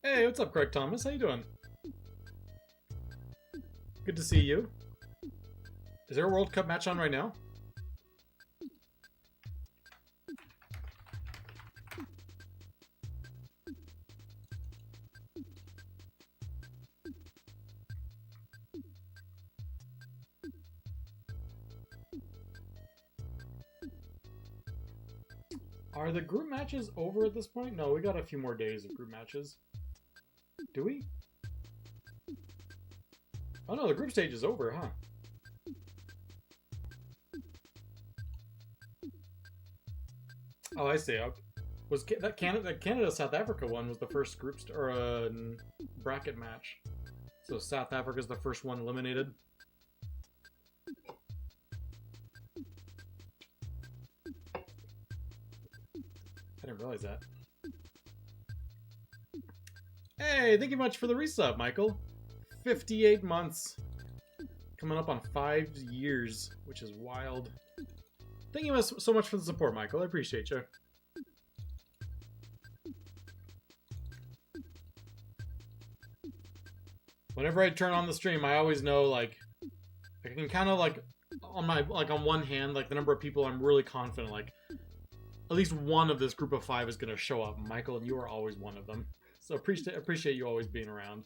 Hey, what's up, Craig Thomas? How you doing? Good to see you. Is there a World Cup match on right now? Are the group matches over at this point? No, we got a few more days of group matches. Do we? Oh no, the group stage is over, huh? Oh, I see. Was that Canada South Africa one was the first group or bracket match? So South Africa's the first one eliminated. I didn't realize that. Hey, thank you much for the resub, Michael. 58 months. Coming up on 5 years, which is wild. Thank you so much for the support, Michael. I appreciate you. Whenever I turn on the stream, I always know, like, I can kind of, like, on one hand, like, the number of people I'm really confident, like, at least one of this group of 5 is going to show up. Michael, and you are always one of them. So appreciate you always being around.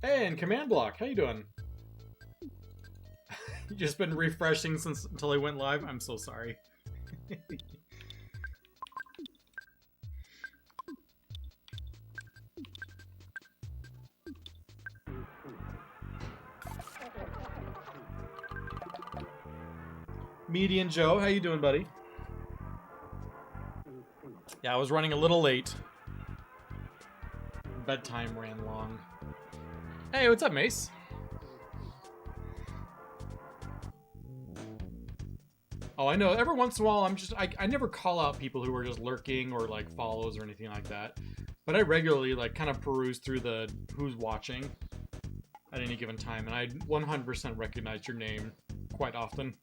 Hey, and Command Block, how you doing? You just been refreshing until I went live? I'm so sorry. Median Joe, how you doing, buddy? Yeah, I was running a little late. Bedtime ran long. Hey, what's up, Mace? Oh, I know. Every once in a while, I never call out people who are just lurking or like follows or anything like that. But I regularly like kind of peruse through the who's watching at any given time, and I 100% recognize your name quite often.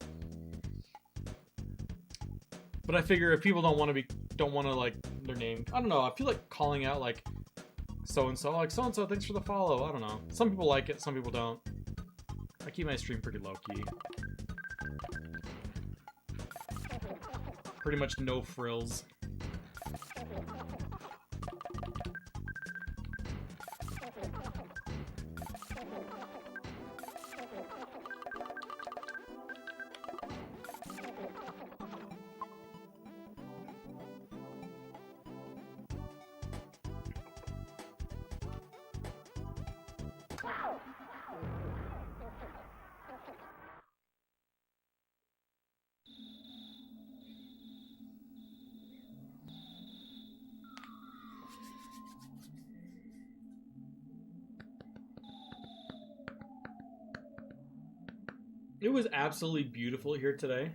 But I figure if people don't want to like their name, I don't know. I feel like calling out like so and so, thanks for the follow. I don't know. Some people like it, some people don't. I keep my stream pretty low key. Pretty much no frills. It was absolutely beautiful here today.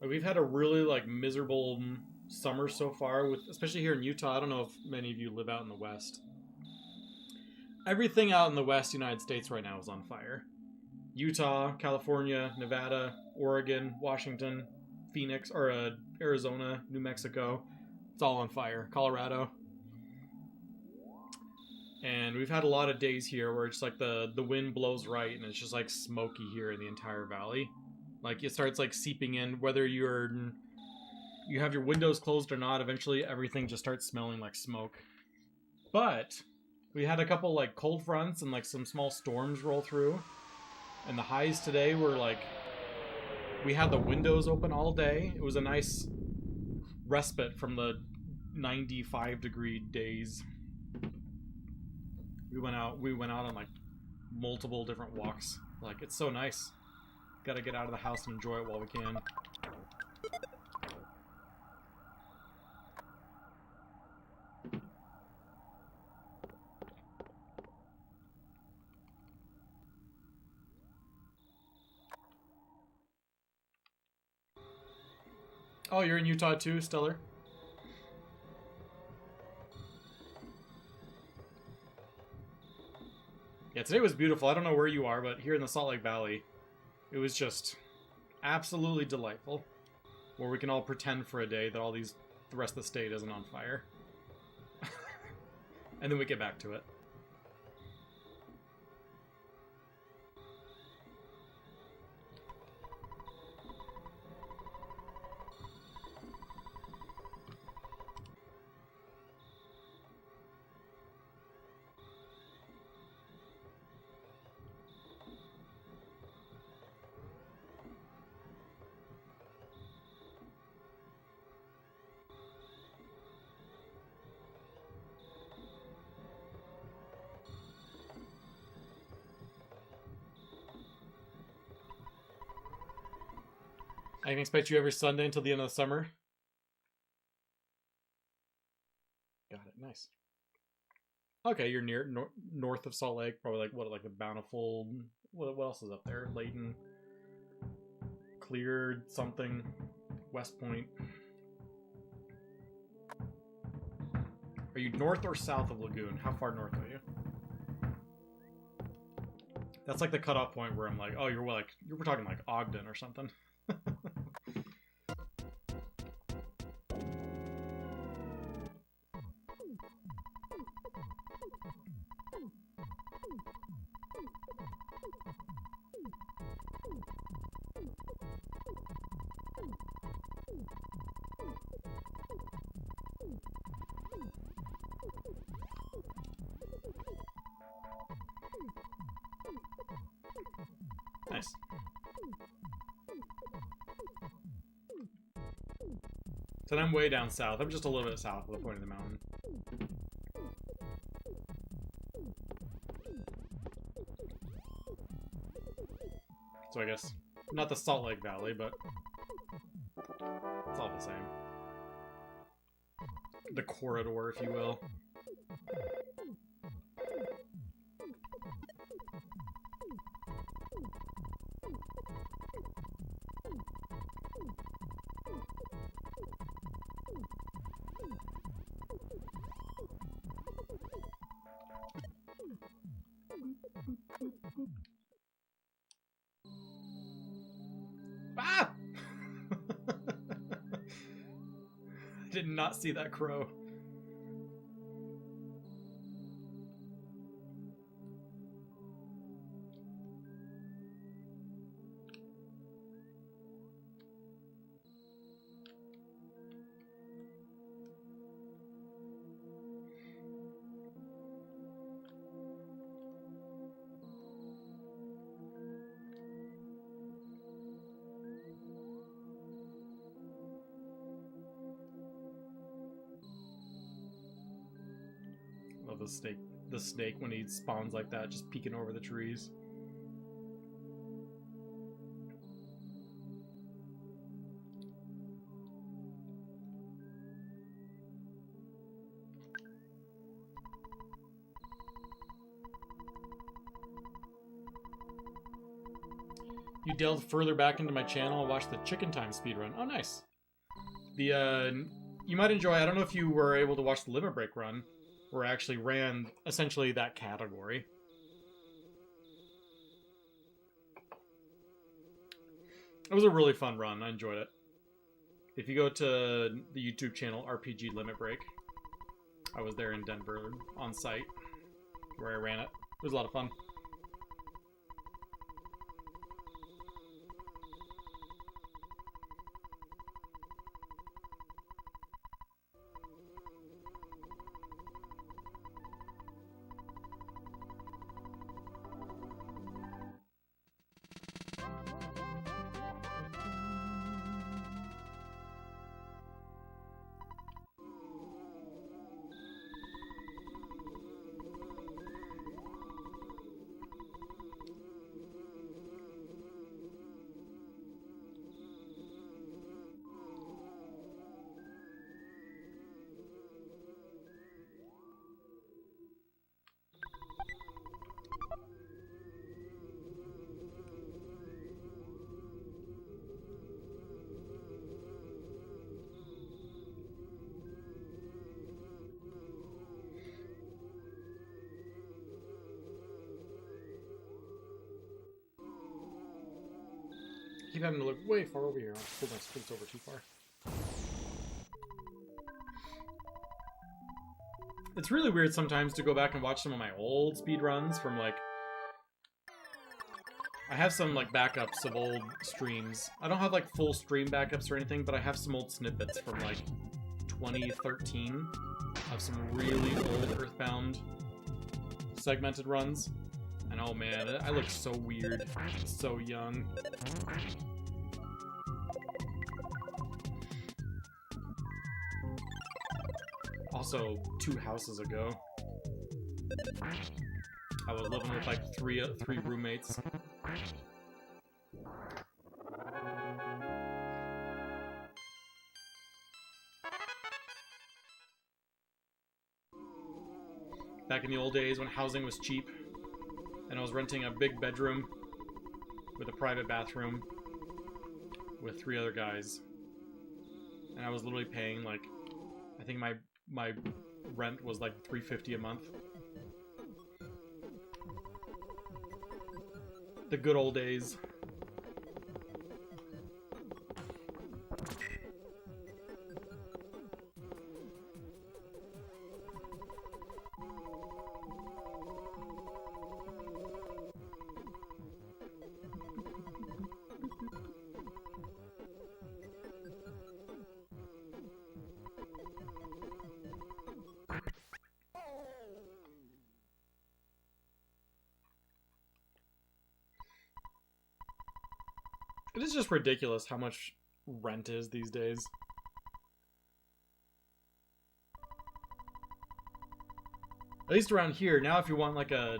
Like, we've had a really like miserable summer so far, with especially here in Utah. I don't know if many of you live out in the West. Everything out in the West United States right now is on fire. Utah, California, Nevada, Oregon, Washington, Phoenix, or Arizona, New Mexico. It's all on fire. Colorado. And we've had a lot of days here where it's like the wind blows right and it's just like smoky here in the entire valley. Like it starts like seeping in, whether you have your windows closed or not, eventually everything just starts smelling like smoke. But we had a couple like cold fronts and like some small storms roll through. And the highs today were like, we had the windows open all day. It was a nice respite from the 95-degree days. We went out on like multiple different walks. Like, it's so nice. Gotta get out of the house and enjoy it while we can. Oh, you're in Utah too, Stellar? Yeah, today was beautiful. I don't know where you are, but here in the Salt Lake Valley, it was just absolutely delightful. Where we can all pretend for a day that the rest of the state isn't on fire. And then we get back to it. I can expect you every Sunday until the end of the summer. Got it. Nice. Okay, you're near north of Salt Lake, probably like the Bountiful. What else is up there? Layton, Cleared, something, West Point. Are you north or south of Lagoon? How far north are you? That's like the cutoff point where I'm like, oh, we're talking like Ogden or something. Nice. So I'm way down south. I'm just a little bit south of the point of the mountain. So I guess not the Salt Lake Valley, but it's all the same. The corridor, if you will. Ah! I did not see that crow. Love the snake when he spawns like that, just peeking over the trees. You delved further back into my channel and watched the Chicken Time speedrun. Oh, nice. You might enjoy, I don't know if you were able to watch the Limit Break run, where I actually ran essentially that category. It was a really fun run. I enjoyed it. If you go to the YouTube channel RPG Limit Break, I was there in Denver on site where I ran it. It was a lot of fun. keep having to look way far over here. I'll pull my sprints over too far. It's really weird sometimes to go back and watch some of my old speedruns from, like... I have some, like, backups of old streams. I don't have, like, full stream backups or anything, but I have some old snippets from, like, 2013 of some really old Earthbound segmented runs. And oh man, I look so weird, so young. Also, 2 houses ago, I was living with like three roommates. Back in the old days when housing was cheap, and I was renting a big bedroom with a private bathroom with 3 other guys, and I was literally paying like, I think my rent was like $350 a month. The good old days. It is just ridiculous how much rent is these days. At least around here, now if you want like a,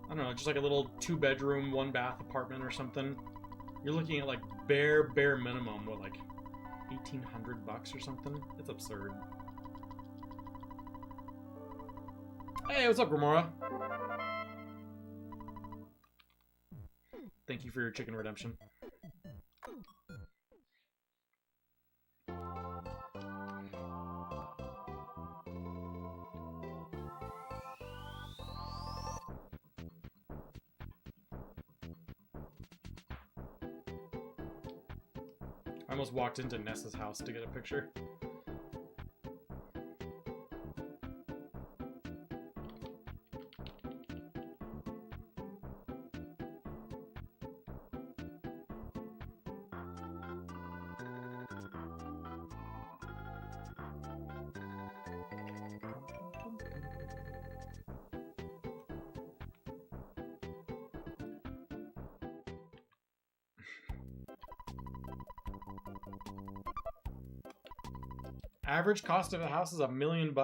I don't know, just like a little 2-bedroom, 1-bath apartment or something, you're looking at like bare minimum, what, like $1,800 or something? It's absurd. Hey, what's up, Remora? Thank you for your chicken redemption. I almost walked into Nessa's house to get a picture. Average cost of a house is $1 million.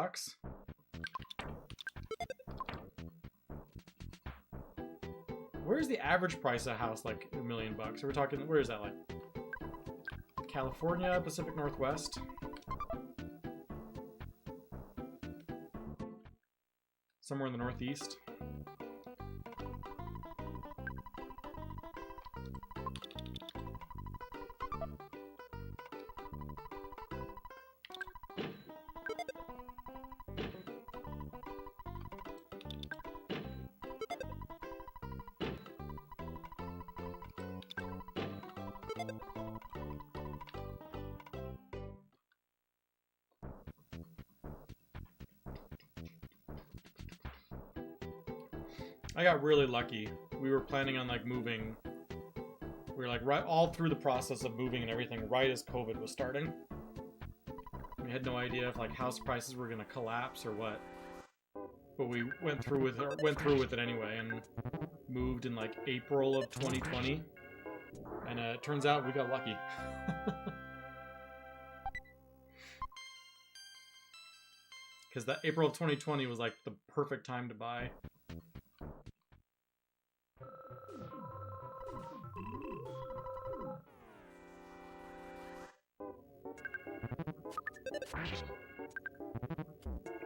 Where's the average price of a house like $1 million? Are we talking, where is that, like California, Pacific Northwest? Somewhere in the Northeast? I got really lucky. We were planning on like moving. We were like right all through the process of moving and everything right as COVID was starting. We had no idea if like house prices were gonna collapse or what. But we went through with it anyway and moved in like April of 2020. And it turns out we got lucky. Because that April of 2020 was like the perfect time to buy.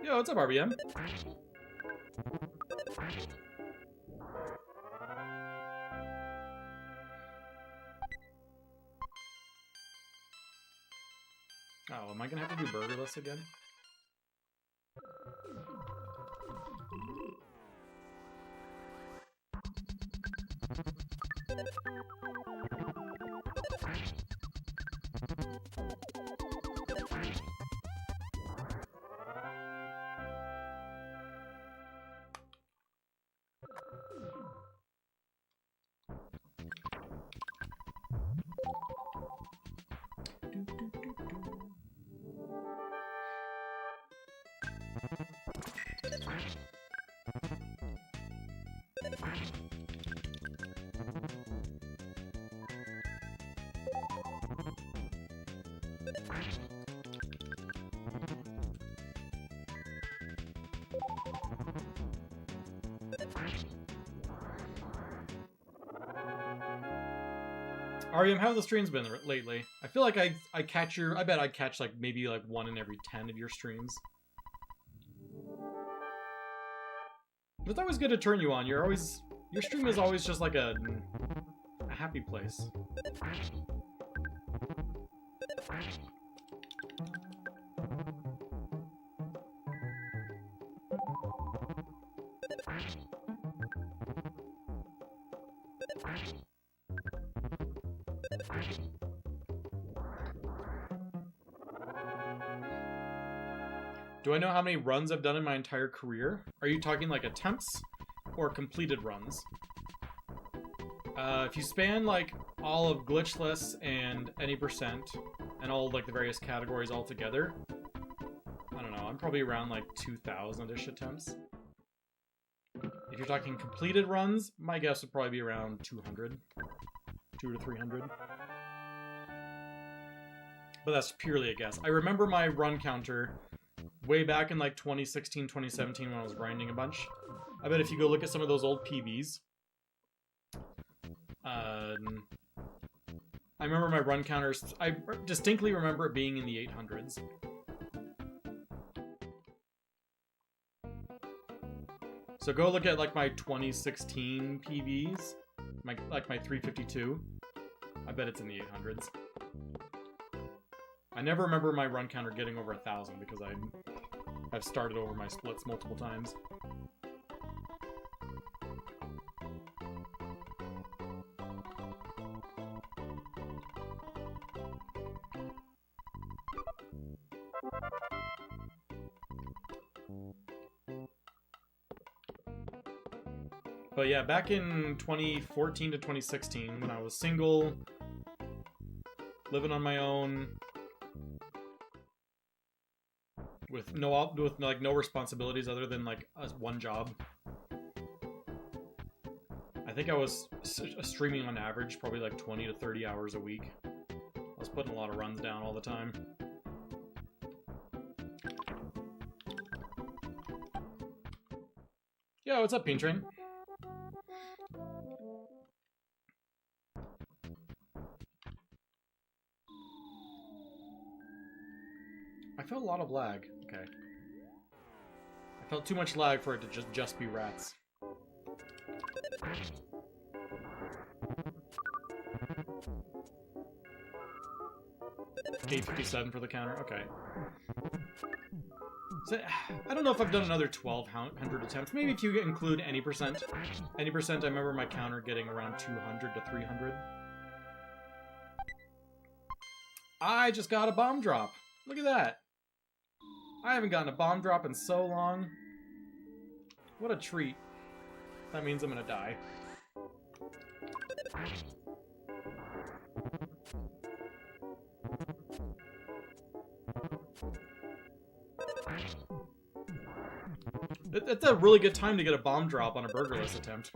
Yo, what's up, RBM? Oh, am I gonna have to do burgerless again? Ariam, how have the streams been lately? I feel like I catch your... I bet I'd catch like maybe like 1 in every 10 of your streams. But it's always good to turn you on. You're always... Your stream is always just like a happy place. Do I know how many runs I've done in my entire career? Are you talking like attempts or completed runs? If you span like all of glitchless and any percent and all like the various categories all together, I don't know, I'm probably around like 2,000-ish attempts. If you're talking completed runs, my guess would probably be around 200. 200 to 300. But that's purely a guess. I remember my run counter way back in like 2016, 2017 when I was grinding a bunch. I bet if you go look at some of those old PBs, I remember my run counters, I distinctly remember it being in the 800s. So go look at like my 2016 PBs, like my 352. I bet it's in the 800s. I never remember my run counter getting over 1,000 because I've started over my splits multiple times. But yeah, back in 2014 to 2016, when I was single, living on my own, with no responsibilities other than like one job, I think I was streaming on average probably like 20 to 30 hours a week. I was putting a lot of runs down all the time. Yo, what's up, Pain Train? I felt a lot of lag. Okay. I felt too much lag for it to just be rats. $857 for the counter. Okay. So, I don't know if I've done another 1,200 attempts. Maybe if you include any percent. Any percent, I remember my counter getting around 200 to 300. I just got a bomb drop. Look at that. I haven't gotten a bomb drop in so long. What a treat. That means I'm gonna die. It's a really good time to get a bomb drop on a burgerless attempt.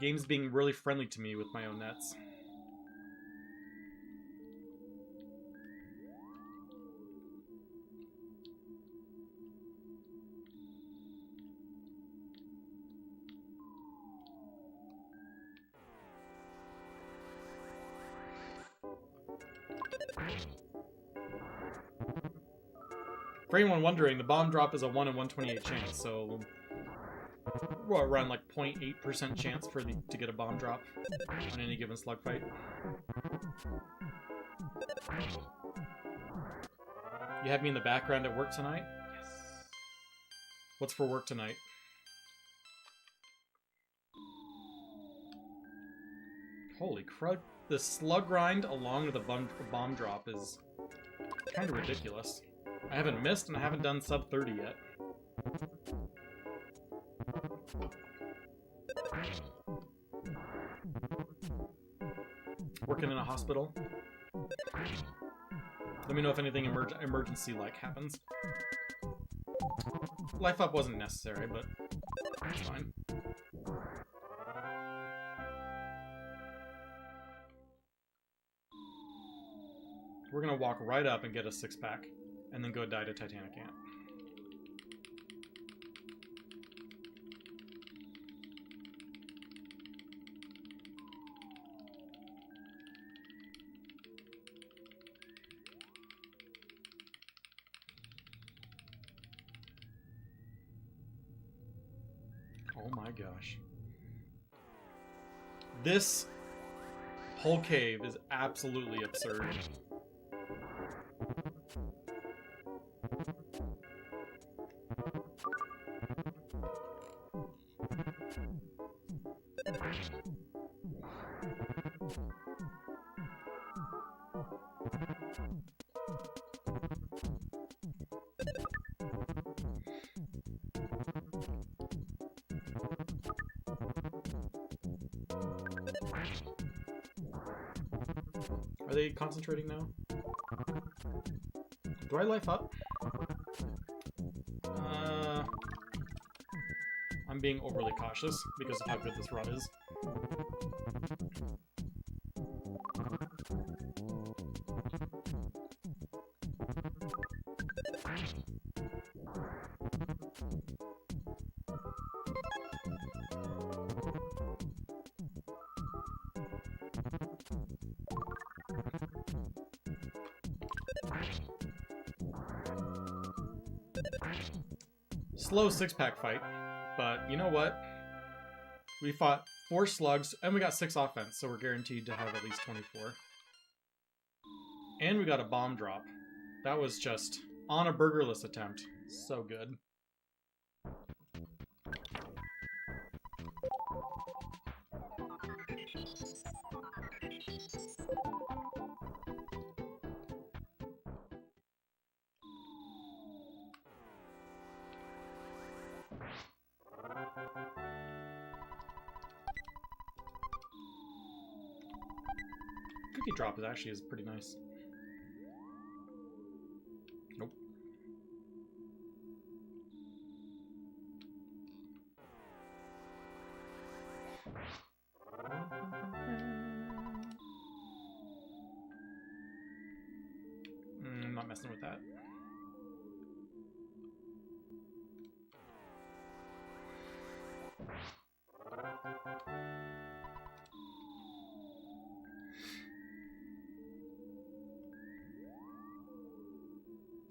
Game's being really friendly to me with my own nets. For anyone wondering, the bomb drop is a 1 in 128 chance, so we're around like 0.8% chance to get a bomb drop on any given slug fight. You have me in the background at work tonight? Yes. What's for work tonight? Holy crud. The slug grind along with a bomb drop is kind of ridiculous. I haven't missed and I haven't done sub 30 yet. Working in a hospital. Let me know if anything emergency-like happens. Life up wasn't necessary, but it's fine. We're gonna walk right up and get a 6-pack, and then go die to Titanic Ant. Oh my gosh. This whole cave is absolutely absurd. Are they concentrating now? Do I life up? I'm being overly cautious because of how good this rod is. Slow 6-pack fight, but you know what? We fought 4 slugs, and we got 6 offense, so we're guaranteed to have at least 24. And we got a bomb drop. That was just on a burgerless attempt. So good. Cookie drop is pretty nice. Nope. I'm not messing with that.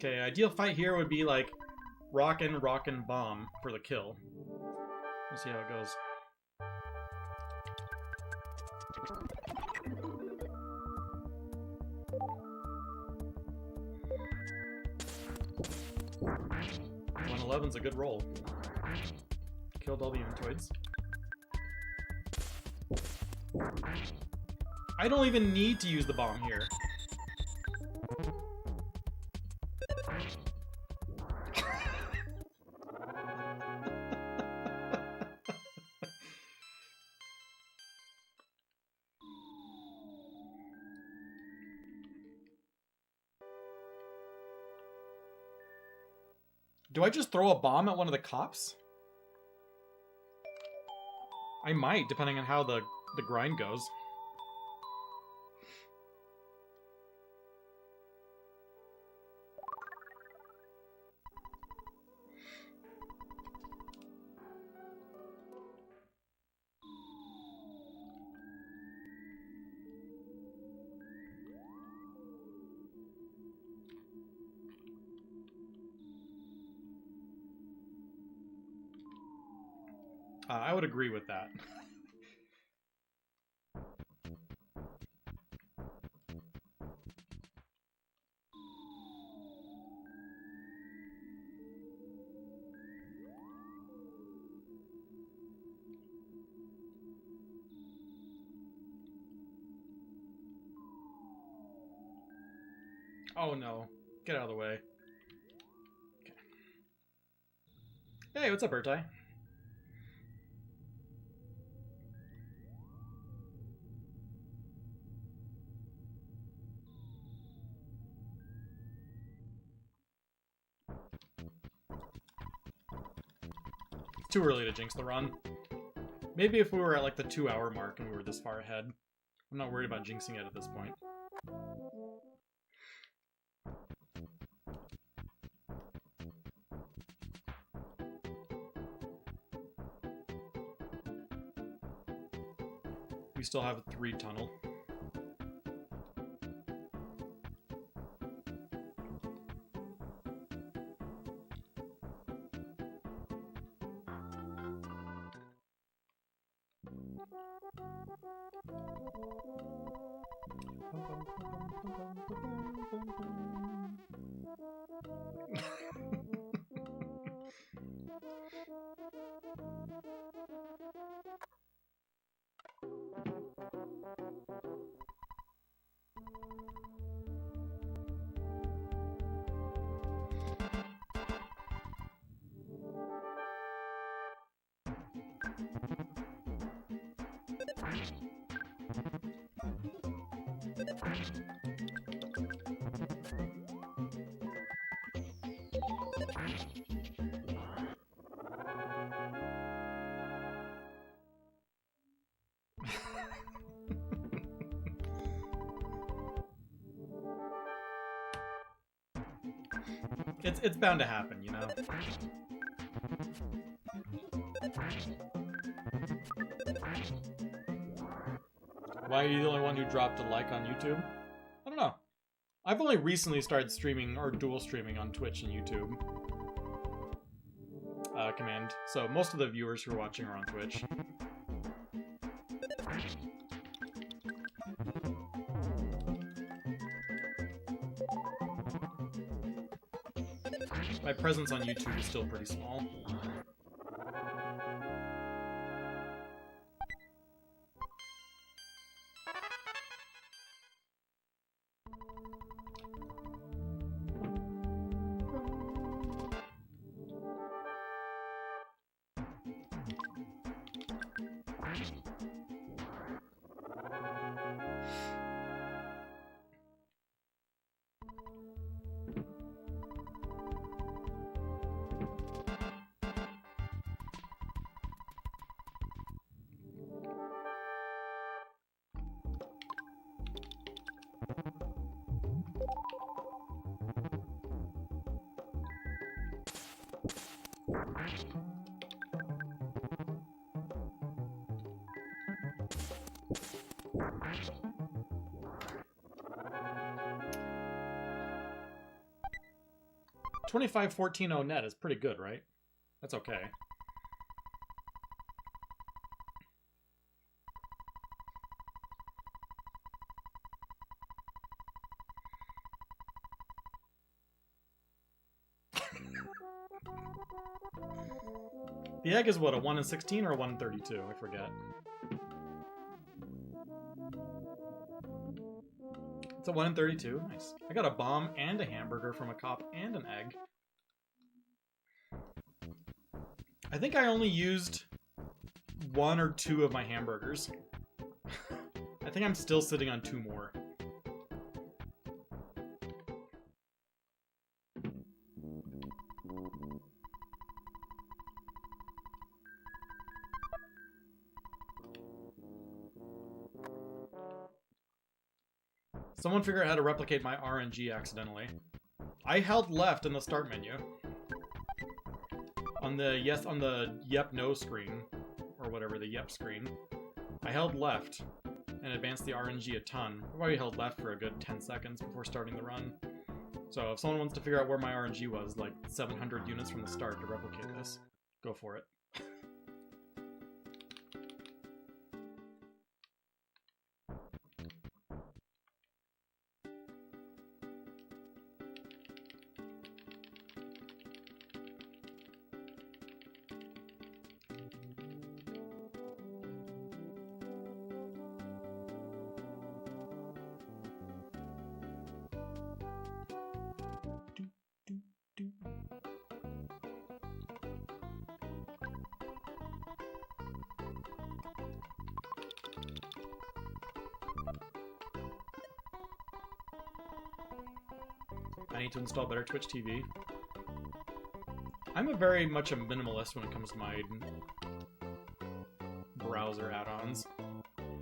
Okay, ideal fight here would be like rockin', bomb for the kill. Let's see how it goes. $111's a good roll. Killed all the Inventoids. I don't even need to use the bomb here. Do I just throw a bomb at one of the cops? I might, depending on how the grind goes. I would agree with that. Oh no. Get out of the way. Okay. Hey, what's up, Urtai? Too early to jinx the run. Maybe if we were at like the 2-hour mark and we were this far ahead. I'm not worried about jinxing it at this point. We still have a 3 tunnel. It's bound to happen, you know? Why are you the only one who dropped a like on YouTube? I don't know. I've only recently started streaming, or dual streaming on Twitch and YouTube. Command. So most of the viewers who are watching are on Twitch. My presence on YouTube is still pretty small. $25.14 net is pretty good, right? That's okay. The egg is what, a 1 in 16 or a 1 in 32? I forget. It's a 1 in 32. Nice. I got a bomb and a hamburger from a cop and an egg. I think I only used 1 or 2 of my hamburgers. I think I'm still sitting on 2 more. Someone figure out how to replicate my RNG accidentally. I held left in the start menu. On the yes, on the yep no screen, or whatever, the yep screen. I held left and advanced the RNG a ton. I probably held left for a good 10 seconds before starting the run. So if someone wants to figure out where my RNG was, like 700 units from the start to replicate this, go for it. I need to install better Twitch TV. I'm a very much a minimalist when it comes to my browser add-ons.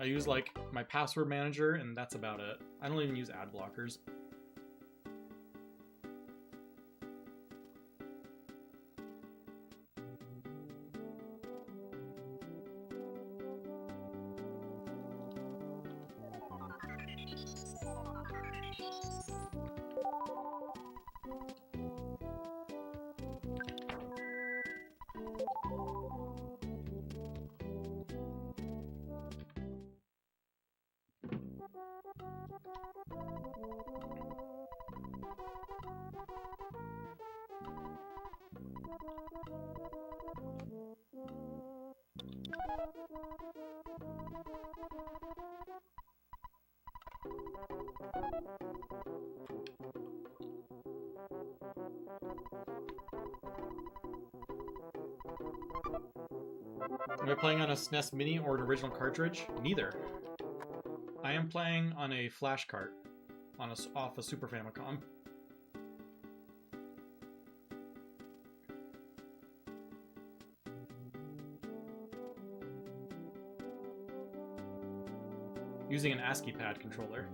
I use like my password manager and that's about it. I don't even use ad blockers. Am I playing on a SNES Mini or an original cartridge? Neither. I am playing on a flash cart on off a Super Famicom. Using an ASCII pad controller.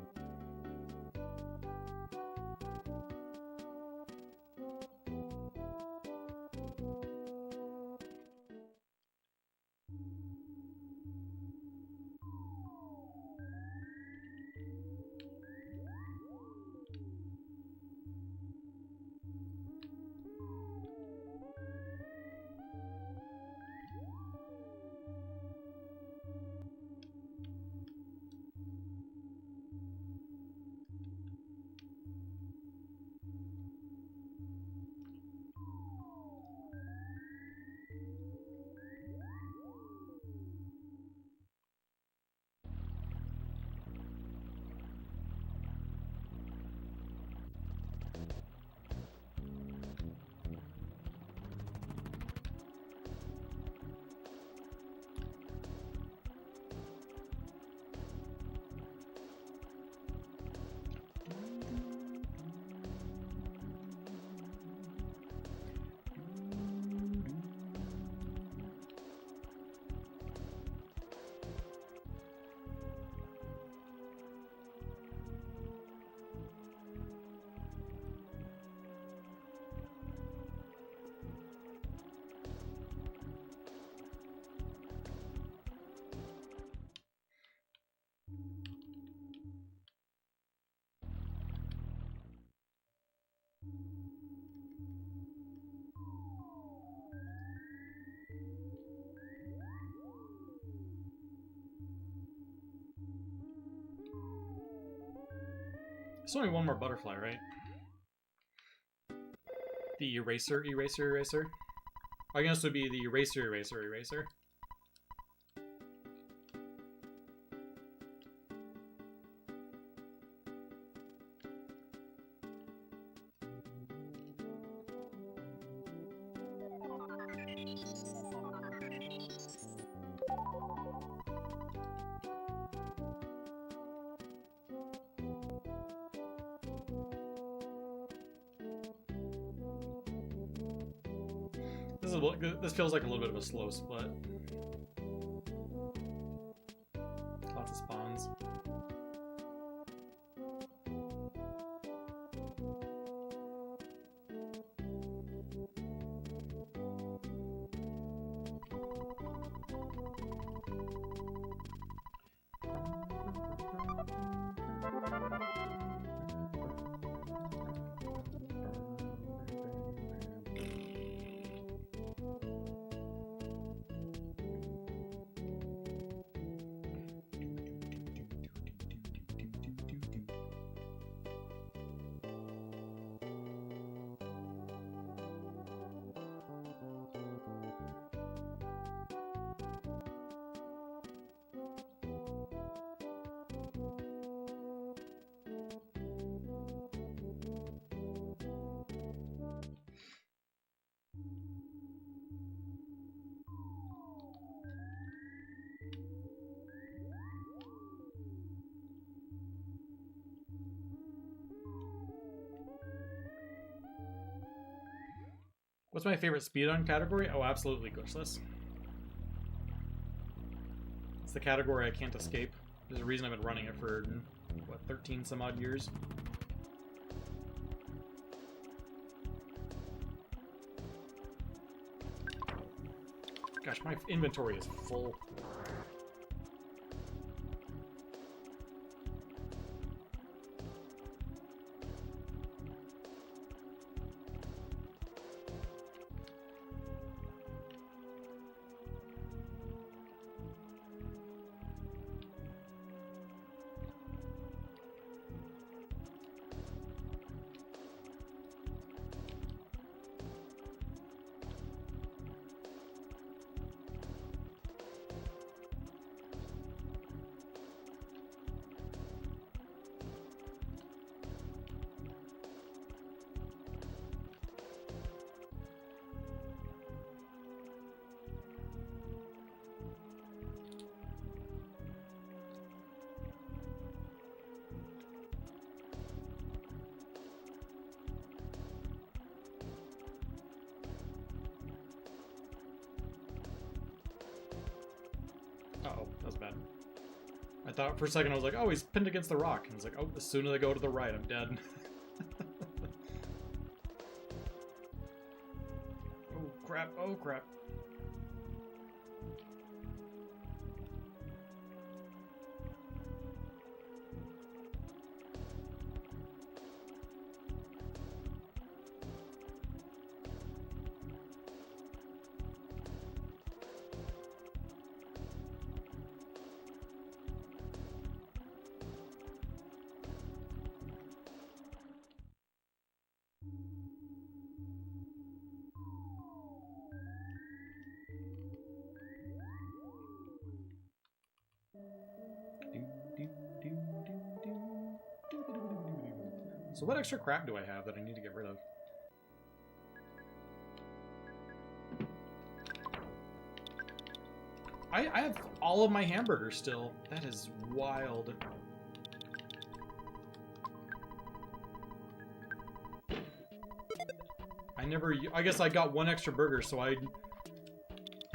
There's only one more butterfly, right? The eraser. I guess it would be the eraser. This feels like a little bit of a slow split. Lots of spawns. What's my favorite speedrun category? Oh, absolutely glitchless. It's the category I can't escape. There's a reason I've been running it for, what, 13 some odd years? Gosh, my inventory is full. Uh-oh, that was bad. I thought for a second I was like, oh, he's pinned against the rock. And it's like, oh, as soon as I go to the right, I'm dead. Oh, crap. Oh, crap. So what extra crap do I have that I need to get rid of? I have all of my hamburgers still. That is wild. I guess I got one extra burger, so I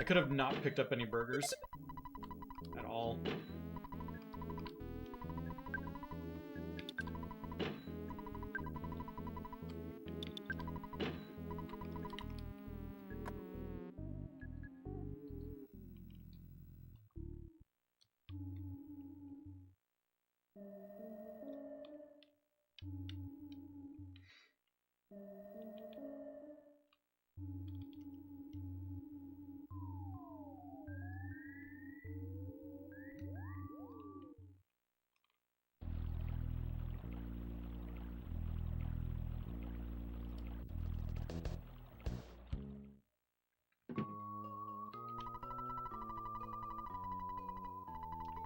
could have not picked up any burgers at all.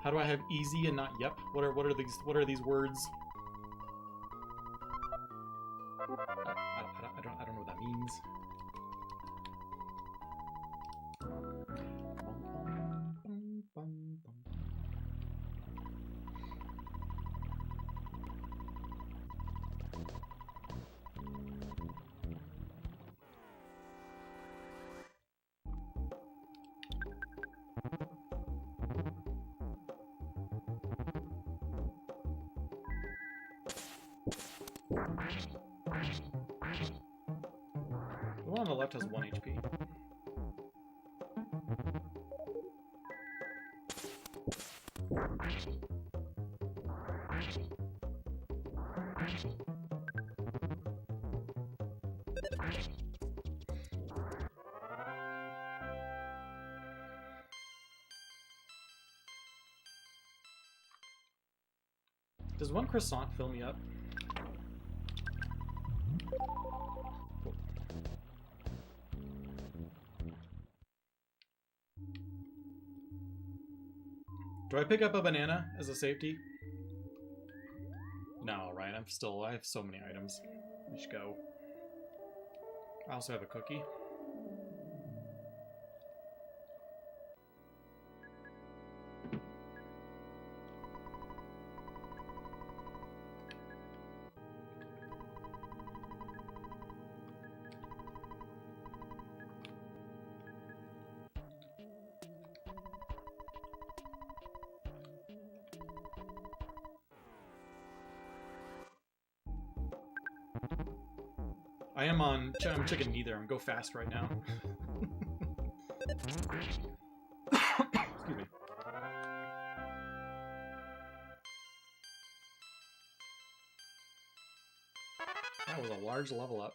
How do I have easy and not yep? What are these words? I don't know what that means. The one on the left has 1 HP. Does 1 croissant fill me up? Cool. Do I pick up a banana as a safety? No, right? I have so many items. We should go. I also have a cookie. I'm chicken neither. I'm go fast right now. Excuse me. That was a large level up.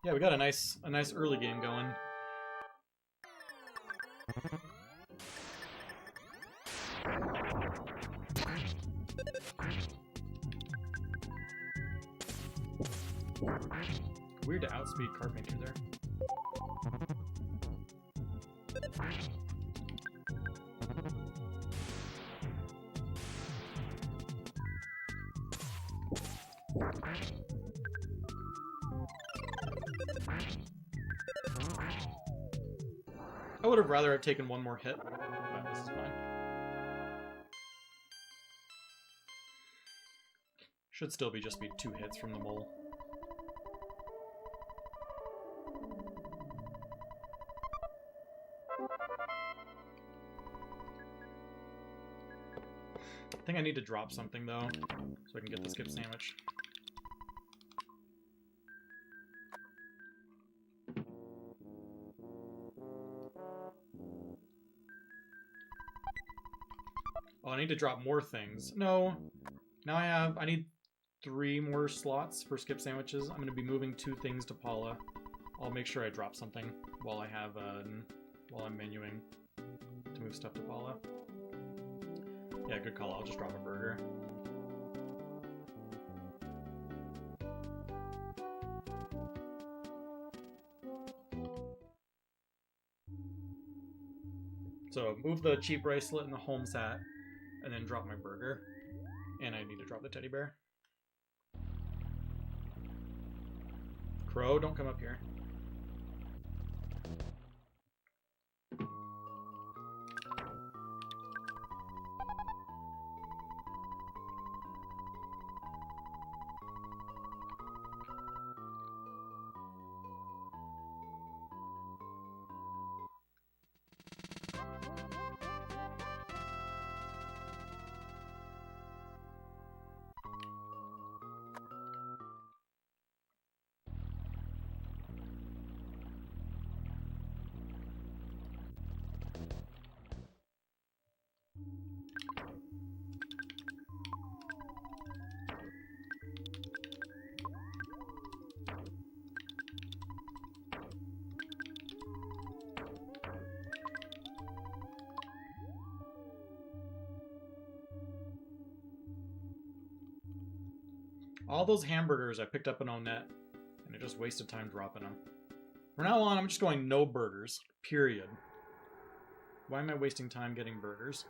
Yeah, we got a nice early game going. Weird to outspeed Carpenter there. I would have rather have taken one more hit, but this is fine. Should still just be 2 hits from the mole. I think I need to drop something though, so I can get the skip sandwich. Oh, I need to drop more things. No. Now I need 3 more slots for skip sandwiches. I'm going to be moving 2 things to Paula. I'll make sure I drop something while while I'm menuing to move stuff to Paula. Yeah, good call. I'll just drop a burger. So move the cheap bracelet and the home set, and then drop my burger. And I need to drop the teddy bear. Crow, don't come up here. All those hamburgers I picked up in Onett, and I just wasted time dropping them. From now on, I'm just going no burgers, period. Why am I wasting time getting burgers?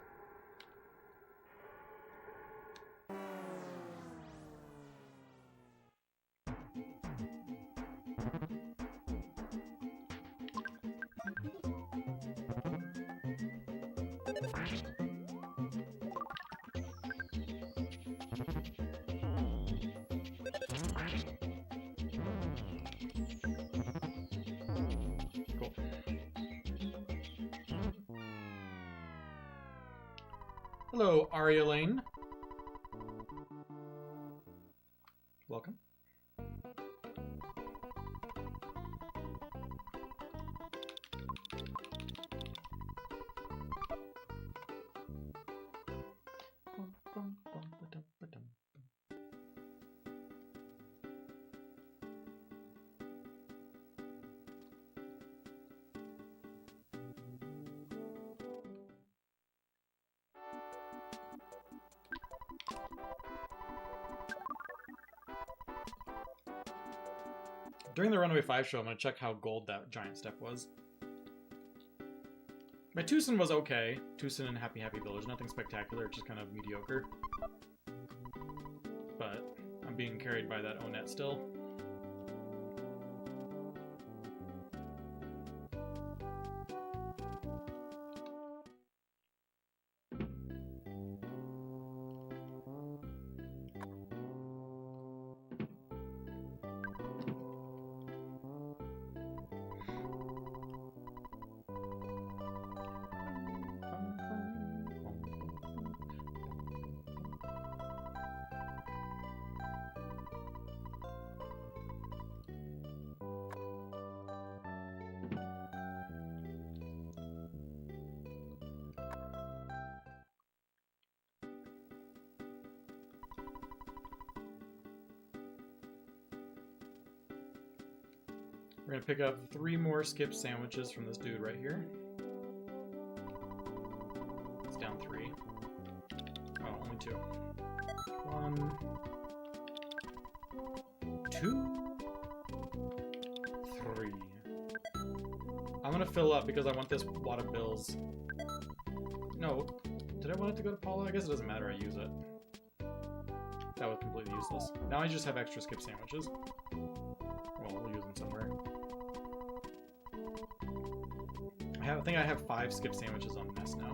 Hello, Aria Lane. Welcome. During the Runaway 5 show, I'm going to check how gold that giant step was. My Tucson was okay. Tucson and Happy Happy Village. Nothing spectacular, just kind of mediocre. But I'm being carried by that Onett still. We're gonna pick up 3 more skip sandwiches from this dude right here. It's down 3. Oh, only 2. 1, 2, 3. I'm gonna fill up because I want this wad of bills. No, did I want it to go to Paula? I guess it doesn't matter, I use it. That was completely useless. Now I just have extra skip sandwiches. Well, we'll use them somewhere. I think I have 5 skip sandwiches on Nest now.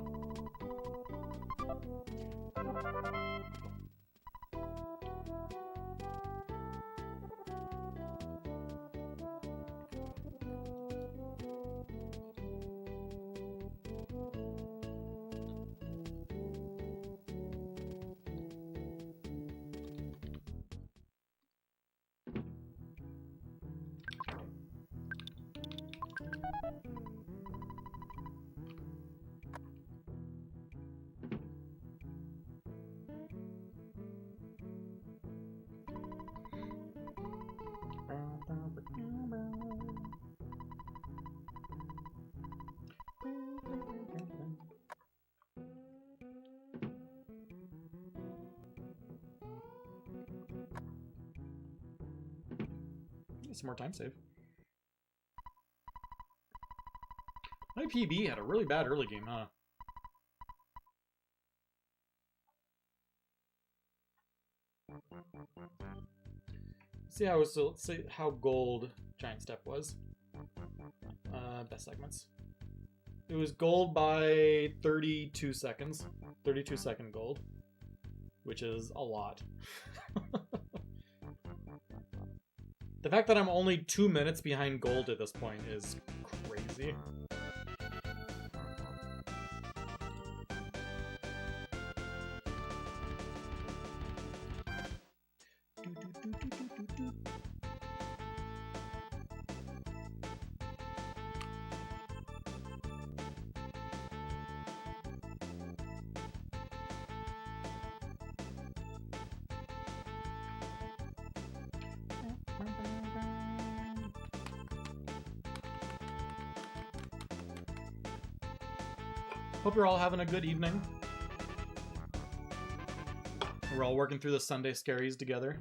Some more time save. My PB had a really bad early game, huh? Let's see how gold Giant Step was. Best segments. It was gold by 32 seconds. 32 second gold. Which is a lot. The fact that I'm only 2 minutes behind gold at this point is crazy. Hope you're all having a good evening. We're all working through the Sunday scaries together.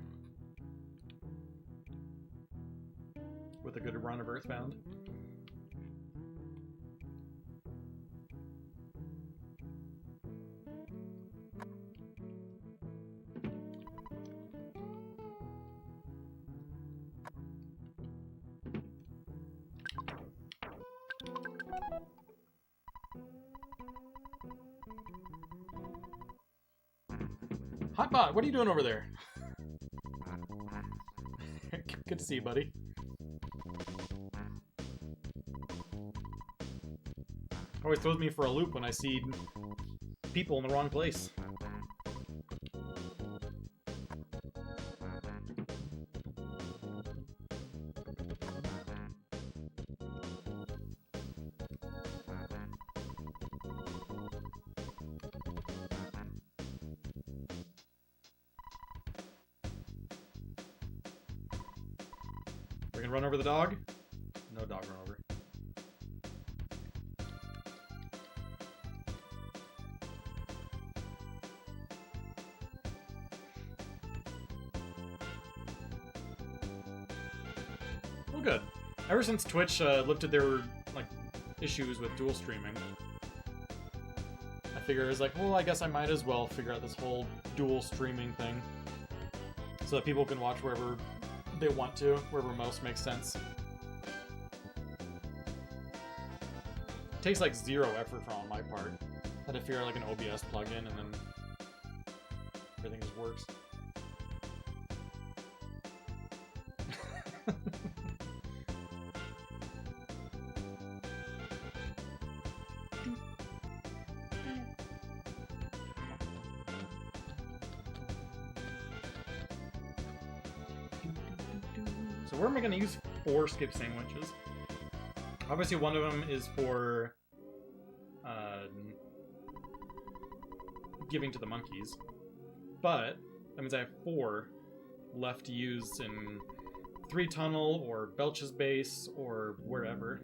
With a good run of Earthbound. Hotbot, what are you doing over there? Good to see you, buddy. Always throws me for a loop when I see people in the wrong place. We can run over the dog? No dog run over. Well, good. Ever since Twitch lifted their issues with dual streaming, I figure it's like, well, I guess I might as well figure out this whole dual streaming thing so that people can watch wherever they want to, wherever most makes sense. It takes like 0 effort from on my part. I had to figure out like an OBS plugin and then everything just works. So where am I going to use 4 skip sandwiches? Obviously one of them is for giving to the monkeys, but that means I have 4 left to use in Three Tunnel or Belch's base or wherever.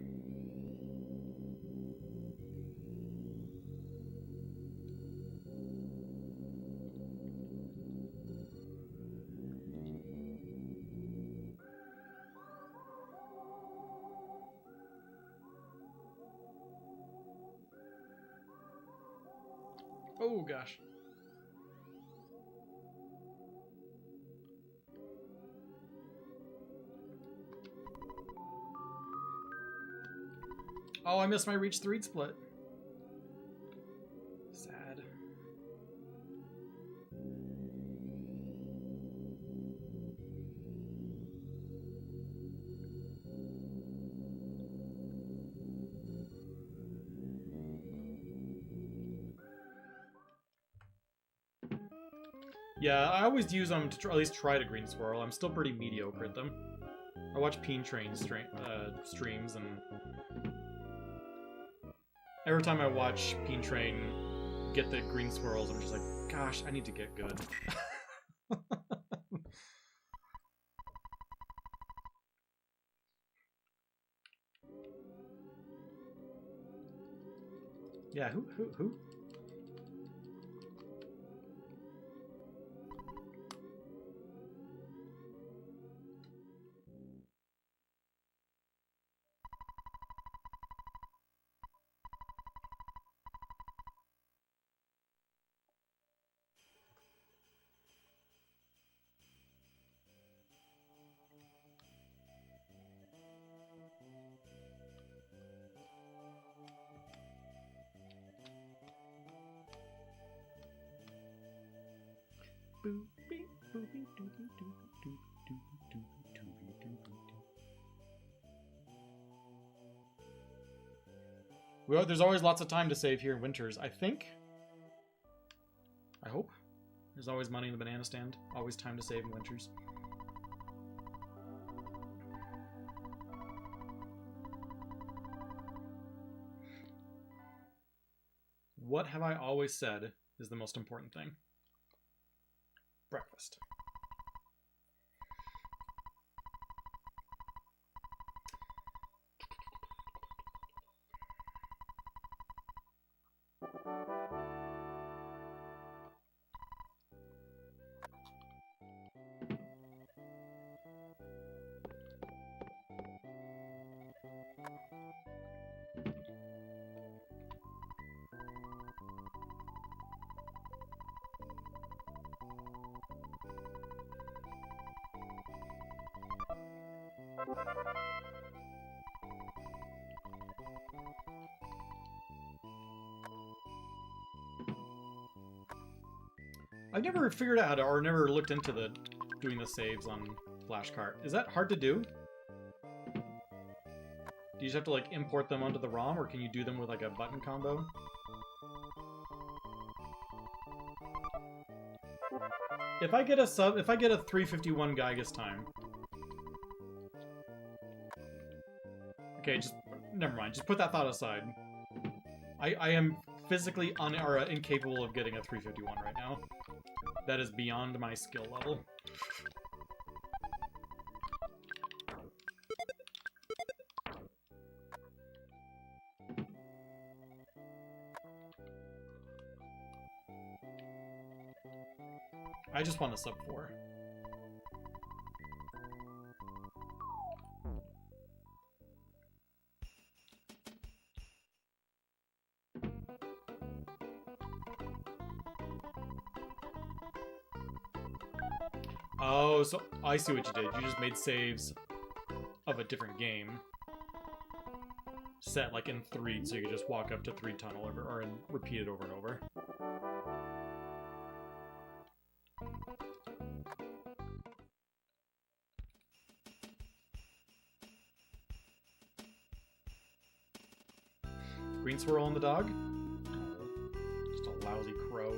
Oh gosh. Oh, I missed my Reach 3 split. Sad. Yeah, I always use them to at least try to green swirl. I'm still pretty mediocre at them. I watch Peen Train streams, and every time I watch Peen Train get the green swirls, I'm just like, gosh, I need to get good. Yeah, who? Well, there's always lots of time to save here in Winters, I think. I hope. There's always money in the banana stand. Always time to save in Winters. What have I always said is the most important thing? Breakfast. I've never figured out or never looked into doing the saves on Flashcart. Is that hard to do? Do you just have to like import them onto the ROM, or can you do them with like a button combo? If I get a 351 Gygas time. Okay, just never mind. Just put that thought aside. I am physically incapable of getting a 351 right now. That is beyond my skill level. I just want a sub 4. Oh, so I see what you did. You just made saves of a different game. Set like in 3, so you could just walk up to 3 Tunnel and repeat it over and over. Green swirl on the dog? Oh, just a lousy crow.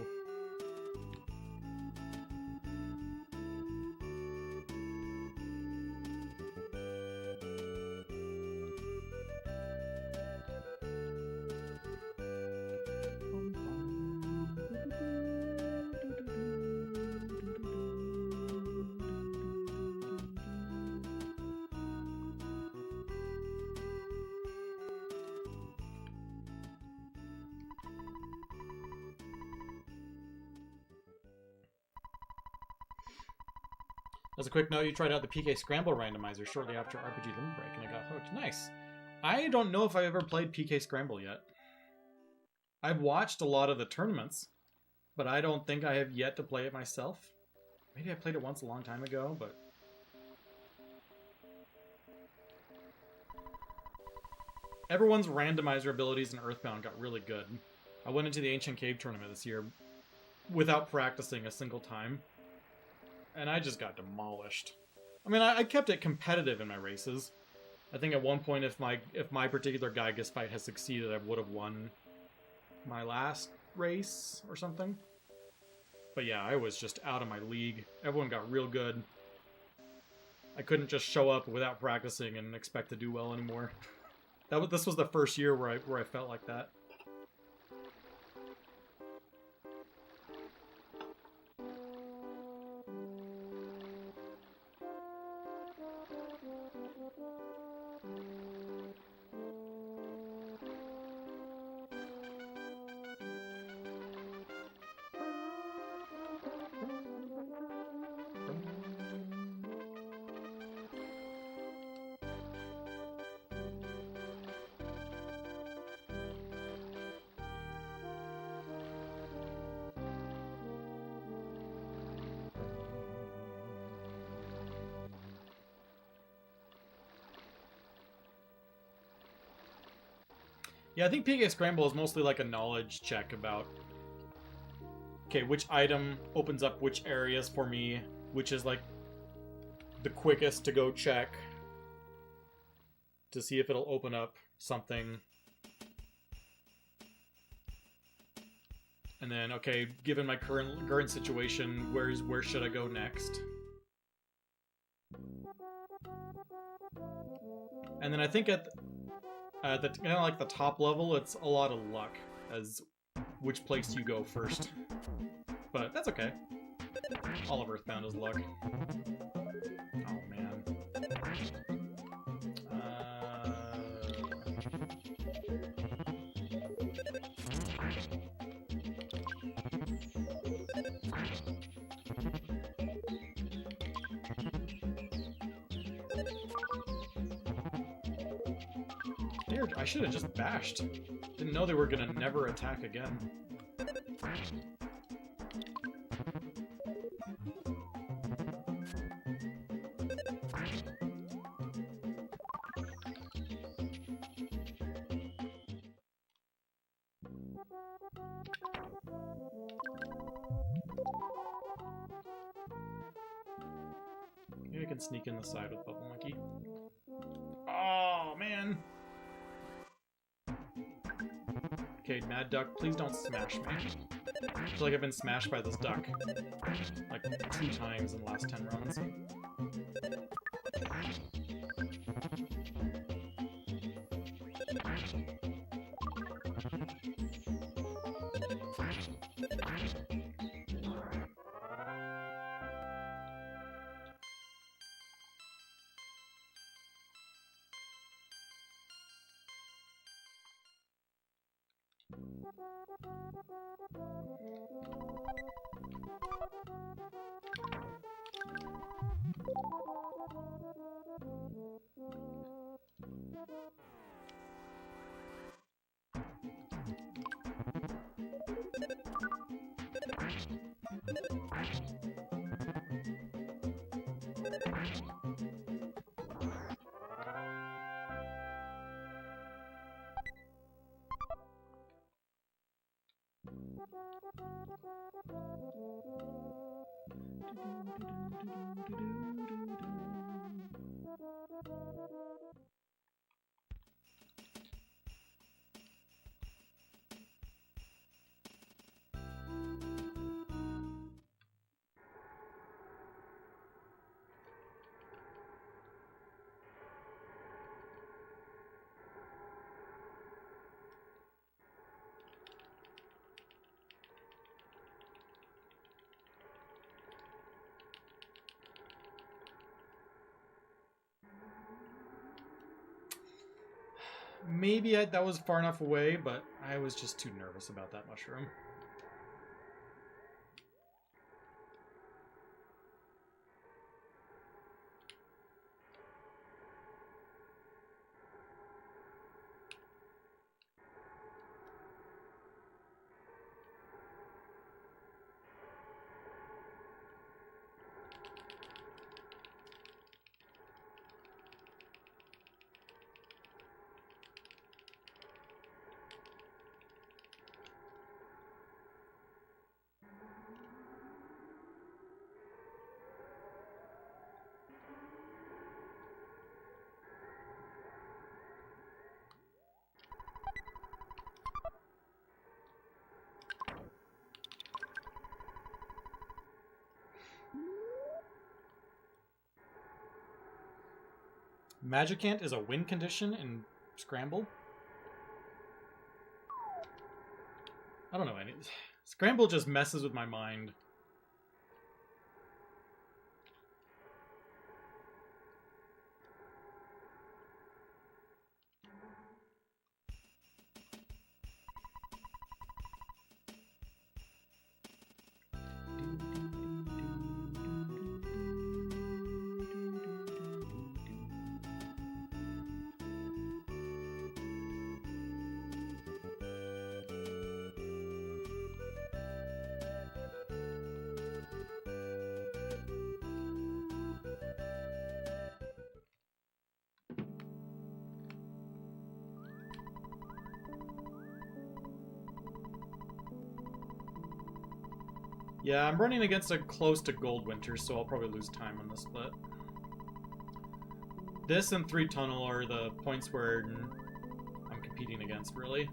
As a quick note, you tried out the PK Scramble randomizer shortly after RPG Limit Break, and I got hooked. Nice. I don't know if I've ever played PK Scramble yet. I've watched a lot of the tournaments, but I don't think I have yet to play it myself. Maybe I played it once a long time ago, but... Everyone's randomizer abilities in Earthbound got really good. I went into the Ancient Cave tournament this year without practicing a single time, and I just got demolished. I mean, I kept it competitive in my races. I think at one point, if my particular Gygus fight has succeeded, I would have won my last race or something. But yeah, I was just out of my league. Everyone got real good. I couldn't just show up without practicing and expect to do well anymore. This was the first year where I felt like that. Yeah, I think PK Scramble is mostly like a knowledge check about, okay, which item opens up which areas for me, which is like the quickest to go check to see if it'll open up something. And then, okay, given my current situation, where should I go next? And then I think at the kind of like the top level, it's a lot of luck as which place you go first. But that's okay. All of Earthbound is luck. Oh man. I should have just bashed. Didn't know they were gonna never attack again. Maybe I can sneak in the side with Bubble Monkey. Oh, man! Okay, Mad Duck, please don't smash me. I feel like I've been smashed by this duck like 2 times in the last 10 runs. Maybe that was far enough away, but I was just too nervous about that mushroom. Magicant is a win condition in Scramble? I don't know any. Scramble just messes with my mind. Yeah, I'm running against a close to Gold Winter, so I'll probably lose time on this split. This and 3 Tunnel are the points where I'm competing against, really.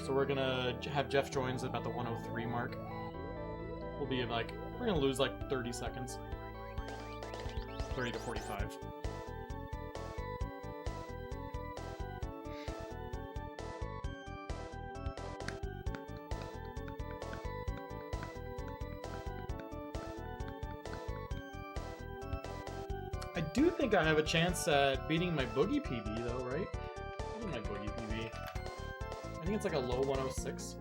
So we're gonna have Jeff joins at about the 103 mark. We'll be like, we're gonna lose like 30 seconds. 30 to 45. I do think I have a chance at beating my Boogie PB though, right? What is my Boogie PB? I think it's like a low 106.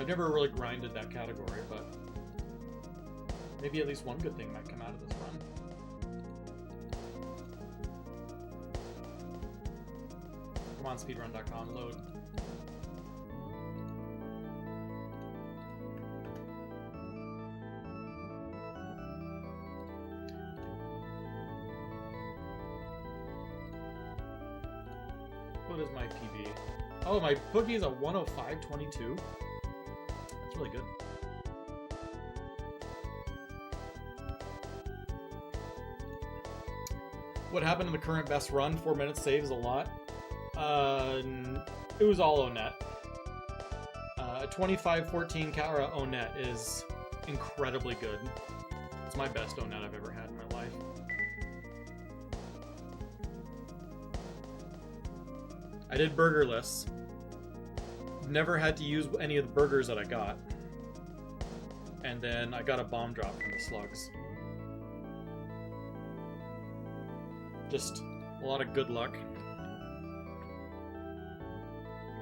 I've never really grinded that category, but maybe at least one good thing might come out of this run. Come on, speedrun.com, load. What is my PB? Oh, my Boogie is a 105.22. That's really good. What happened in the current best run? 4 minutes saves a lot. It was all Onet. A 25-14 Kara Onet is incredibly good. It's my best Onet I've ever had in my life. I did burgerless. Never had to use any of the burgers that I got. And then I got a bomb drop from the slugs. Just a lot of good luck.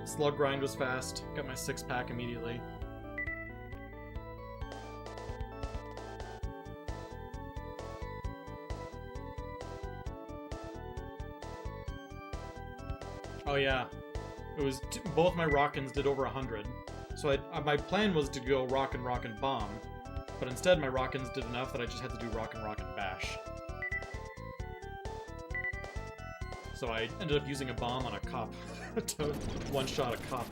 Slug grind was fast. Got my 6-pack immediately. Oh yeah, it was both my Rockins did over 100. So my plan was to go Rockin' Bomb, but instead my Rockins did enough that I just had to do Rockin' Bash. So I ended up using a bomb on a cop to one-shot a cop.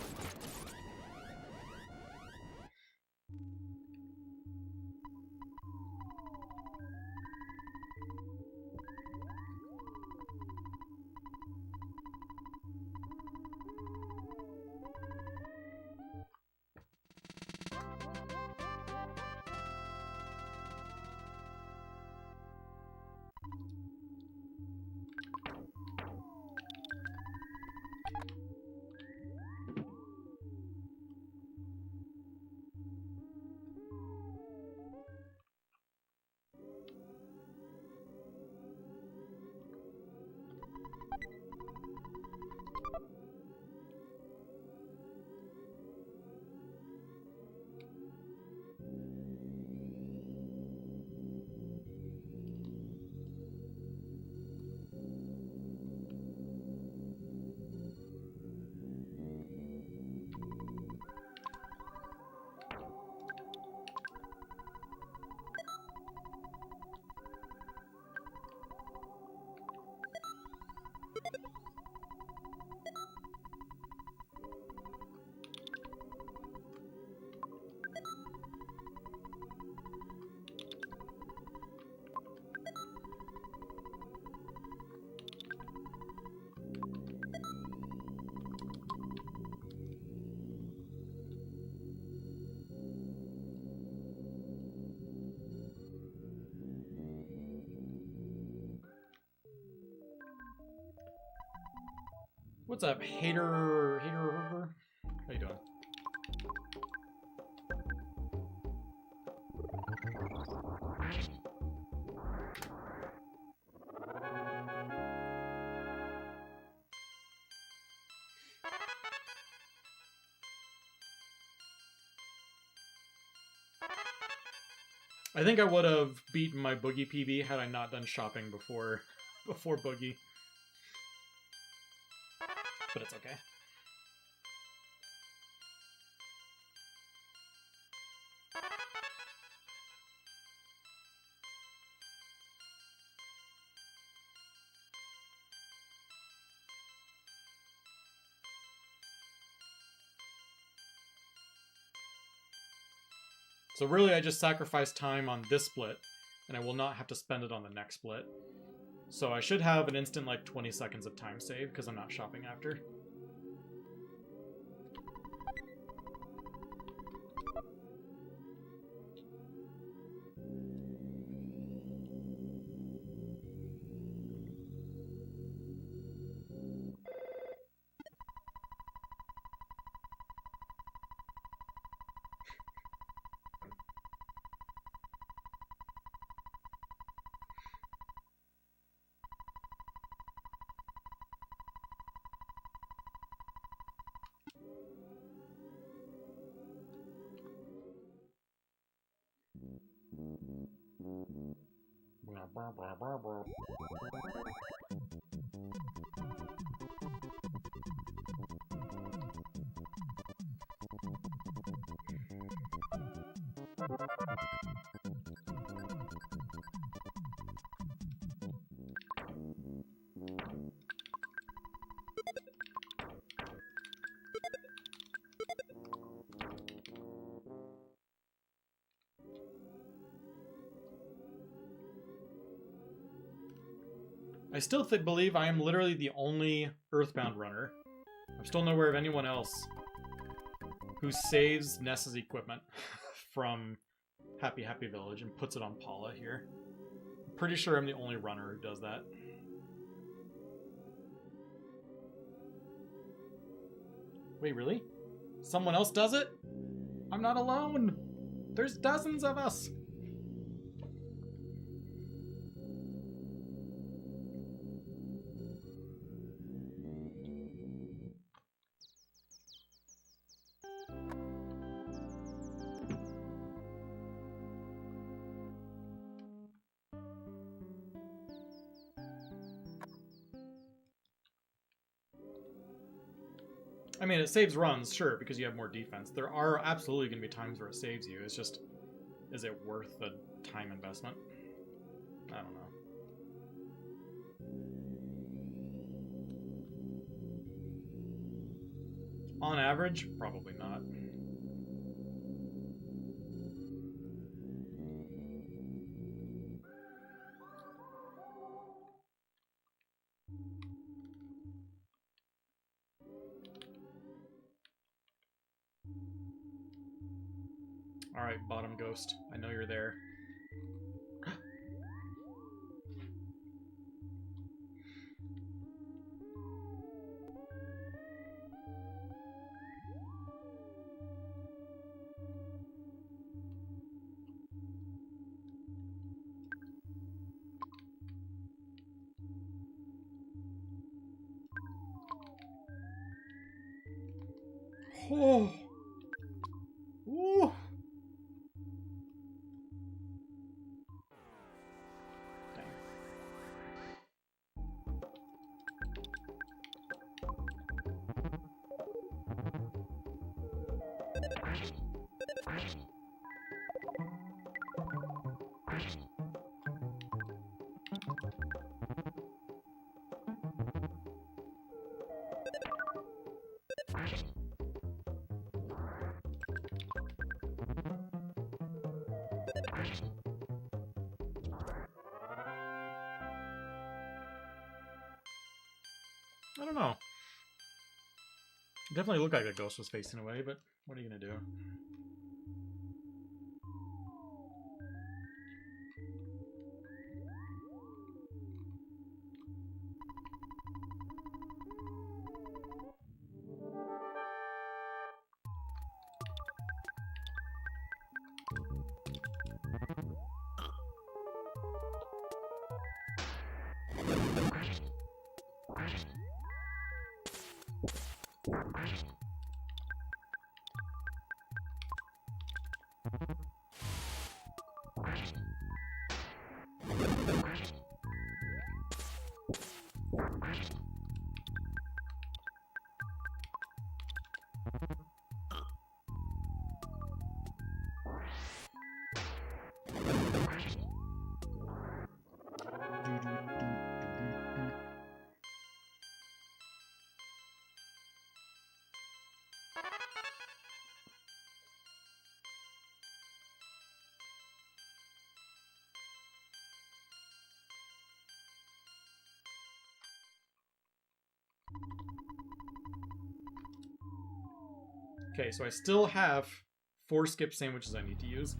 What's up, hater? How you doing? I think I would have beaten my Boogie PB had I not done shopping before Boogie. But it's okay. So really, I just sacrificed time on this split, and I will not have to spend it on the next split. So I should have an instant, like, 20 seconds of time save, because I'm not shopping after. I still believe I am literally the only Earthbound runner. I'm still not aware of anyone else who saves Ness's equipment from Happy Happy Village and puts it on Paula here. I'm pretty sure I'm the only runner who does that. Wait, really? Someone else does it? I'm not alone! There's dozens of us! I mean, it saves runs, sure, because you have more defense. There are absolutely going to be times where it saves you. It's just, is it worth the time investment? I don't know. On average, probably not. Alright, bottom ghost. I know you're there. Oh! Ooh! Dang. I don't know. It definitely looked like the ghost was facing away, but what are you gonna do? Okay, so I still have 4 skip sandwiches I need to use.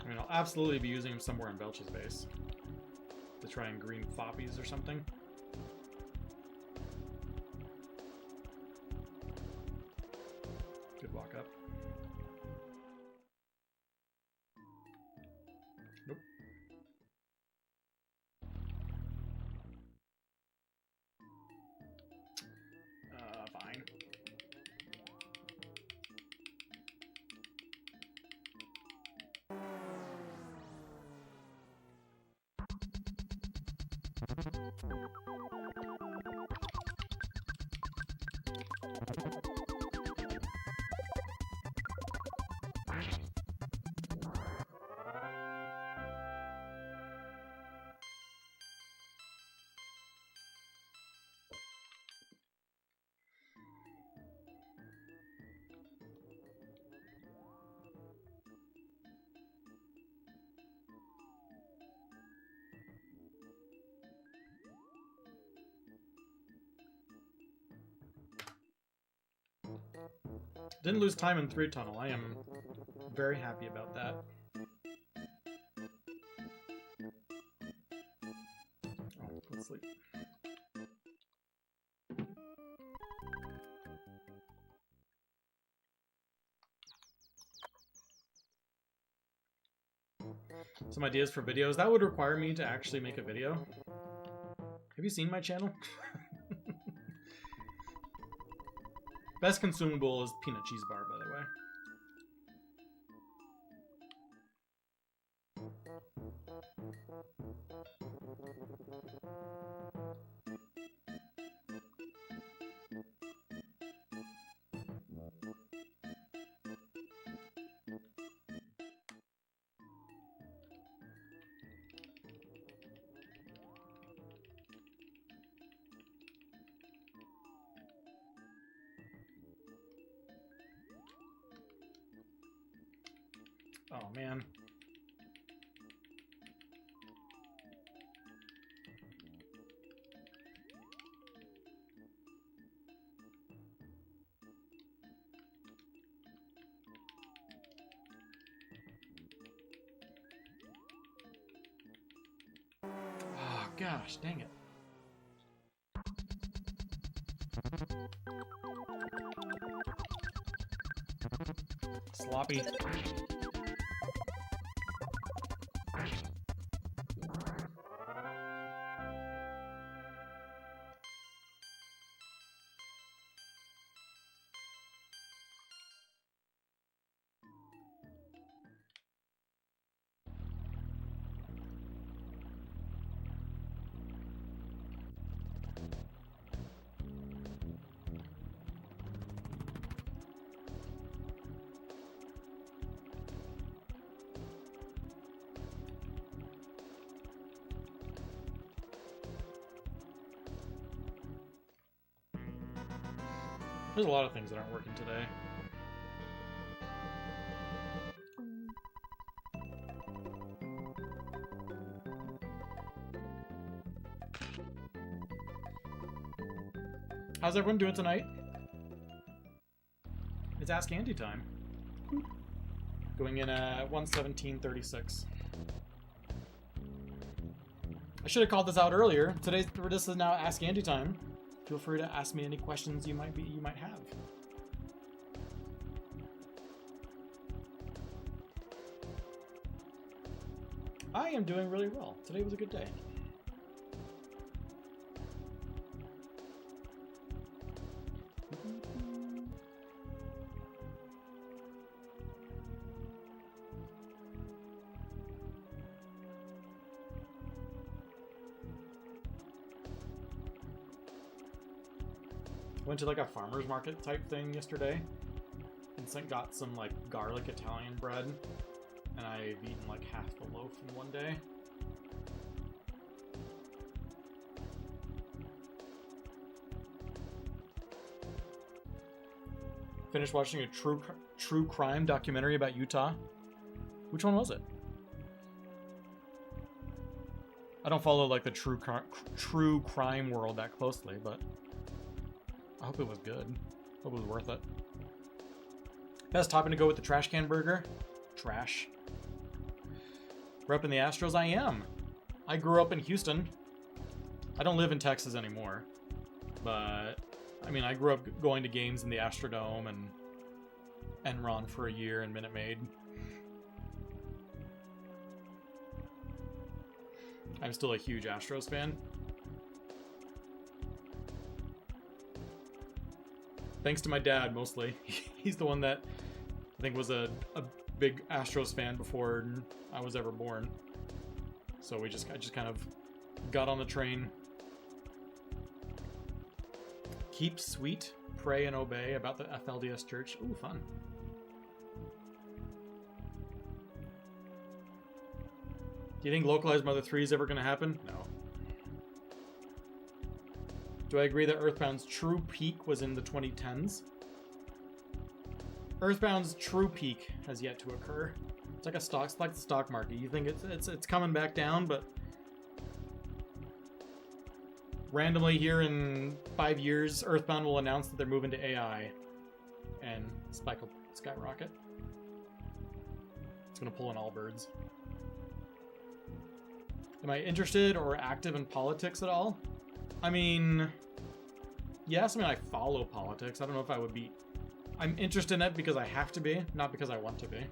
I mean, I'll absolutely be using them somewhere in Belch's base. To try and green foppies or something. Good walk up. Nope. Fine. Didn't lose time in 3 tunnel. I am very happy about that. Oh, let's sleep. Some ideas for videos. That would require me to actually make a video. Have you seen my channel? Best consumable is peanut cheese bar, by the way. Oh, man. Oh, gosh, dang it. Sloppy. There's a lot of things that aren't working today. How's everyone doing tonight? It's Ask Andy time. Going in at 1:17:36. I should have called this out earlier. This is now Ask Andy time. feel free to ask me any questions you might have. I am doing really well. Today was a good day. Went to like a farmer's market type thing yesterday and got some like garlic Italian bread, and I've eaten like half the loaf in one day. Finished watching a true crime documentary about Utah. Which one was it? I don't follow like the true crime world that closely, but I hope it was good. Hope it was worth it. Best topping to go with the trash can burger? Trash. Repping the Astros? I am. I grew up in Houston. I don't live in Texas anymore. But, I mean, I grew up going to games in the Astrodome and Enron for a year and Minute Maid. I'm still a huge Astros fan. Thanks to my dad, mostly. He's the one that I think was a big Astros fan before I was ever born. So I just kind of got on the train. Keep sweet, pray and obey about the FLDS Church. Ooh, fun. Do you think localized Mother 3 is ever going to happen? No. Do I agree that Earthbound's true peak was in the 2010s? Earthbound's true peak has yet to occur. It's like the stock market. You think it's coming back down, but randomly here in 5 years, Earthbound will announce that they're moving to AI, and spike will skyrocket. It's gonna pull in all birds. Am I interested or active in politics at all? I mean, yes, I follow politics. I don't know if I would be... I'm interested in it because I have to be, not because I want to be.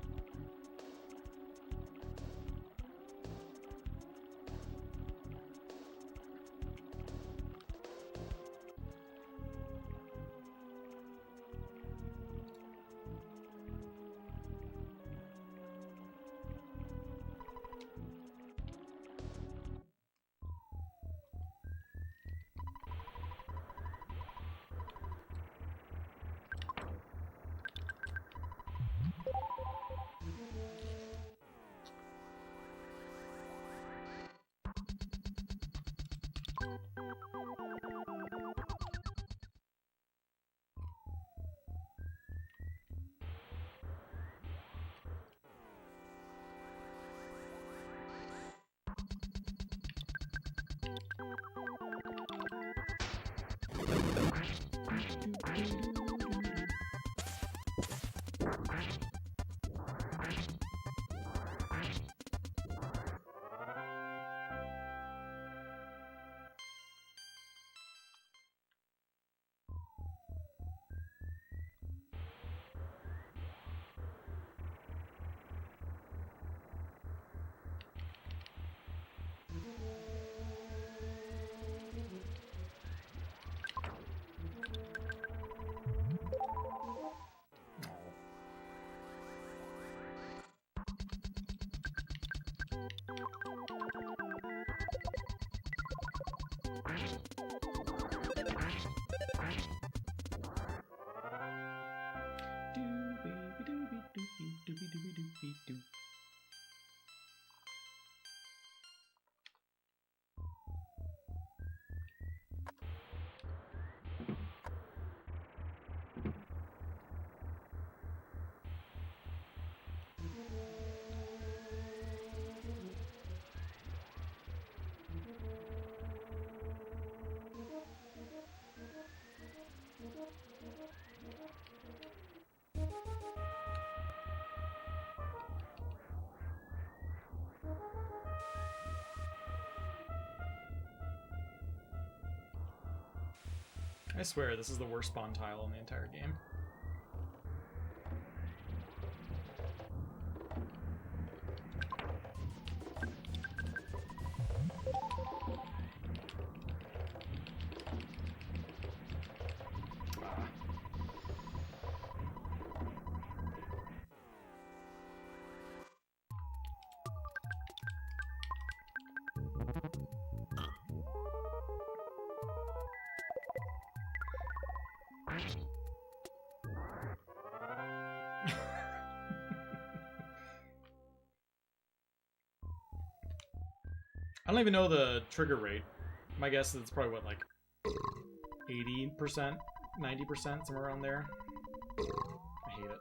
I swear, this is the worst spawn tile in the entire game. I don't even know the trigger rate. My guess is it's probably, what, like 80%, 90%, somewhere around there. I hate it.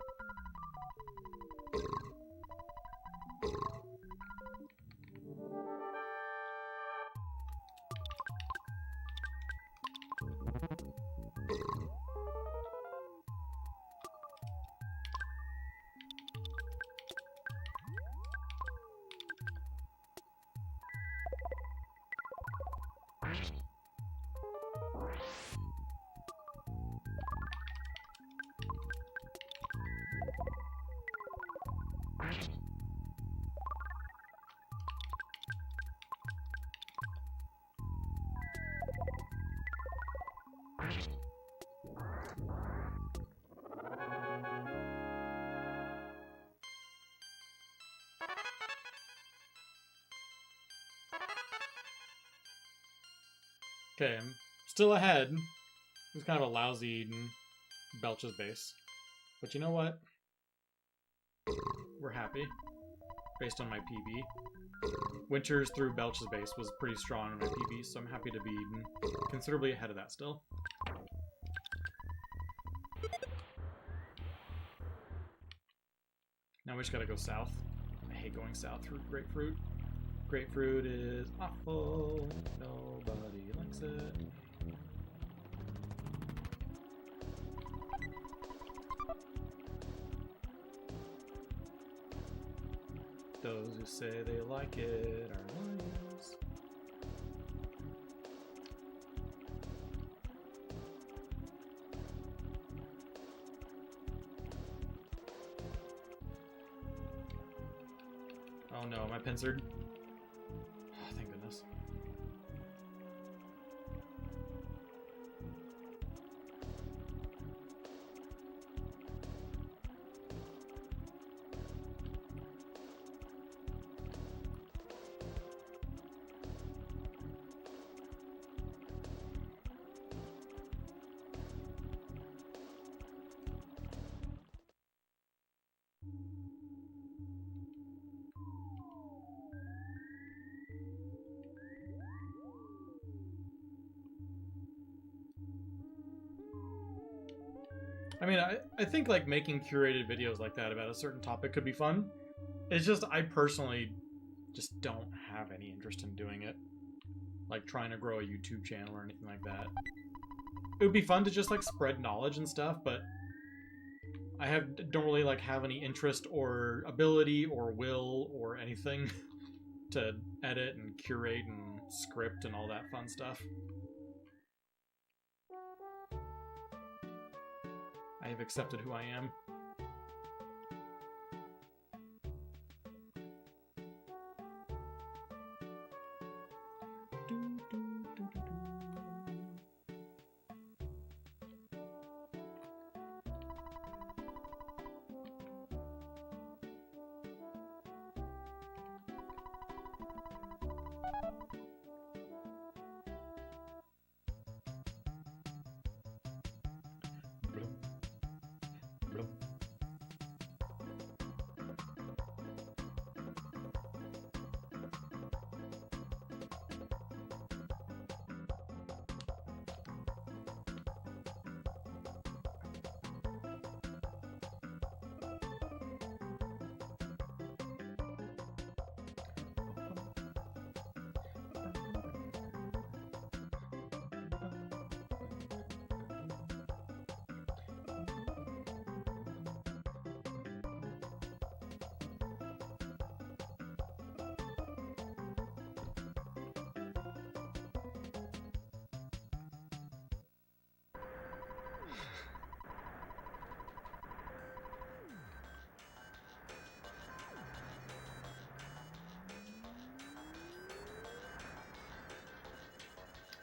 Okay, I'm still ahead. It's kind of a lousy Belch's base. But you know what? We're happy. Based on my PB. Winters through Belch's base was pretty strong in my PB, so I'm happy to be considerably ahead of that still. Now we just gotta go south. I hate going south through Grapefruit. Grapefruit is awful. Nobody likes it. Those who say they like it are liars. Oh no, am I pincered? Oh, thank goodness. I mean, I think like making curated videos like that about a certain topic could be fun. It's just I personally just don't have any interest in doing it. Like trying to grow a YouTube channel or anything like that. It would be fun to just like spread knowledge and stuff, but I don't really like have any interest or ability or will or anything to edit and curate and script and all that fun stuff. I have accepted who I am.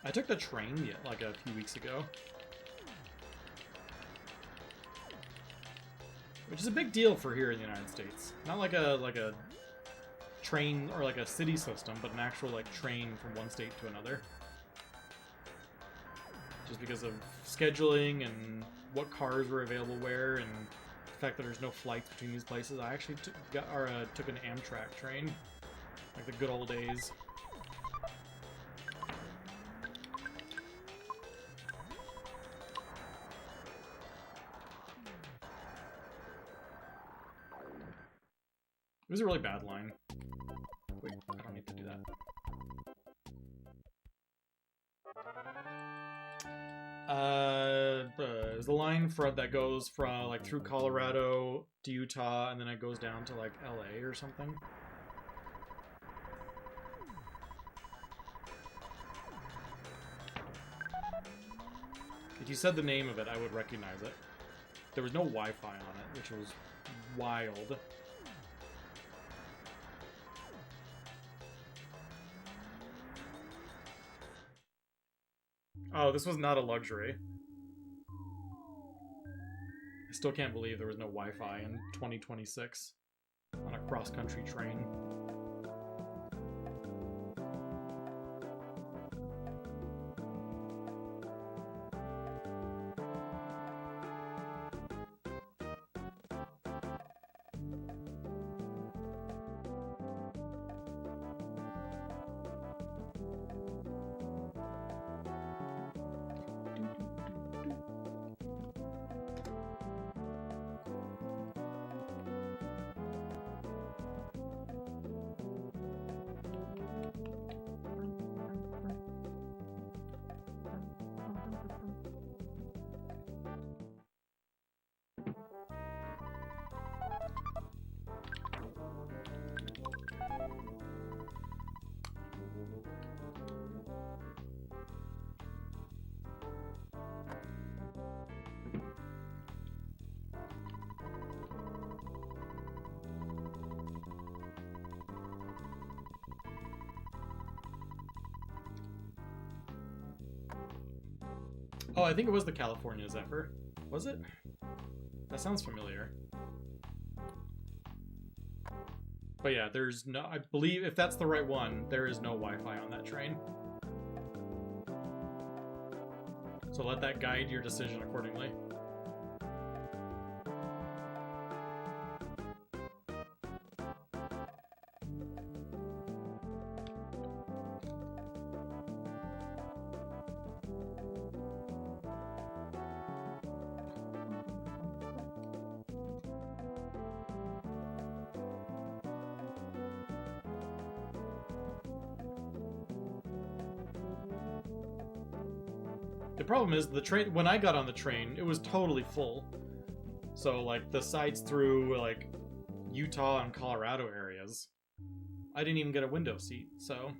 I took the train like a few weeks ago. Which is a big deal for here in the United States. Not like a train or like a city system, but an actual like train from one state to another. Just because of scheduling and what cars were available where, and the fact that there's no flights between these places. I actually took an Amtrak train, like the good old days. It was a really bad line. Wait, I don't need to do that. There's the line that goes from like through Colorado to Utah, and then it goes down to like LA or something. If you said the name of it, I would recognize it. There was no Wi-Fi on it, which was wild. Oh, this was not a luxury. I still can't believe there was no Wi-Fi in 2026 on a cross-country train. Oh, I think it was the California Zephyr. Was it? That sounds familiar. But yeah, there's no... I believe if that's the right one, there is no Wi-Fi on that train. So let that guide your decision accordingly. The problem is the train, when I got on the train, it was totally full. So like the sides through like Utah and Colorado areas, I didn't even get a window seat, so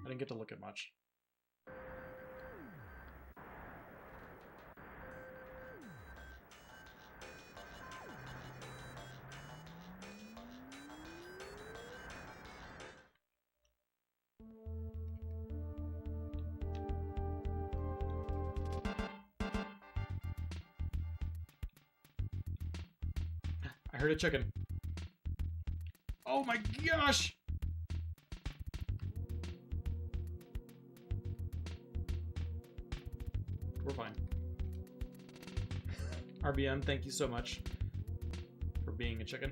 I didn't get to look at much. I heard a chicken. Oh my gosh! We're fine. RBM, thank you so much for being a chicken.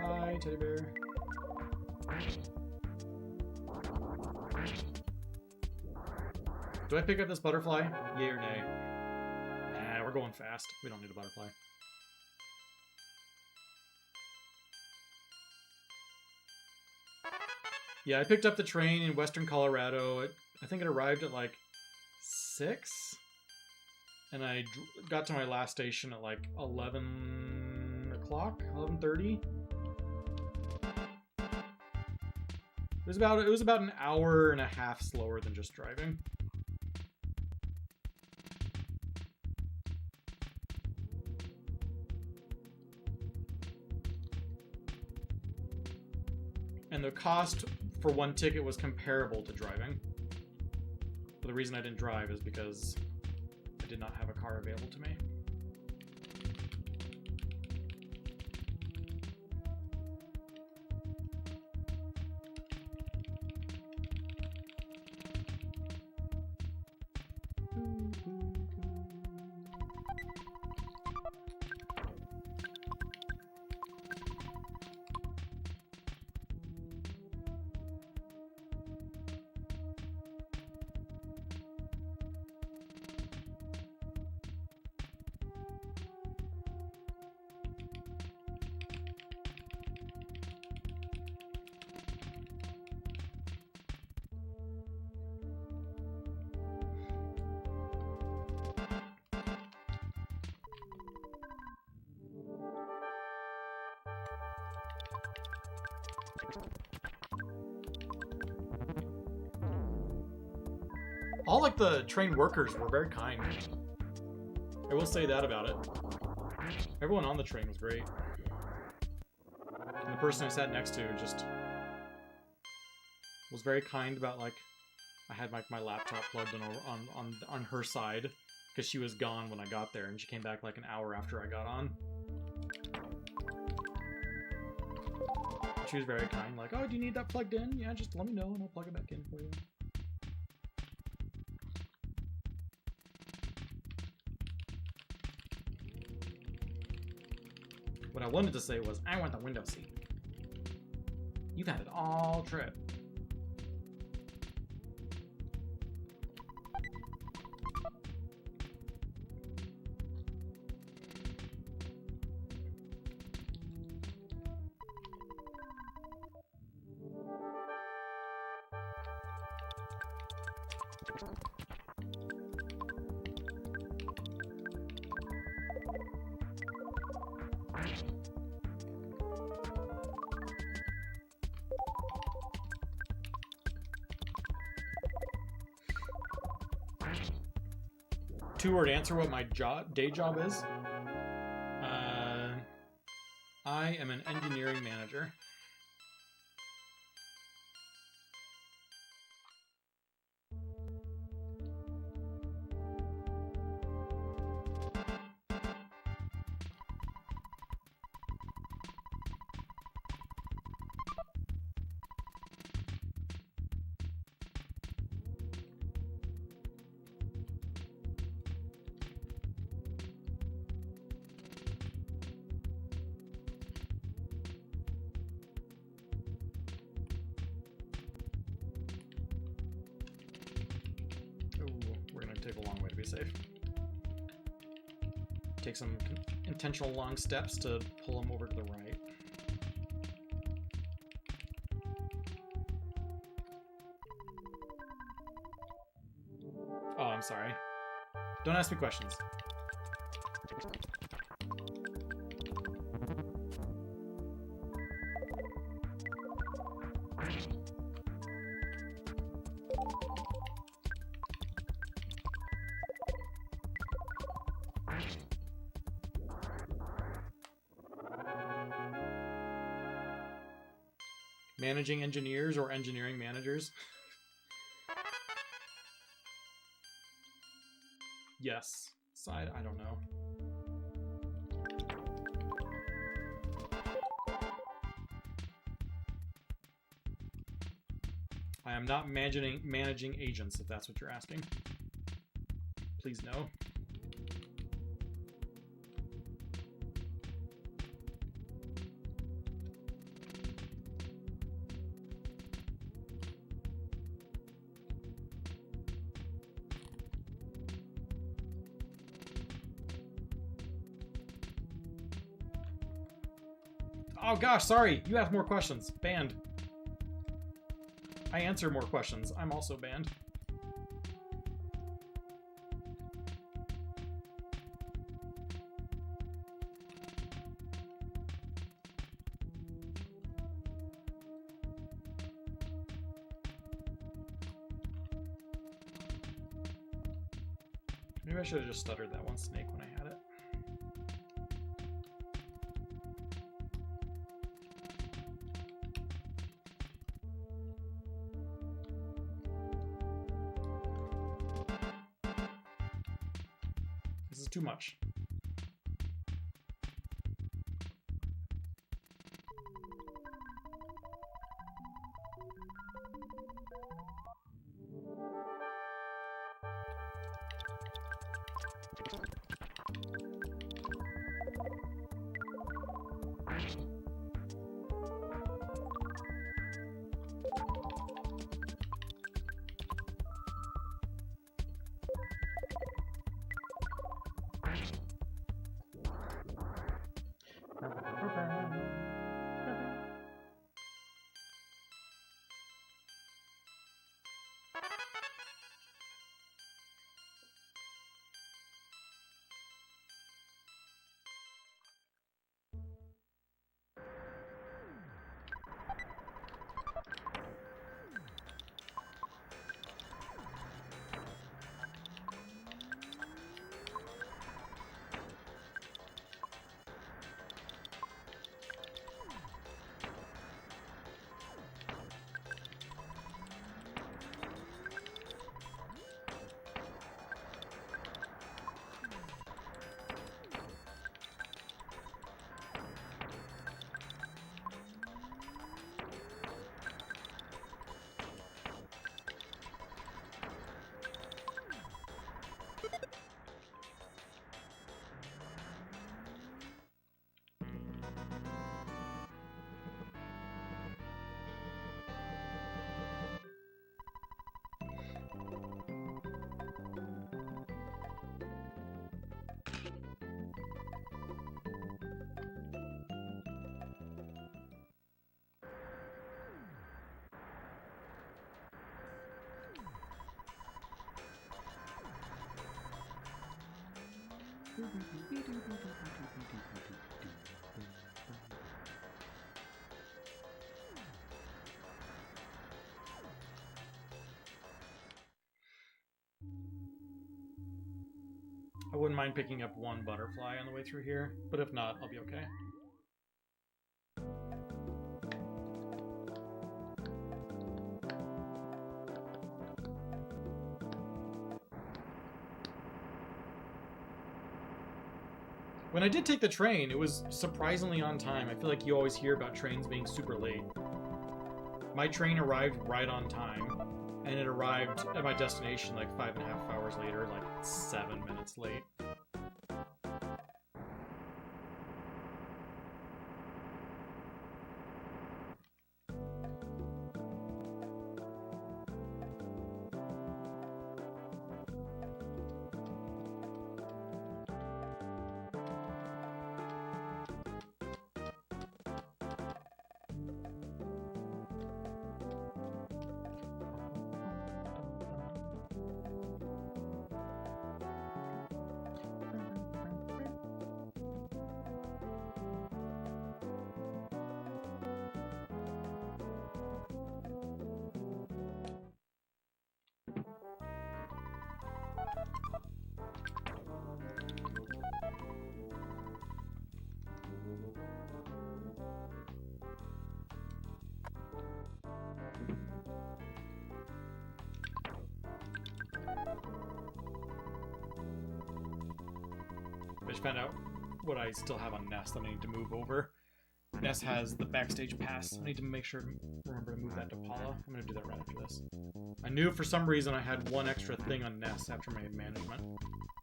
Bye, teddy bear. Do I pick up this butterfly? Yay or nay? Nah, we're going fast. We don't need a butterfly. Yeah, I picked up the train in western Colorado. I think it arrived at like 6. And I got to my last station at like 11 o'clock, 11:30. It was about an hour and a half slower than just driving. And the cost for one ticket was comparable to driving. But the reason I didn't drive is because I did not have a car available to me. All, like, the train workers were very kind. I will say that about it. Everyone on the train was great. And the person I sat next to just was very kind about, like, I had my laptop plugged in on her side because she was gone when I got there, and she came back like an hour after I got on. She was very kind, like, oh, do you need that plugged in? Yeah, just let me know and I'll plug it back in for you. What I wanted to say was, I want the window seat. You've had it all trip. Two-word answer what my day job is. I am an engineering manager. Safe. Take some intentional long steps to pull him over to the right. Oh, I'm sorry. Don't ask me questions. Managing engineers or engineering managers? Yes. Side, I don't know. I am not managing agents, if that's what you're asking. Please no. Oh gosh, sorry. You have more questions. Banned. I answer more questions. I'm also banned. Maybe I should have just stuttered that one snake when I had it. This is too much. I wouldn't mind picking up one butterfly on the way through here, but if not, I'll be okay. When I did take the train, it was surprisingly on time. I feel like you always hear about trains being super late. My train arrived right on time, and it arrived at my destination like 5.5 hours later, like 7 minutes late. I just found out what I still have on Nest that I need to move over. Nest has the backstage pass. I need to make sure to remember to move that to Paula. I'm going to do that right after this. I knew for some reason I had one extra thing on Nest after my management.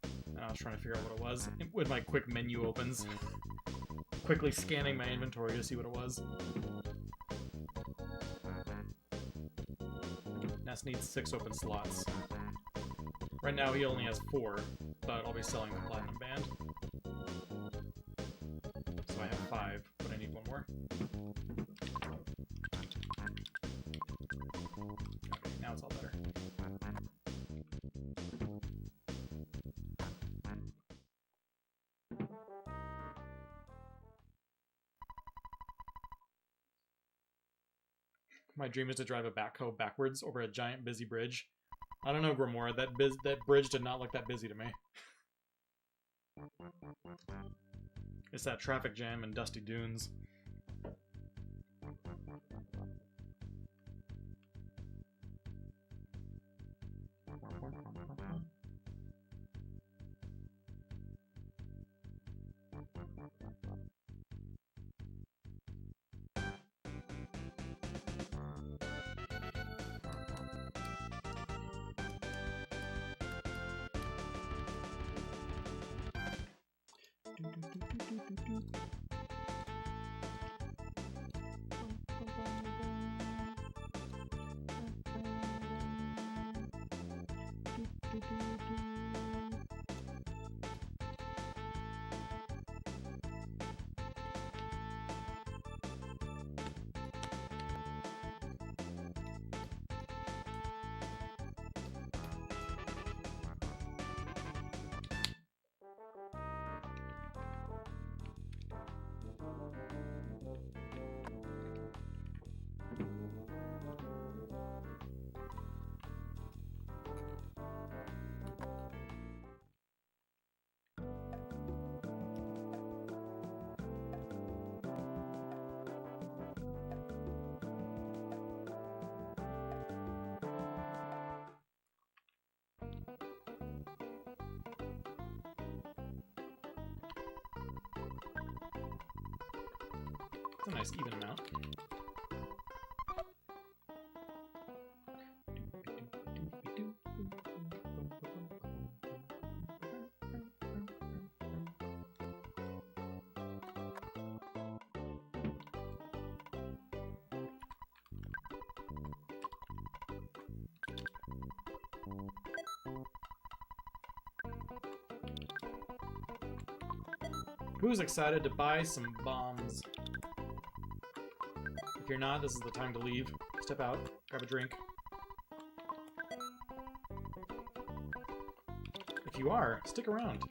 And I was trying to figure out what it was. When my quick menu opens, quickly scanning my inventory to see what it was. Nest needs 6 open slots. Right now he only has 4, but I'll be selling the Platinum Band. So I have 5, but I need 1 more. Okay, now it's all better. My dream is to drive a backhoe backwards over a giant busy bridge I don't know, Grimoire. That bridge did not look that busy to me. It's that traffic jam and dusty dunes. It's a nice even amount. Who's excited to buy some bombs? If you're not, this is the time to leave. Step out, grab a drink. If you are, stick around.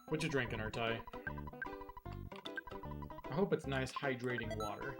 What you drinking, Artai? I hope it's nice, hydrating water.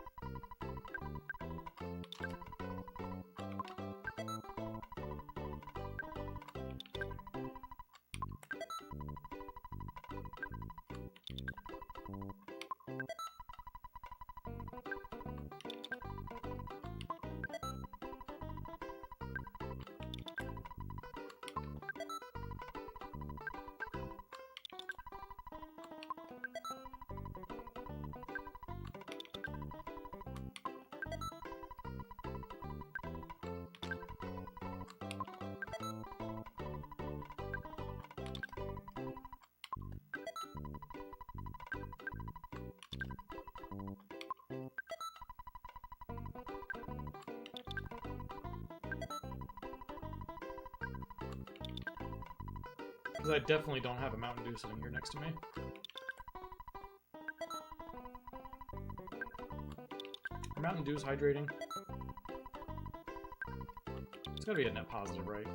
Because I definitely don't have a Mountain Dew sitting here next to me. Mountain Dew's hydrating. It's gotta be a net positive, right?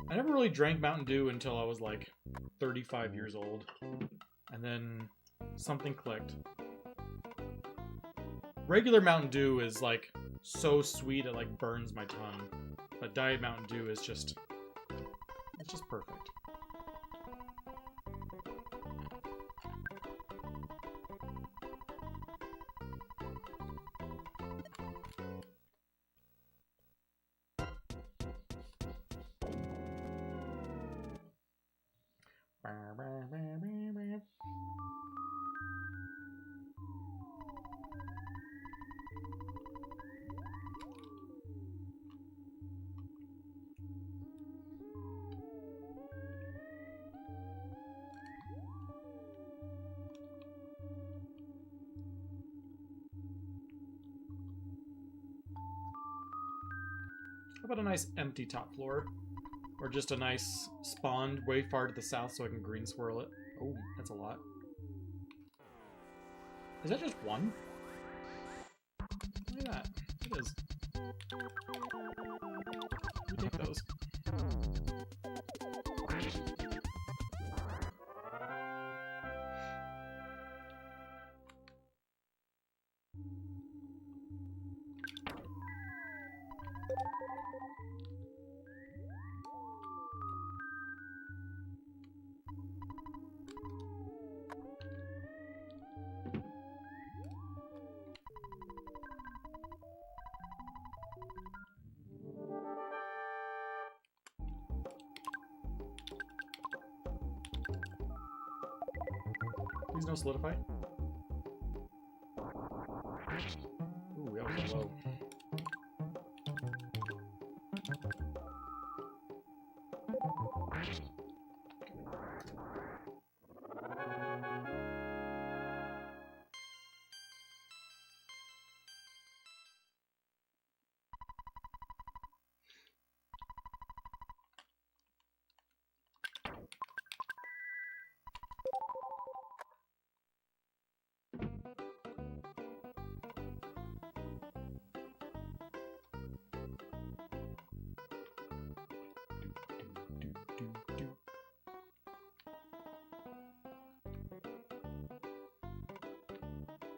I never really drank Mountain Dew until I was like 35 years old. And then something clicked. Regular Mountain Dew is like so sweet it like burns my tongue. But Diet Mountain Dew is just... it's just perfect. How about a nice empty top floor? Or just a nice spawn way far to the south so I can green swirl it. Oh, that's a lot. Is that just one? Look at that. It is. You take those. Please no solidify. Ooh, that was low.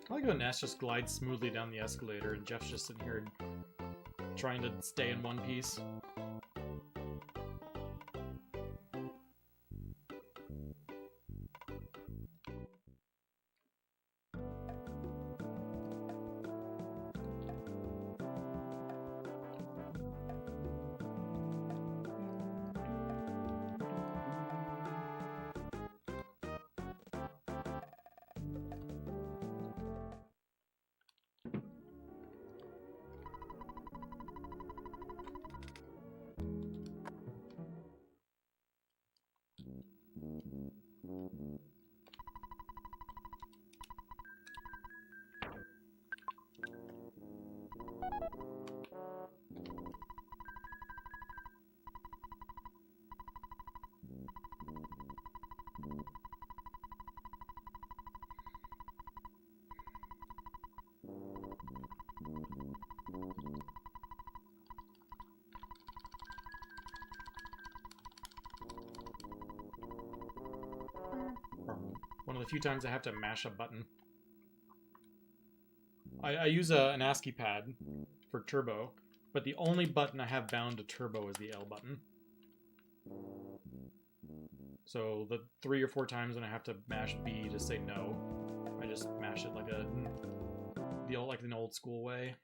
I like how Ness just glides smoothly down the escalator and Jeff's just sitting here trying to stay in one piece. One of the few times I have to mash a button. I use an ASCII pad for turbo, but the only button I have bound to turbo is the L button. So the 3 or 4 times when I have to mash B to say no, I just mash it like an old school way.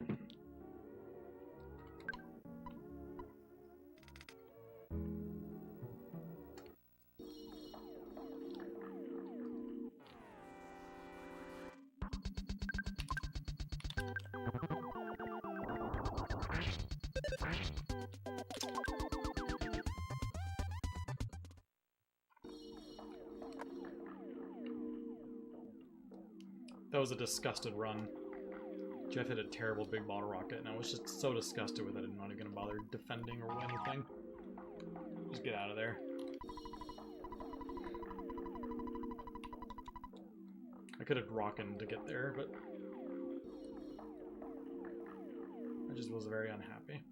That was a disgusted run. Jeff hit a terrible big bottle rocket, and I was just so disgusted with it, I'm not even gonna bother defending or anything. Just get out of there. I could have rocketed to get there, but I just was very unhappy.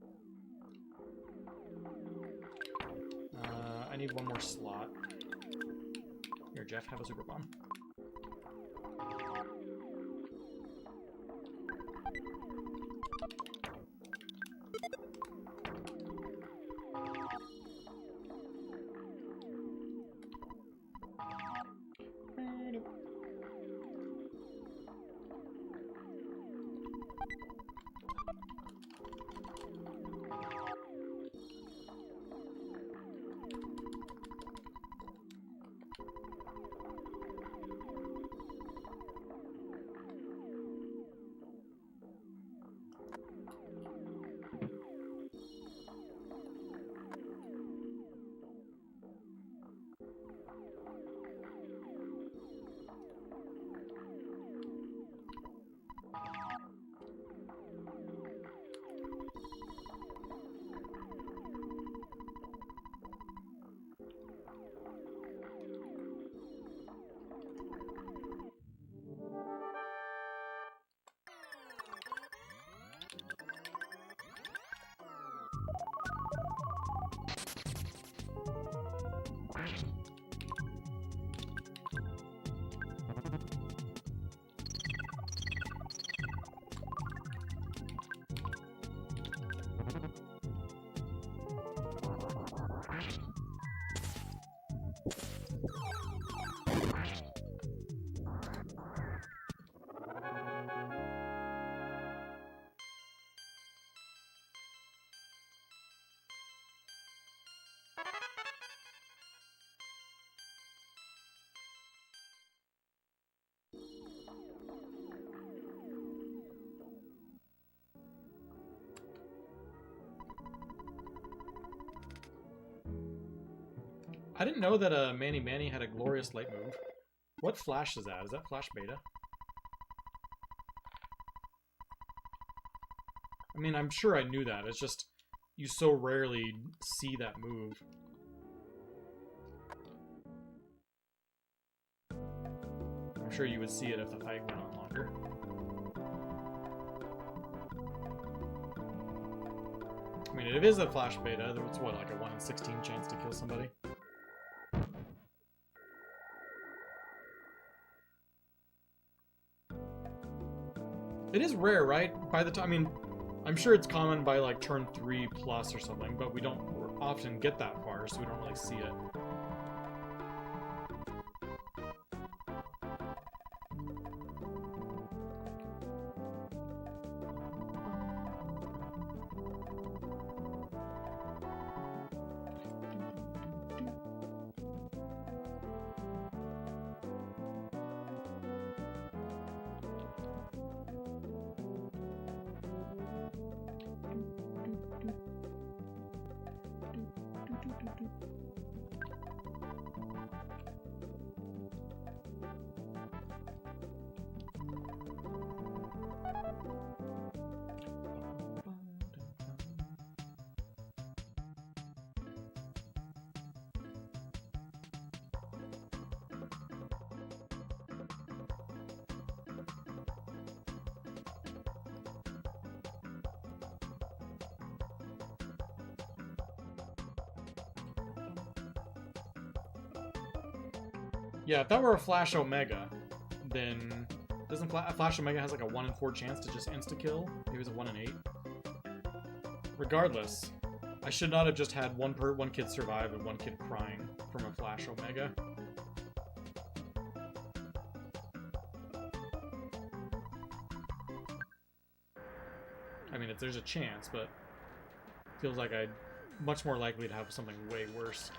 I need one more slot. Here, Jeff, have a super bomb. I didn't know that Manny Manny had a glorious light move. What flash is that? Is that flash beta? I mean, I'm sure I knew that. It's just you so rarely see that move. I'm sure you would see it if the fight went on longer. I mean, if it is a flash beta, it's what, like a 1 in 16 chance to kill somebody? It is rare, right? By the time, I mean, I'm sure it's common by like turn 3 plus or something, but we don't often get that far, so we don't really see it. Yeah, if that were a Flash Omega, then doesn't Flash Omega has like a 1 in 4 chance to just insta-kill? Maybe it's a 1 in 8. Regardless, I should not have just had one kid survive and one kid crying from a Flash Omega. I mean, there's a chance, but feels like I'd much more likely to have something way worse.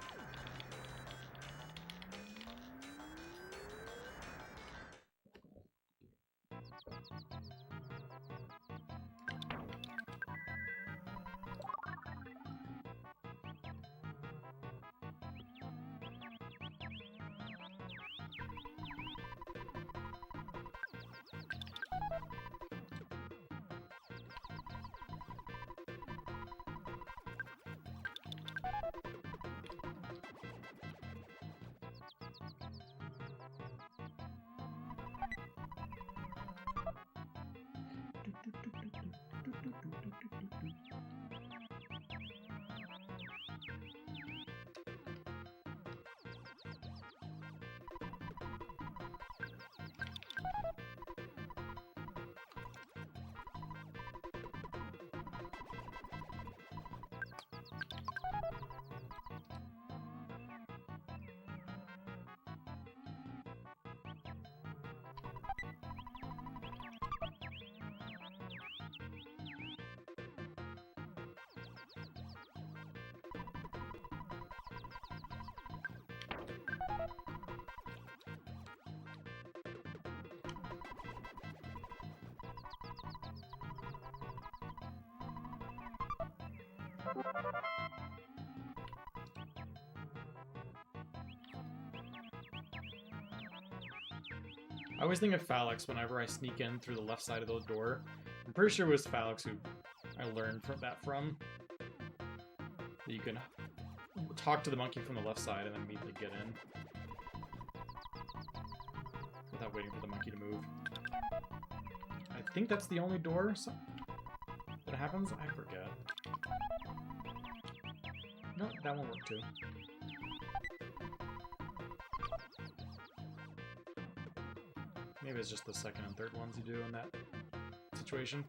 I always think of Phalanx whenever I sneak in through the left side of the door. I'm pretty sure it was Phalanx who I learned from. That you can talk to the monkey from the left side and then immediately get in. Without waiting for the monkey to move. I think that's the only door that happens? I forget. No, that one worked too. Maybe it's just the second and third ones you do in that situation.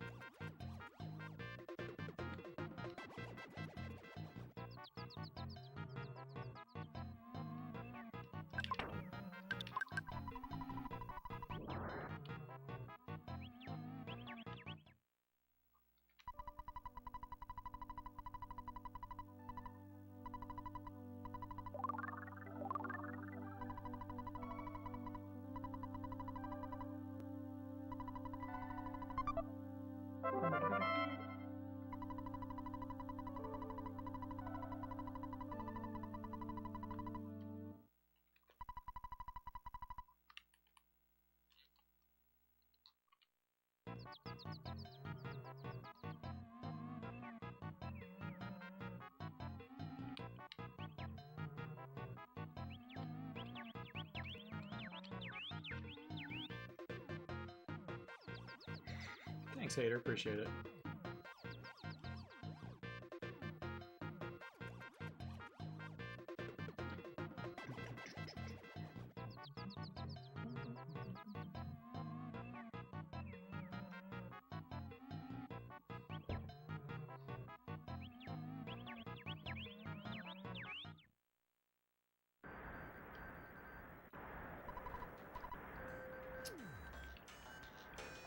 Thanks, Hater. Appreciate it.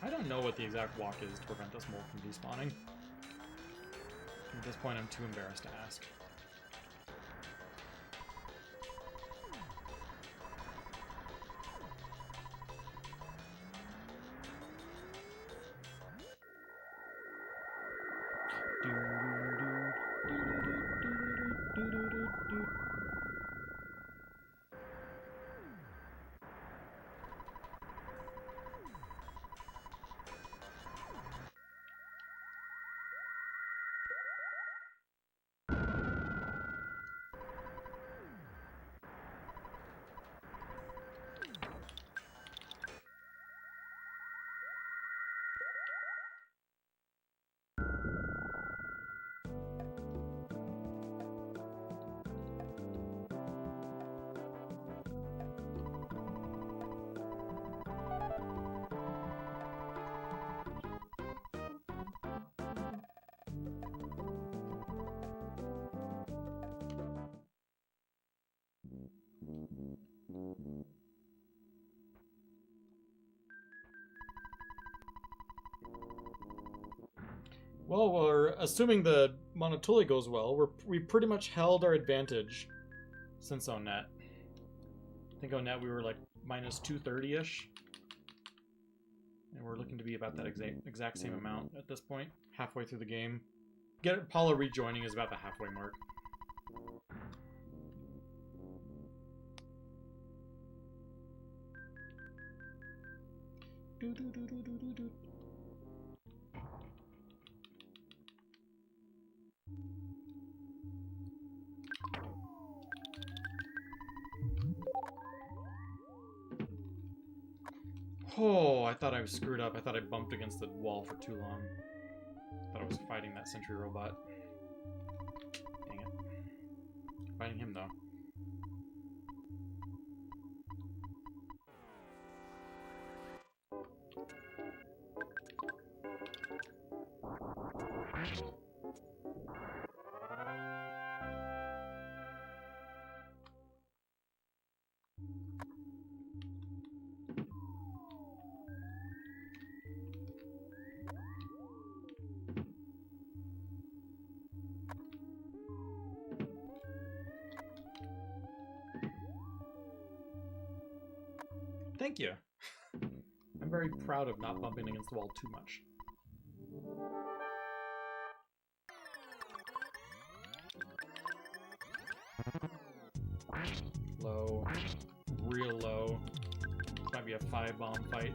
I don't know what the exact walk is to prevent this mole from despawning. At this point, I'm too embarrassed to ask. Well, we're assuming the Monotuli goes well. We pretty much held our advantage since Onet. I think Onet we were like minus 230-ish. And we're looking to be about that exact same amount at this point, halfway through the game. Paula rejoining is about the halfway mark. Oh, I thought I was screwed up. I thought I bumped against the wall for too long. I thought I was fighting that sentry robot. Dang it. Fighting him, though. Thank you. I'm very proud of not bumping against the wall too much. Low. Real low. This might be a 5-bomb fight.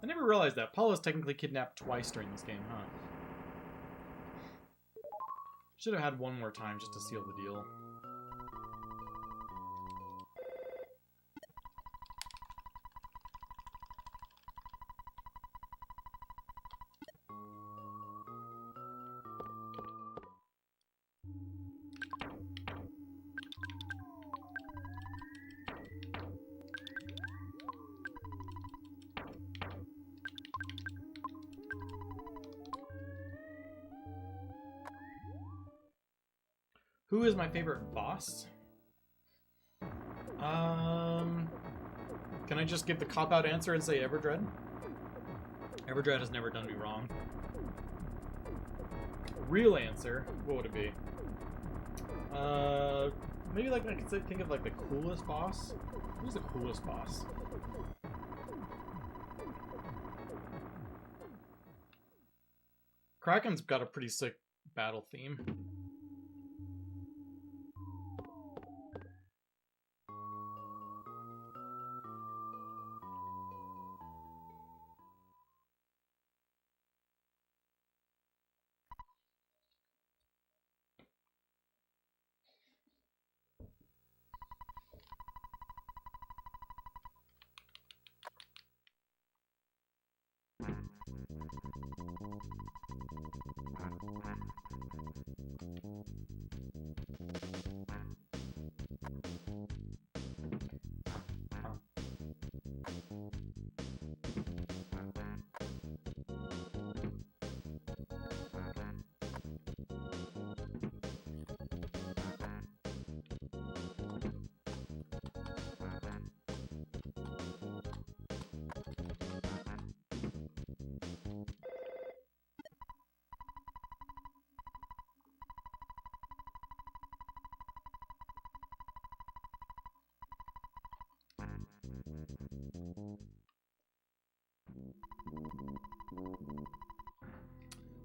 I never realized that. Paula's technically kidnapped twice during this game, huh? Should have had one more time just to seal the deal. Who is my favorite boss? Can I just give the cop-out answer and say Everdread? Everdread has never done me wrong. Real answer, what would it be? Maybe like I could think of like the coolest boss. Who's the coolest boss? Kraken's got a pretty sick battle theme.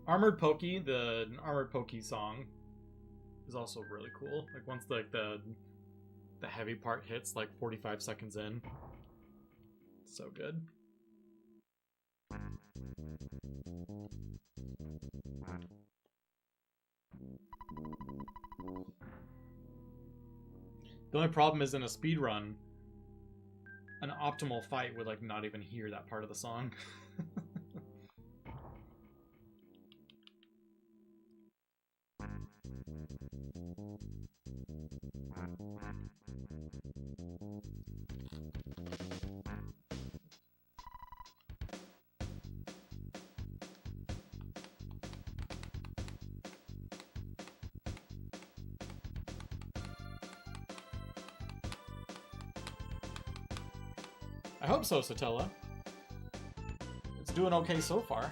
Armored Pokey, the Armored Pokey song is also really cool. Like once like the heavy part hits like 45 seconds in. So good. The only problem is in a speed run, an optimal fight would like not even hear that part of the song. I hope so, Satella. It's doing okay so far.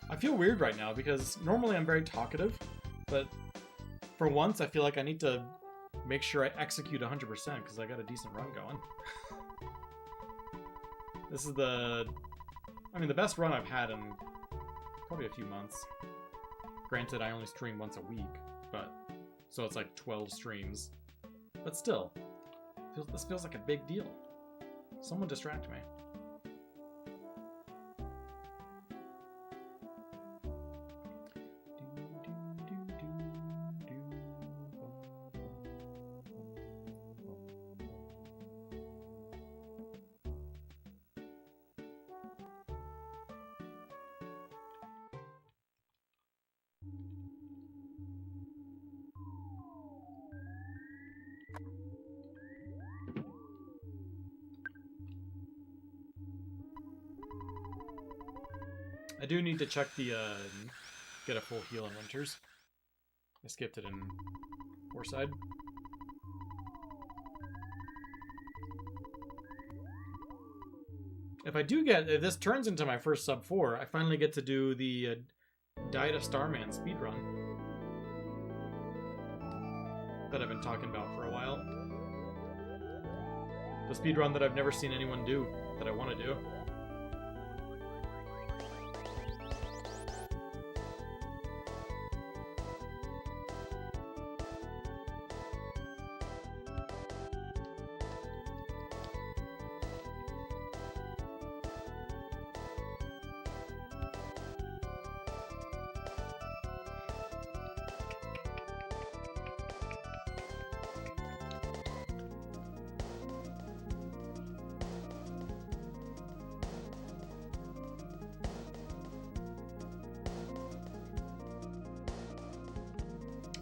I feel weird right now because normally I'm very talkative, but for once I feel like I need to make sure I execute 100% because I got a decent run going. This is the best run I've had in probably a few months. Granted, I only stream once a week, but so it's like 12 streams. But still, this feels like a big deal. Someone distract me. I do need to check the, get a full heal in Winters. I skipped it in Warside. If this turns into my first sub 4, I finally get to do the Diet of Starman speedrun that I've been talking about for a while. The speedrun that I've never seen anyone do, that I want to do.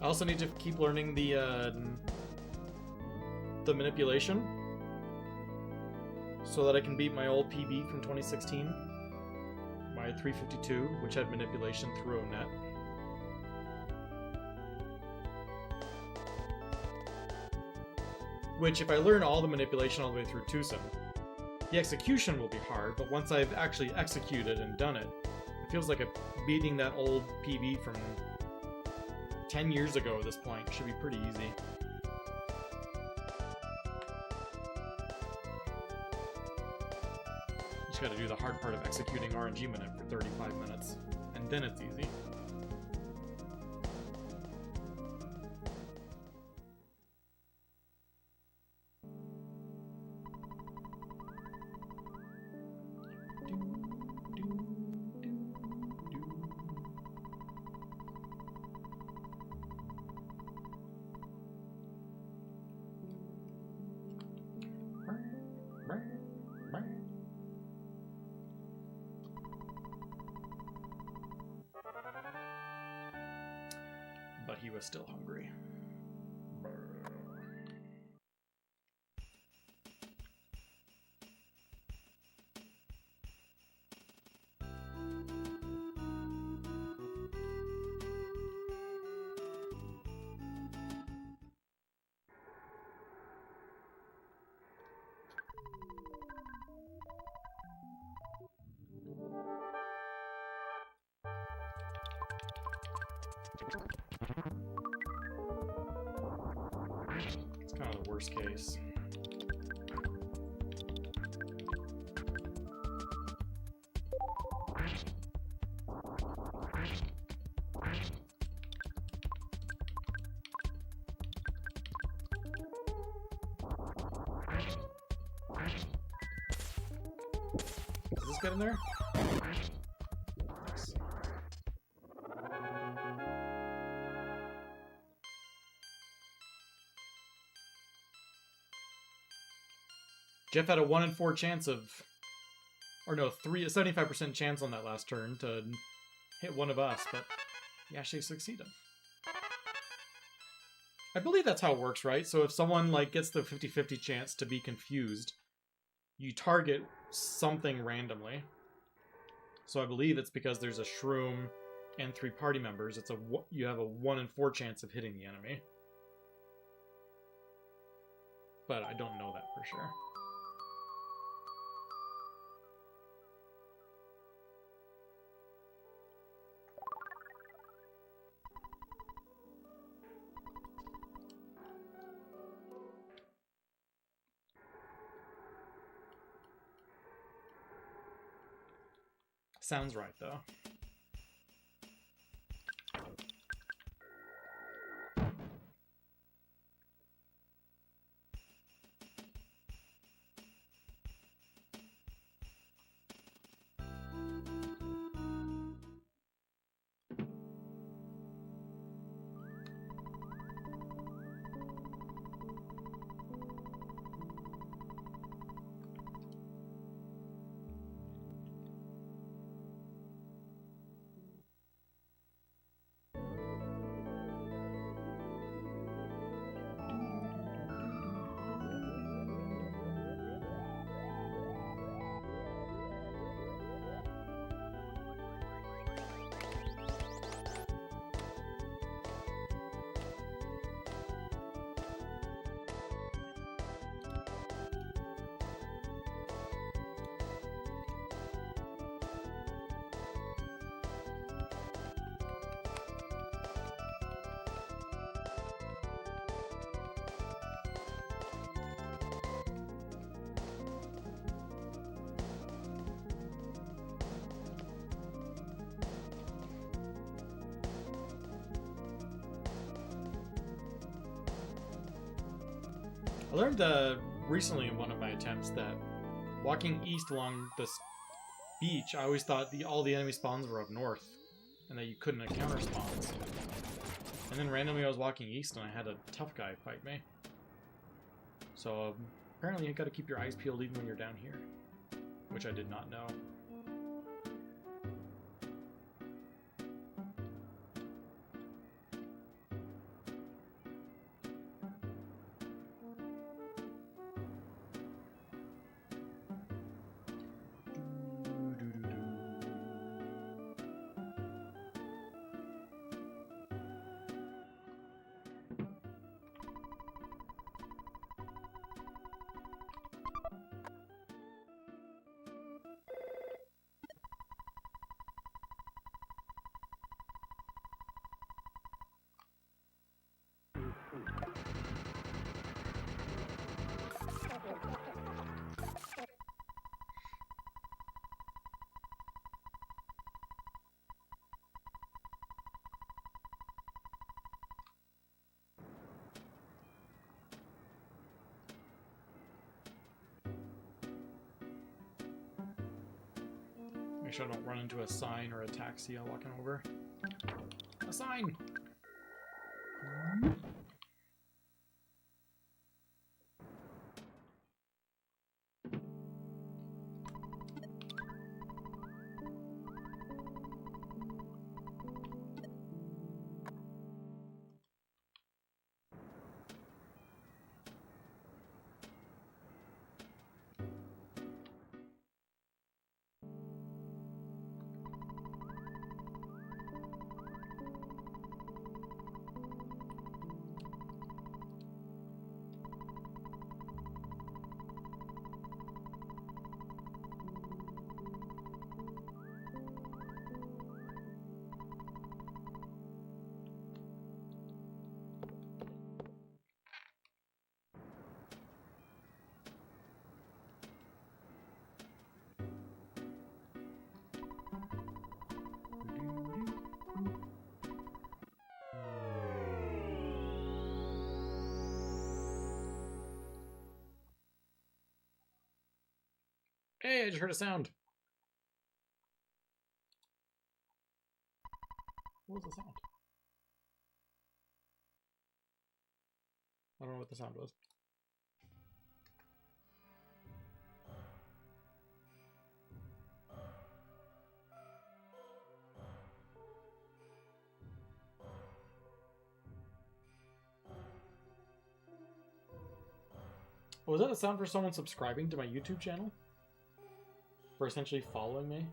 I also need to keep learning the manipulation so that I can beat my old PB from 2016, my 352, which had manipulation through ONET. Which, if I learn all the manipulation all the way through Twosome, the execution will be hard, but once I've actually executed and done it, it feels like beating that old PB from 10 years ago at this point. Should be pretty easy. Just gotta do the hard part of executing RNG minute for 35 minutes, and then it's easy. But he was still hungry. It's kind of the worst case. Does this get in there? Nice. Jeff had a 1 in 4 chance of, or no, a 75% chance on that last turn to hit one of us, but he actually succeeded. I believe that's how it works, right? So if someone like gets the 50-50 chance to be confused, you target something randomly. So I believe it's because there's a shroom and 3 party members. You have a 1 in 4 chance of hitting the enemy. But I don't know that for sure. Sounds right, though. I learned recently in one of my attempts that walking east along this beach, I always thought all the enemy spawns were up north, and that you couldn't encounter spawns. And then randomly I was walking east and I had a tough guy fight me. So apparently you gotta keep your eyes peeled even when you're down here, which I did not know. Make sure I don't run into a sign or a taxi while walking over. A sign! Hey, I just heard a sound. What was the sound? I don't know what the sound was. Oh, was that a sound for someone subscribing to my YouTube channel? For essentially following me?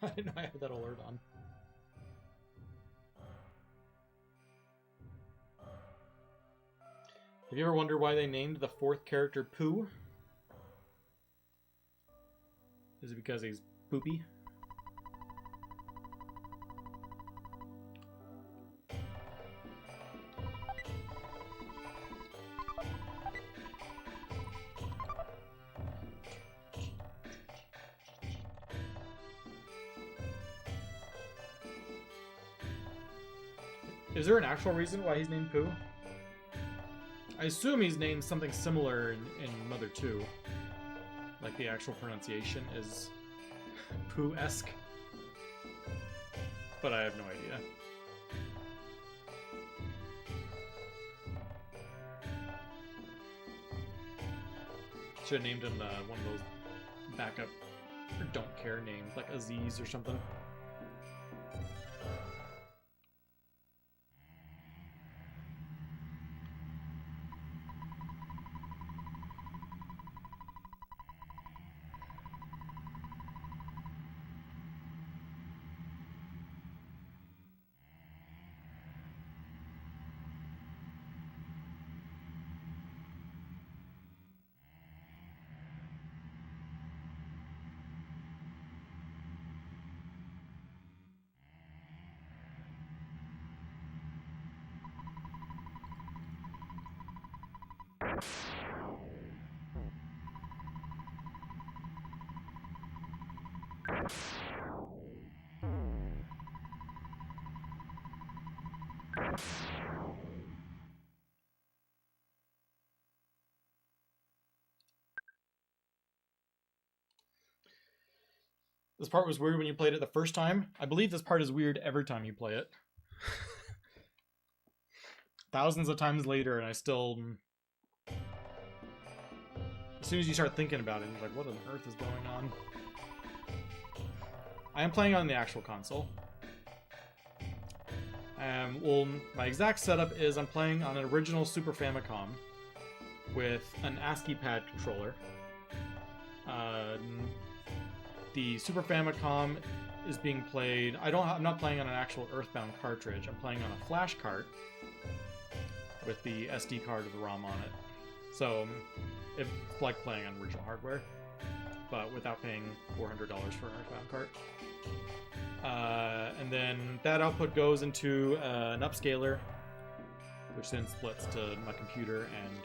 I didn't know I had that alert on. Have you ever wondered why they named the fourth character Pooh? Is it because he's poopy? Is there an actual reason why he's named Pooh? I assume he's named something similar in Mother 2. Like the actual pronunciation is Pooh-esque. But I have no idea. Should have named him one of those backup or don't care names, like Aziz or something. This part was weird when you played it the first time. I believe this part is weird every time you play it. Thousands of times later, and I still... As soon as you start thinking about it, you're like, what on earth is going on? I am playing on the actual console. Well, my exact setup is I'm playing on an original Super Famicom with an ASCII pad controller. The Super Famicom is being played... I'm not playing on an actual Earthbound cartridge. I'm playing on a flash cart with the SD card of the ROM on it. So it's like playing on original hardware, but without paying $400 for an Earthbound cart. And then that output goes into an upscaler, which then splits to my computer and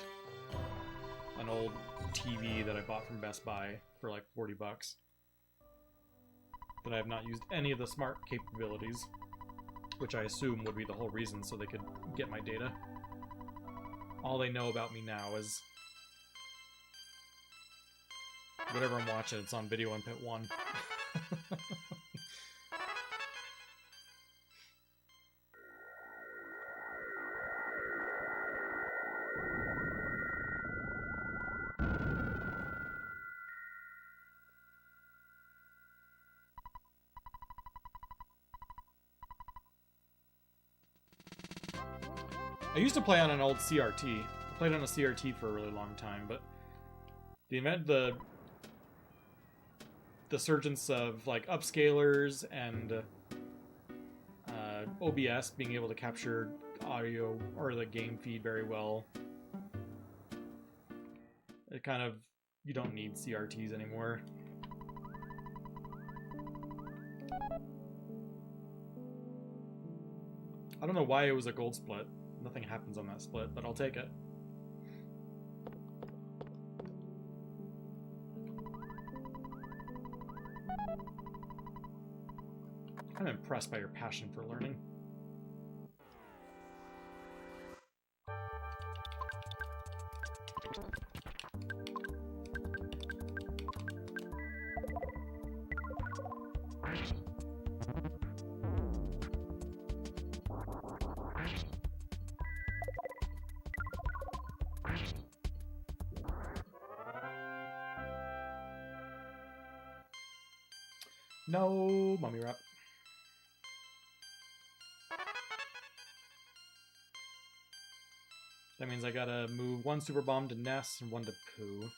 an old TV that I bought from Best Buy for like 40 bucks. That I have not used any of the smart capabilities, which I assume would be the whole reason so they could get my data. All they know about me now is whatever I'm watching, it's on Video Input 1. I used to play on an old CRT. I played on a CRT for a really long time, but the surgence of like upscalers and OBS being able to capture audio or the game feed very well, it kind of, you don't need CRTs anymore. I don't know why it was a gold split. Nothing happens on that split, but I'll take it. I'm impressed by your passion for learning. No mummy wrap. That means I gotta move one Super Bomb to Ness and one to Pooh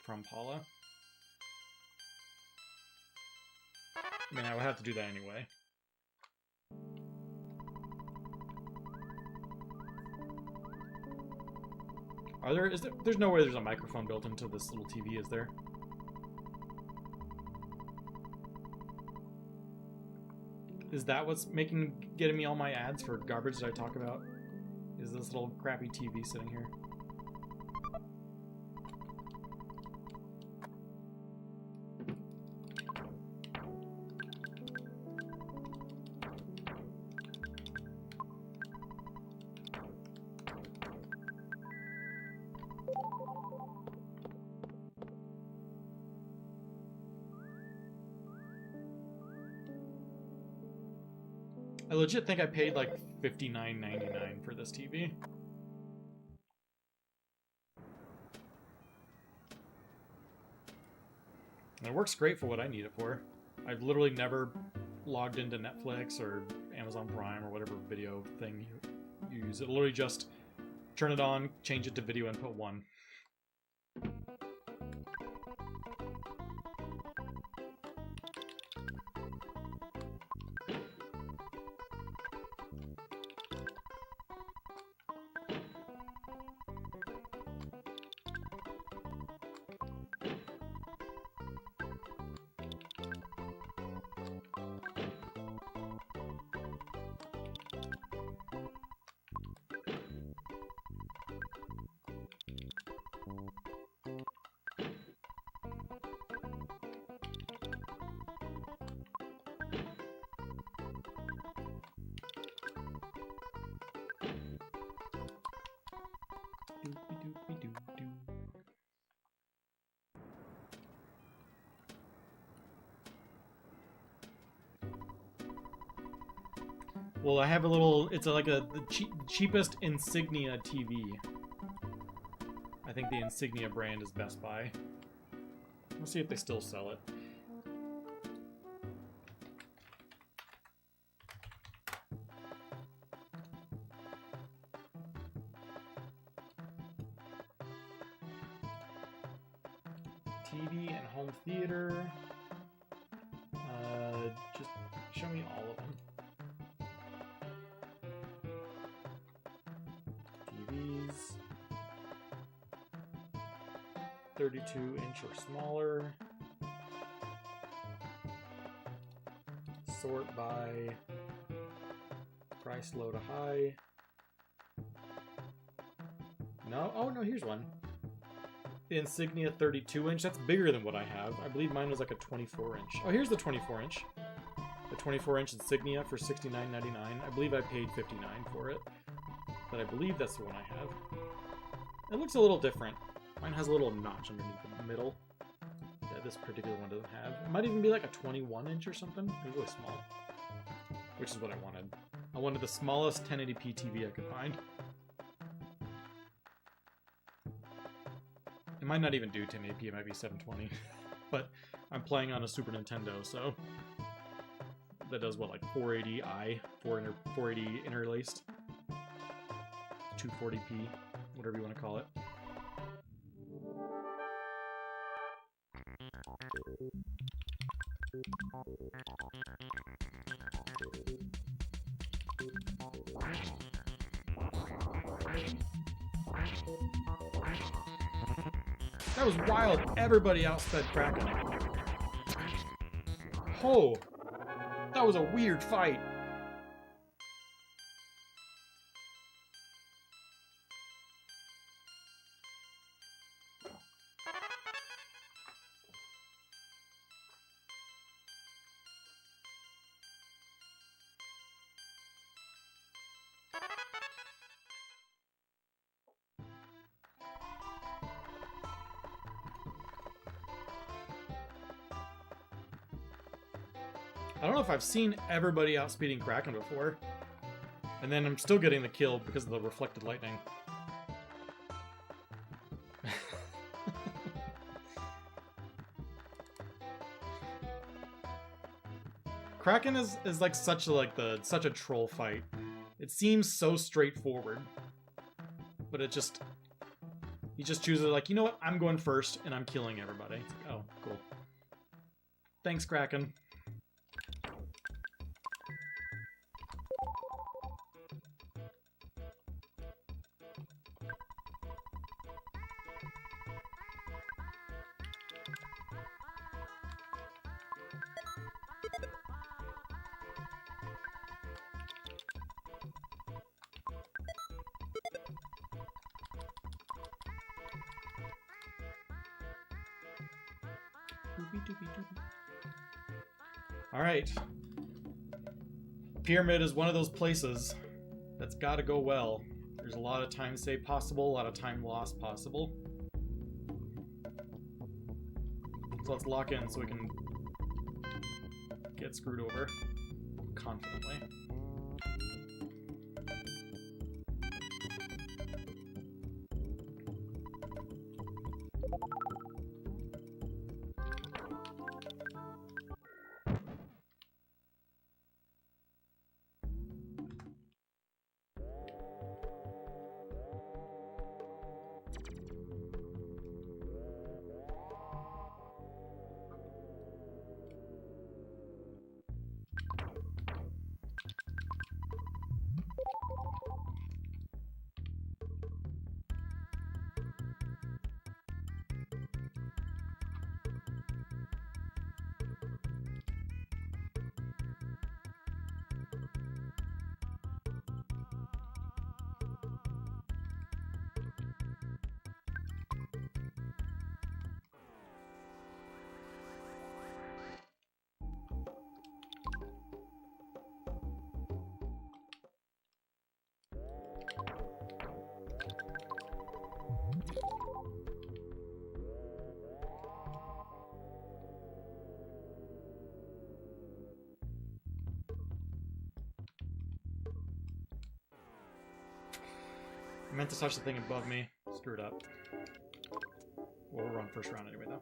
from Paula. I mean, I would have to do that anyway. There's no way there's a microphone built into this little TV, is there? Is that what's getting me all my ads for garbage that I talk about? Is this little crappy TV sitting here? I legit think I paid like $59.99 for this TV. And it works great for what I need it for. I've literally never logged into Netflix or Amazon Prime or whatever video thing you use. It'll literally just turn it on, change it to Video Input 1. Well, I have a little. It's like the cheapest Insignia TV. I think the Insignia brand is Best Buy. Let's see if they still sell it. TV and home theater. Just show me all of them. TVs. 32-inch or smaller. Sort by price low to high. No? Oh, no, here's one. The Insignia 32-inch. That's bigger than what I have. I believe mine was like a 24-inch. Oh, here's the 24-inch. The 24-inch Insignia for $69.99. I believe I paid $59 for it. But I believe that's the one I have. It looks a little different. Mine has a little notch underneath the middle that this particular one doesn't have. It might even be like a 21-inch or something. It's really small. Which is what I wanted. I wanted the smallest 1080p TV I could find. It might not even do 1080p, it might be 720. But I'm playing on a Super Nintendo, so that does what, like 480i, 480 interlaced, 240p, whatever you want to call it. That was wild. Everybody outsped Kraken. Oh, that was a weird fight. I don't know if I've seen everybody outspeeding Kraken before. And then I'm still getting the kill because of the reflected lightning. Kraken is like such a troll fight. It seems so straightforward. But it just he just chooses like, you know what, I'm going first and I'm killing everybody. It's like, oh, cool. Thanks, Kraken. Alright. Pyramid is one of those places that's gotta go well. There's a lot of time save possible, a lot of time loss possible. So let's lock in so we can get screwed over confidently. I meant to touch the thing above me. Screw it up. Well, we'll run first round anyway, though.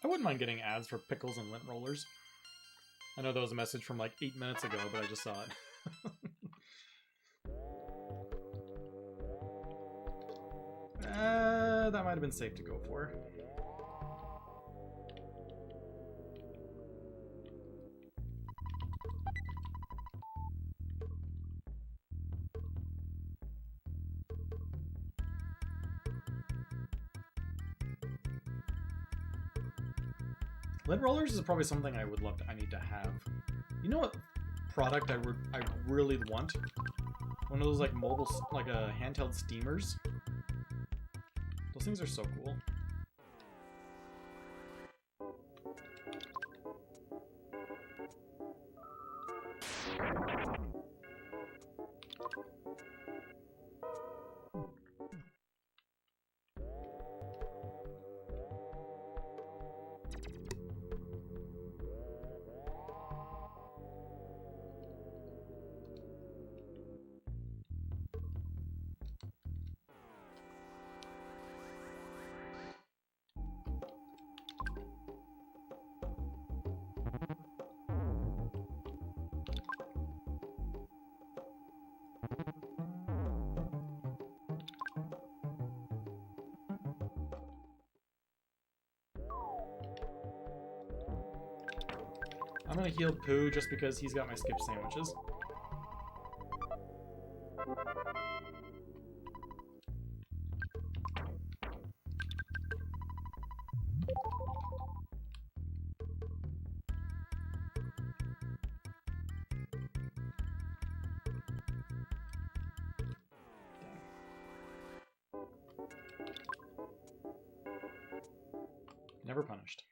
I wouldn't mind getting ads for pickles and lint rollers. I know that was a message from like 8 minutes ago, but I just saw it. That might have been safe to go for. Lint rollers is probably something I would love to, I need to have. You know what product I really want? One of those like mobile, like handheld steamers. Those things are so cool. I'm gonna heal Pooh just because he's got my skip sandwiches. Never punished.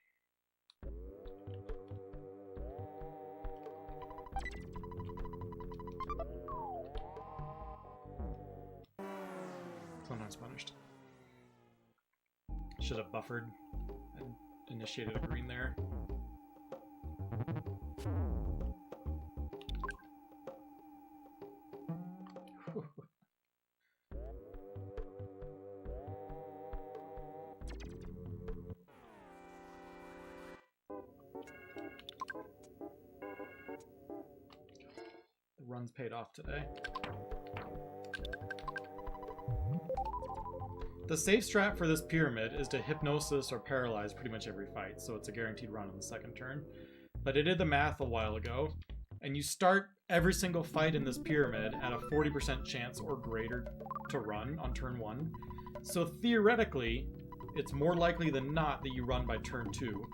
Sometimes punished. Should have buffered and initiated a green there. The run's paid off today. The safe strat for this pyramid is to hypnosis or paralyze pretty much every fight, so it's a guaranteed run on the second turn. But I did the math a while ago, and you start every single fight in this pyramid at a 40% chance or greater to run on turn 1. So theoretically, it's more likely than not that you run by turn 2,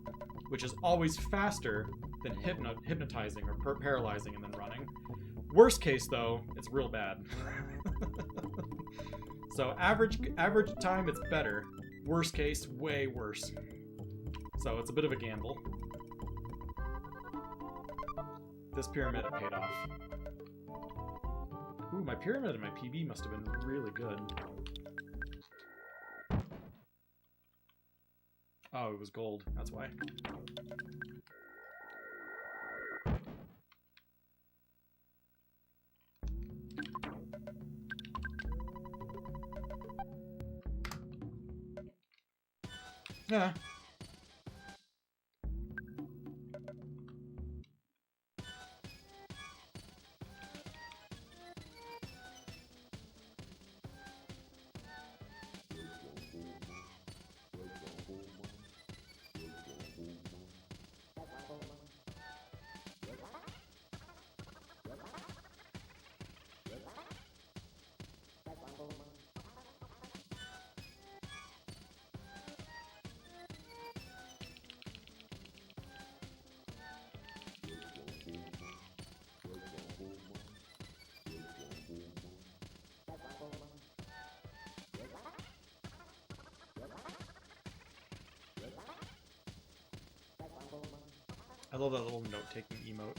which is always faster than hypnotizing or paralyzing and then running. Worst case, though, it's real bad. So average time, it's better. Worst case, way worse. So it's a bit of a gamble. This pyramid paid off. Ooh, my pyramid and my PB must have been really good. Oh, it was gold. That's why. Yeah. I love that little note-taking emote.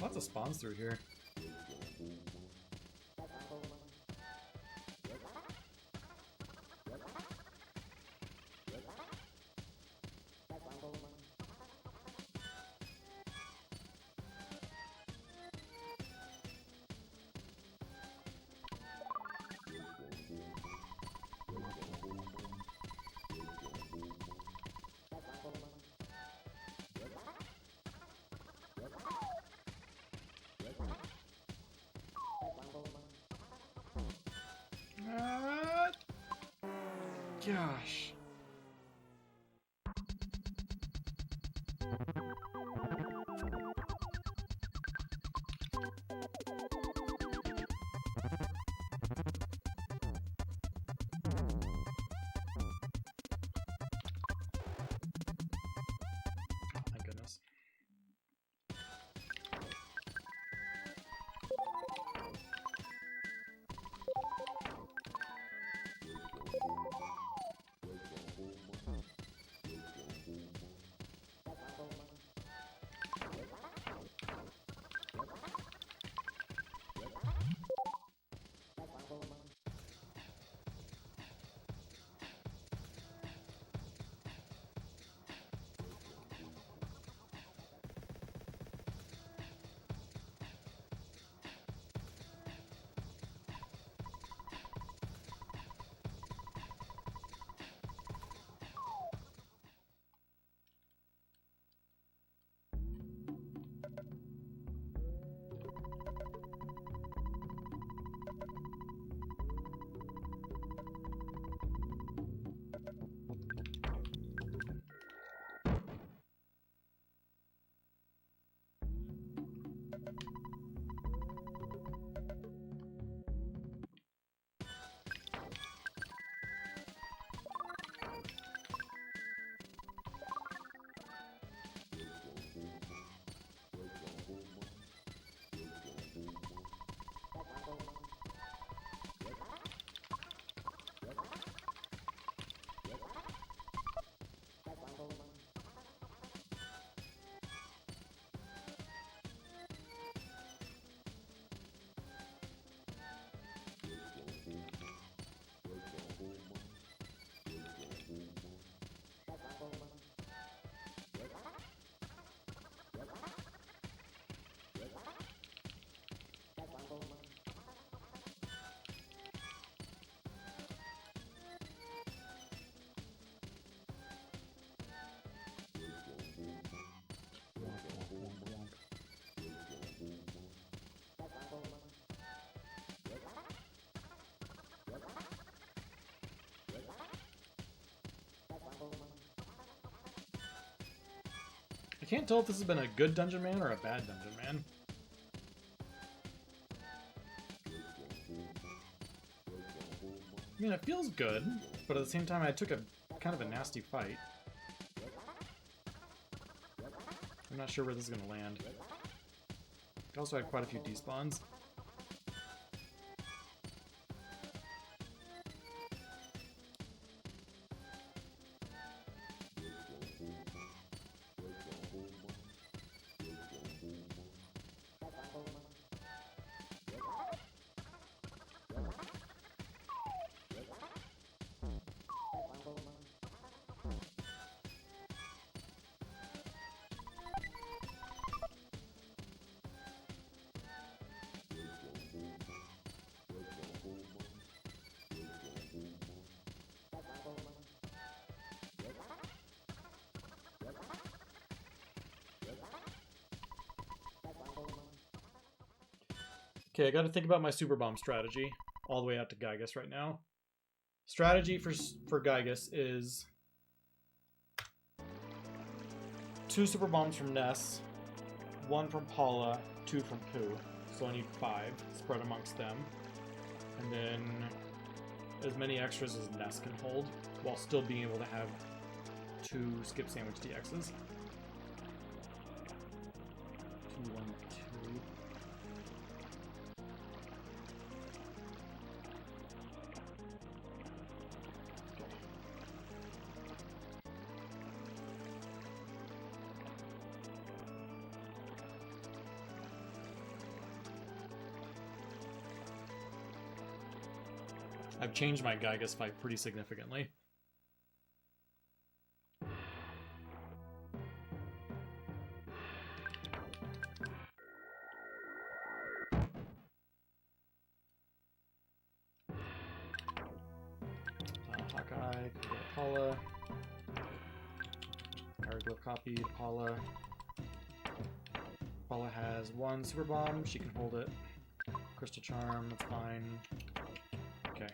Lots of spawns through here. Gosh. Thank goodness. I can't tell if this has been a good Dungeon Man or a bad Dungeon Man. I mean, it feels good, but at the same time I took a kind of a nasty fight. I'm not sure where this is going to land. I also had quite a few despawns. Okay, I gotta think about my super bomb strategy all the way out to Gygus right now. Strategy for Gygus is 2 super bombs from Ness 1 from Paula, 2 from Pooh. So I need 5 spread amongst them. And then as many extras as Ness can hold, while still being able to have 2 Skip Sandwich DXs. 2, 1, 2. I've changed my Gygus fight pretty significantly. Hawkeye, Paula. Hieroglyph copied, Paula. Paula has 1 Super Bomb, she can hold it. Crystal Charm, that's fine. Okay.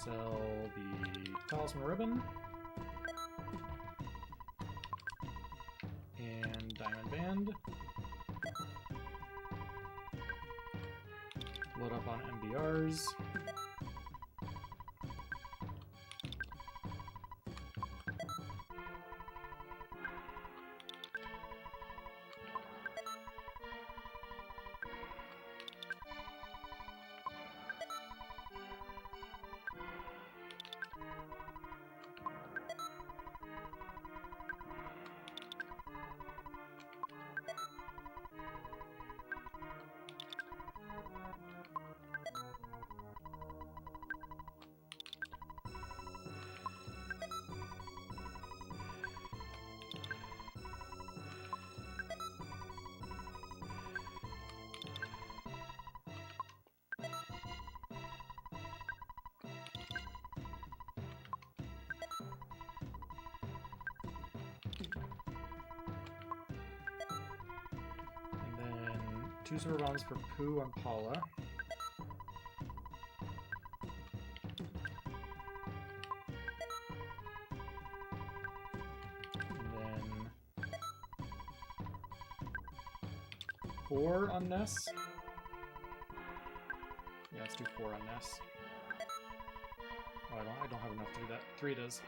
Sell the Talisman Ribbon. And Diamond Band. Load up on MBRs. And then 2 Super Bombs for Pooh and Paula. And then 4 on Ness. Yeah, let's do 4 on Ness. Oh, I don't have enough to do that. 3 it is.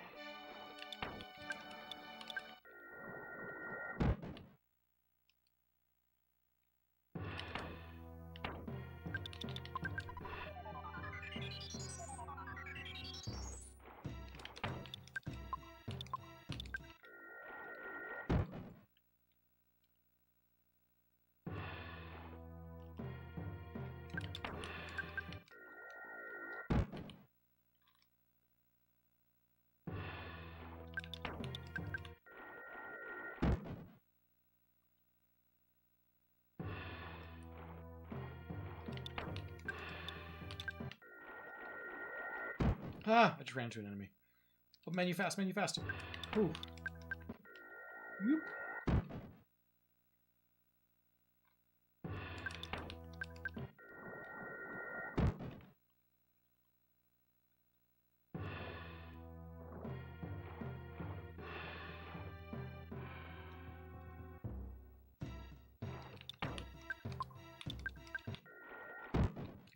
Ah! I just ran into an enemy. Oh, menu fast, menu fast. Ooh. Whoop.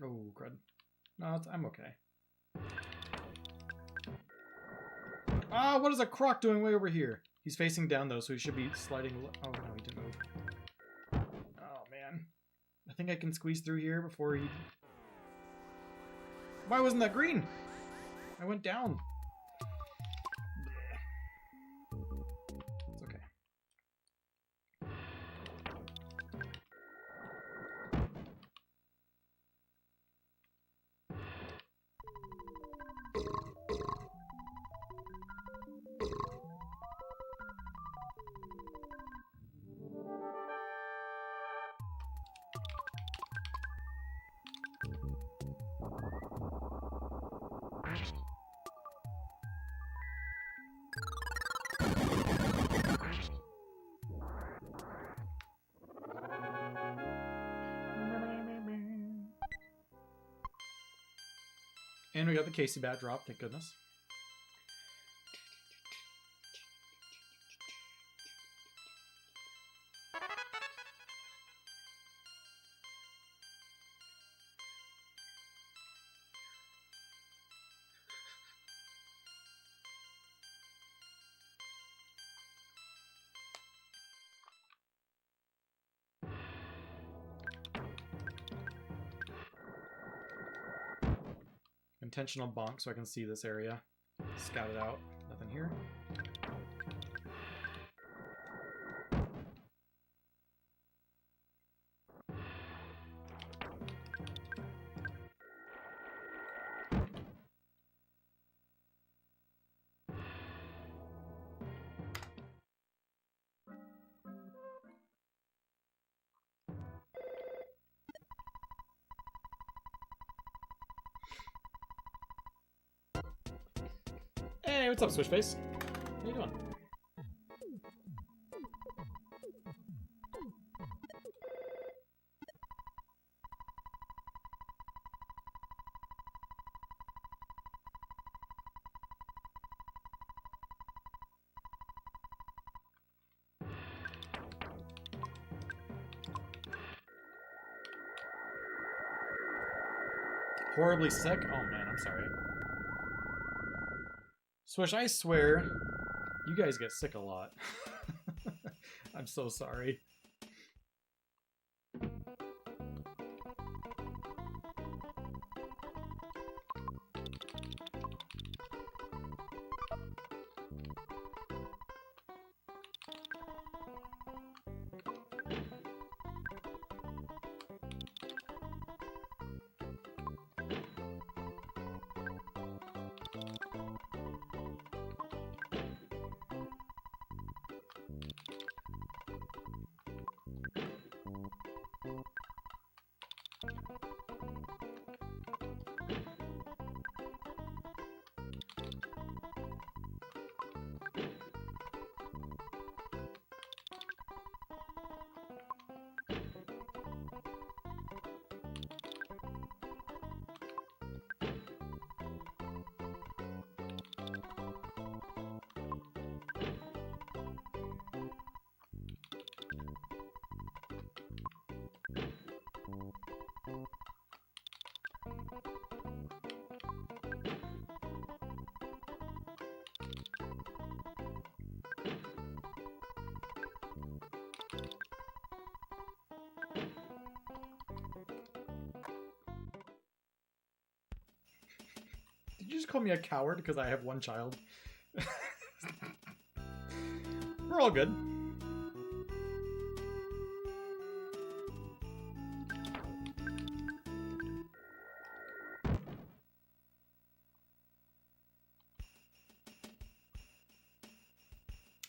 Oh, crud. No, I'm okay. Ah, what is a croc doing way over here? He's facing down, though, so he should be sliding... Oh, no, he didn't move. Oh, man. I think I can squeeze through here before he... Why wasn't that green? I went down. It's okay. And we got the Casey bat drop, thank goodness. intentional bonk so I can see this area. Scout it out. Nothing here. Hey, what's up, Swishface? How you doing? Horribly sick? Oh man, I'm sorry. Swish, I swear, you guys get sick a lot. I'm so sorry. Did you just call me a coward because I have one child? We're all good.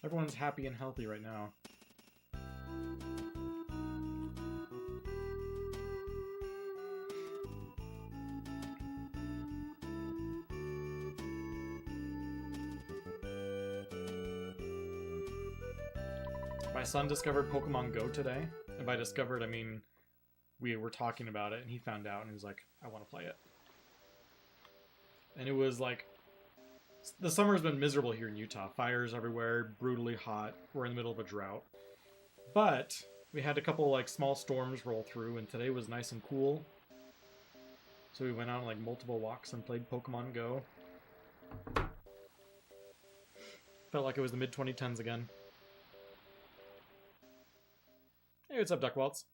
Everyone's happy and healthy right now. My son discovered Pokemon Go today. And by discovered, I mean we were talking about it and he found out and he was like, I want to play it. And it was like, the summer's been miserable here in Utah. Fires everywhere, brutally hot. We're in the middle of a drought. But we had a couple like small storms roll through and today was nice and cool. So we went on like multiple walks and played Pokemon Go. Felt like it was the mid-2010s again. Hey, what's up, Duckwaltz?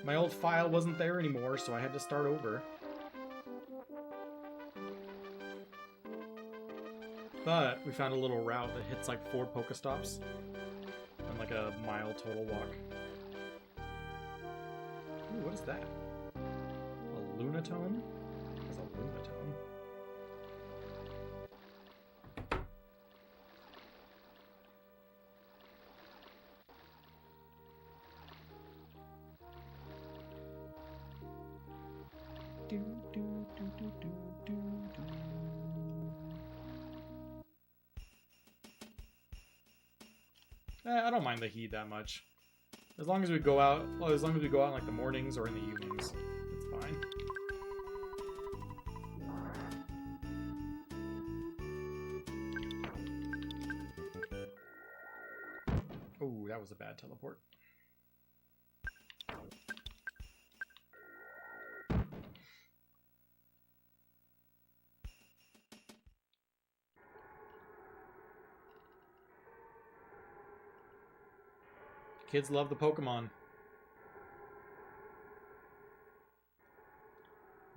My old file wasn't there anymore, so I had to start over. But we found a little route that hits like 4 Pokestops and like a mile total walk. Ooh, what is that? A Lunatone? That's a Lunatone. I don't mind the heat that much. As long as we go out, well, as long as we go out in like the mornings or in the evenings, it's fine. Oh, that was a bad teleport. Kids love the Pokemon.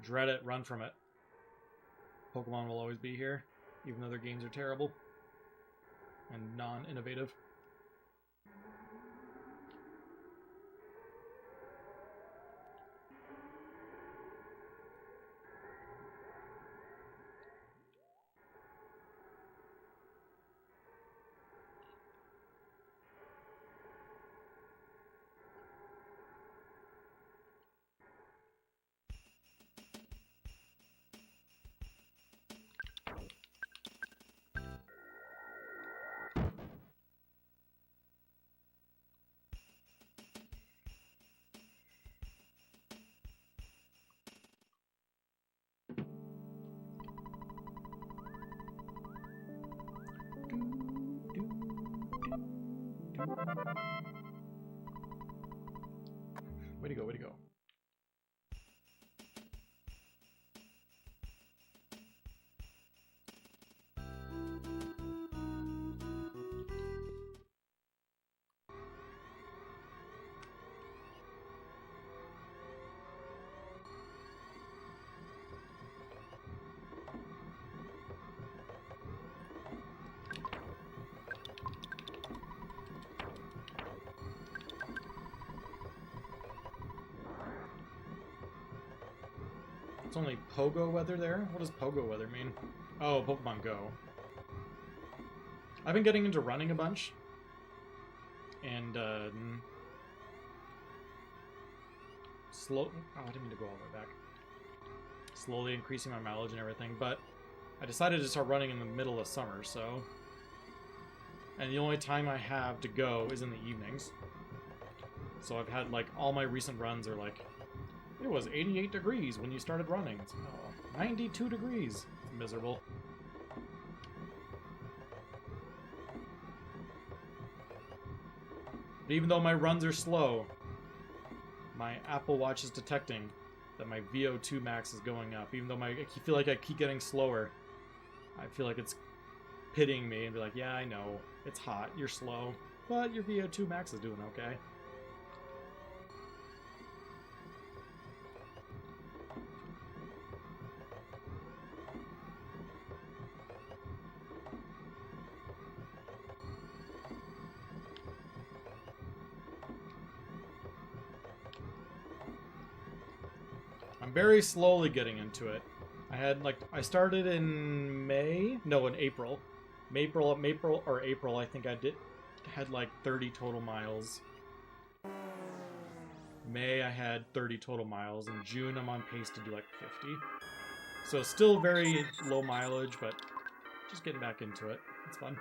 Dread it, run from it. Pokemon will always be here, even though their games are terrible and non-innovative. Way to go, way to go. It's only Pogo weather there? What does Pogo weather mean? Oh, Pokemon Go. I've been getting into running a bunch. And, oh, I didn't mean to go all the way back. Slowly increasing my mileage and everything, but I decided to start running in the middle of summer, so... And the only time I have to go is in the evenings. So I've had, like, all my recent runs are, like... It was 88 degrees when you started running. It's, oh, 92 degrees. It's miserable. But even though my runs are slow, my Apple Watch is detecting that my VO2 max is going up. Even though I feel like I keep getting slower, I feel like it's pitying me and be like, yeah, I know, it's hot, you're slow, but your VO2 max is doing okay. Very slowly getting into it. I started in May? No, in April. April, I think had like 30 total miles. May, I had 30 total miles. In June, I'm on pace to do like 50. So still very low mileage, but just getting back into it. It's fun.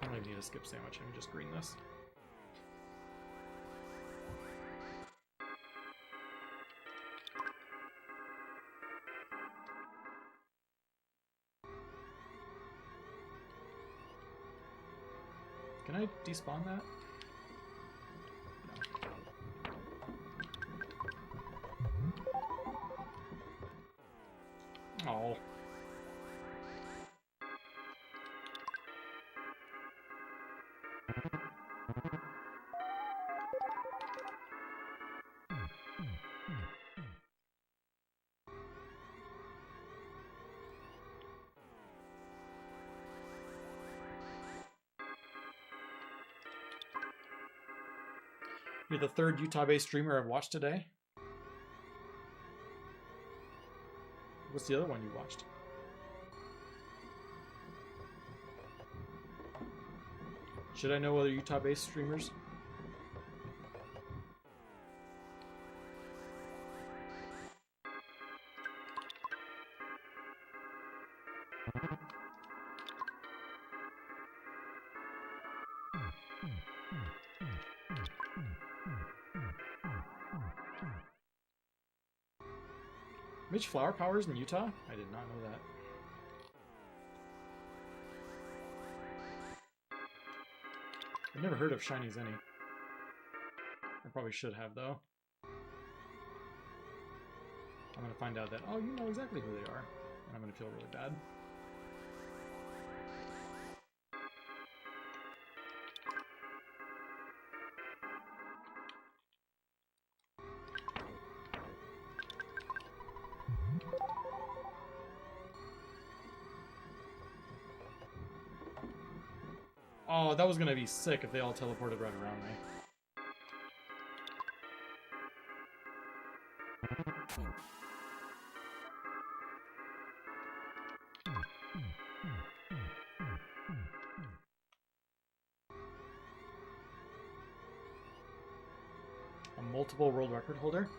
I don't need a skip sandwich, I can just green this. Can I despawn that? No. Oh. You're the third Utah-based streamer I've watched today. What's the other one you watched? Should I know other Utah-based streamers? Mitch Flower Powers in Utah? I did not know that. I've never heard of Shiny Zenny. I probably should have, though. I'm gonna find out that, oh, you know exactly who they are. And I'm gonna feel really bad. Oh, that was gonna be sick if they all teleported right around me. A multiple world record holder?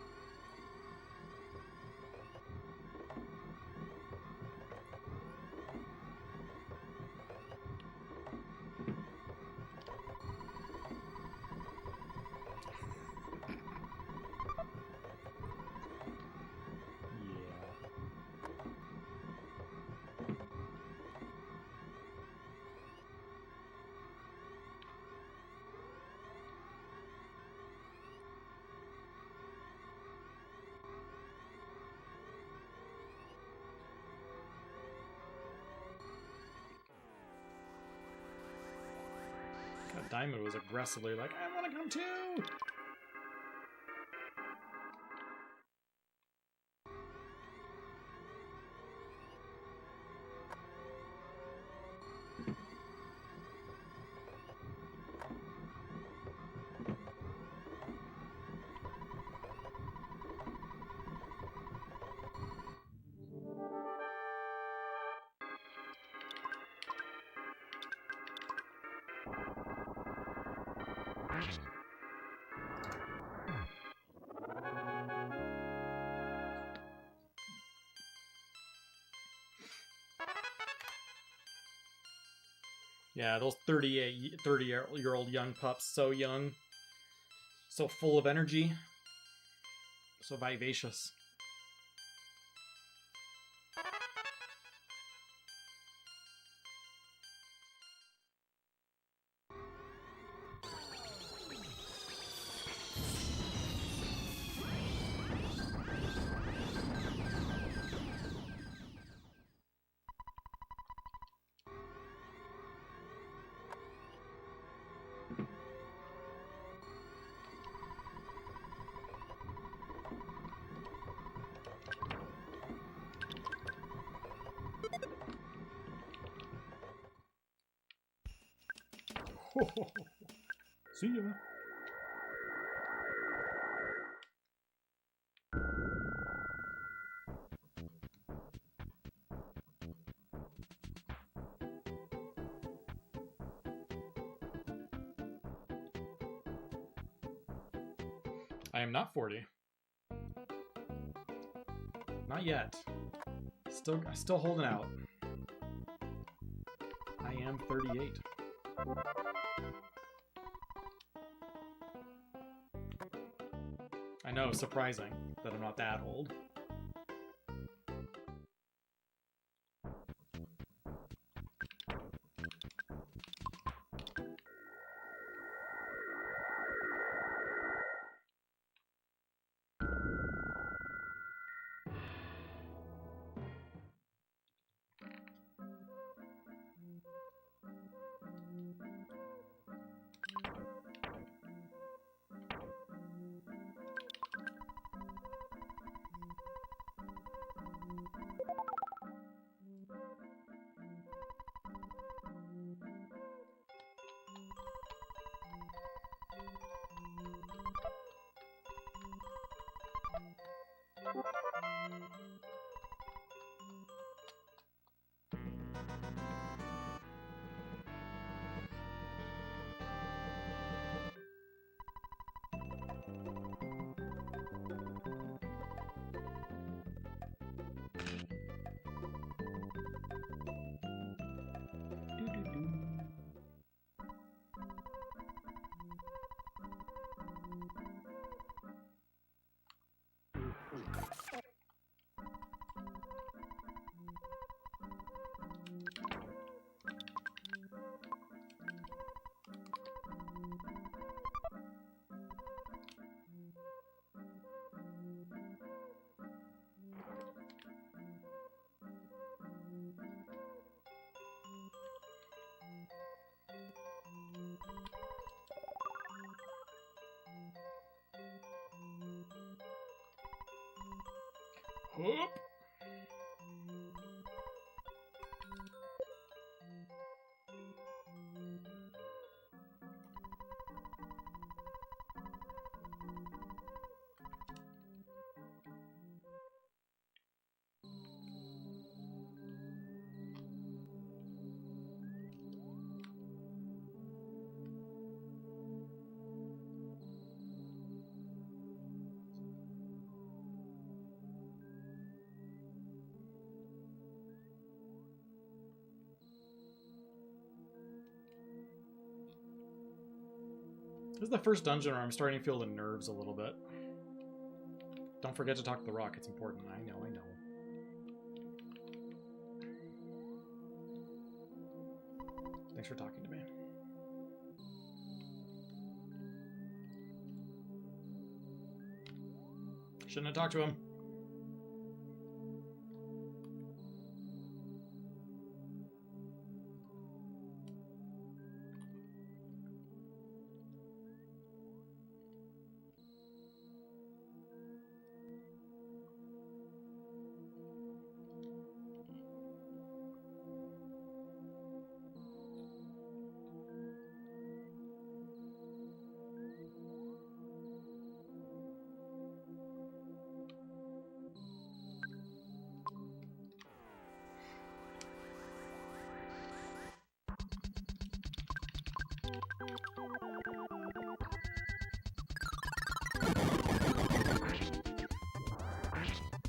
Diamond was aggressively like, I want to come too! Yeah, those 30-year-old young pups, so young, so full of energy, so vivacious. See ya. I am not 40. Not yet. Still holding out. I am 38. I know, surprising that I'm not that old. Whoop. This is the first dungeon where I'm starting to feel the nerves a little bit. Don't forget to talk to the rock. It's important. I know, I know. Thanks for talking to me. Shouldn't have talked to him.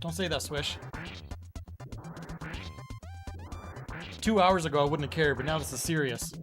Don't say that, Swish. 2 hours ago I wouldn't have cared, but now this is serious.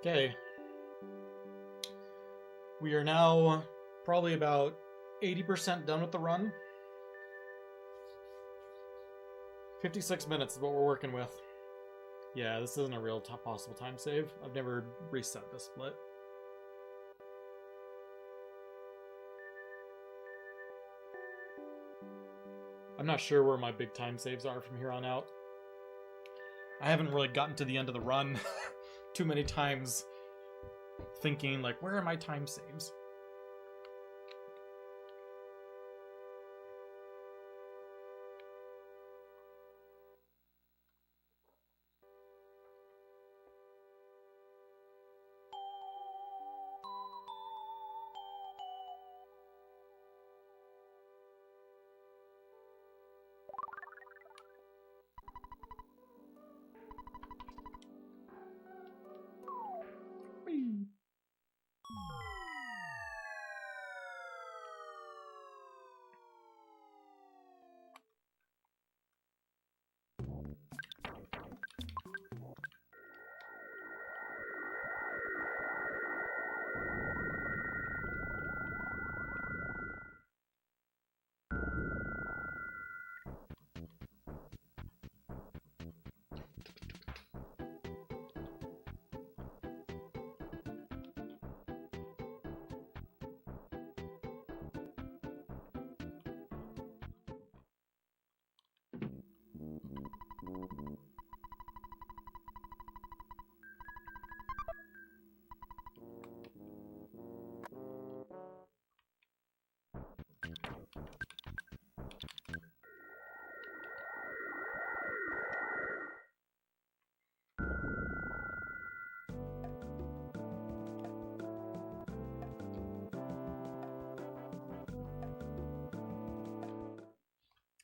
Okay. We are now probably about 80% done with the run. 56 minutes is what we're working with. Yeah, this isn't a real possible time save. I've never reset this split. I'm not sure where my big time saves are from here on out. I haven't really gotten to the end of the run too many times thinking, like, where are my time saves?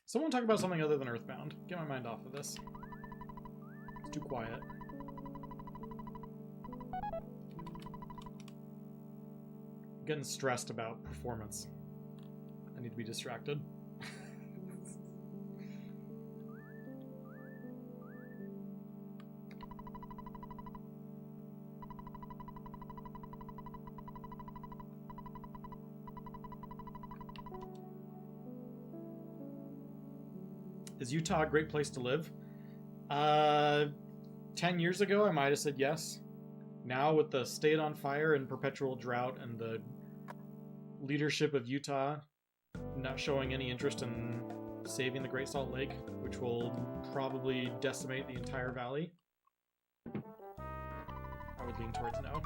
Someone talk about something other than Earthbound. Get my mind off of this. It's too quiet. I'm getting stressed about performance. I need to be distracted. Is Utah a great place to live? 10 years ago, I might have said yes. Now, with the state on fire and perpetual drought and the leadership of Utah not showing any interest in saving the Great Salt Lake, which will probably decimate the entire valley, I would lean towards no.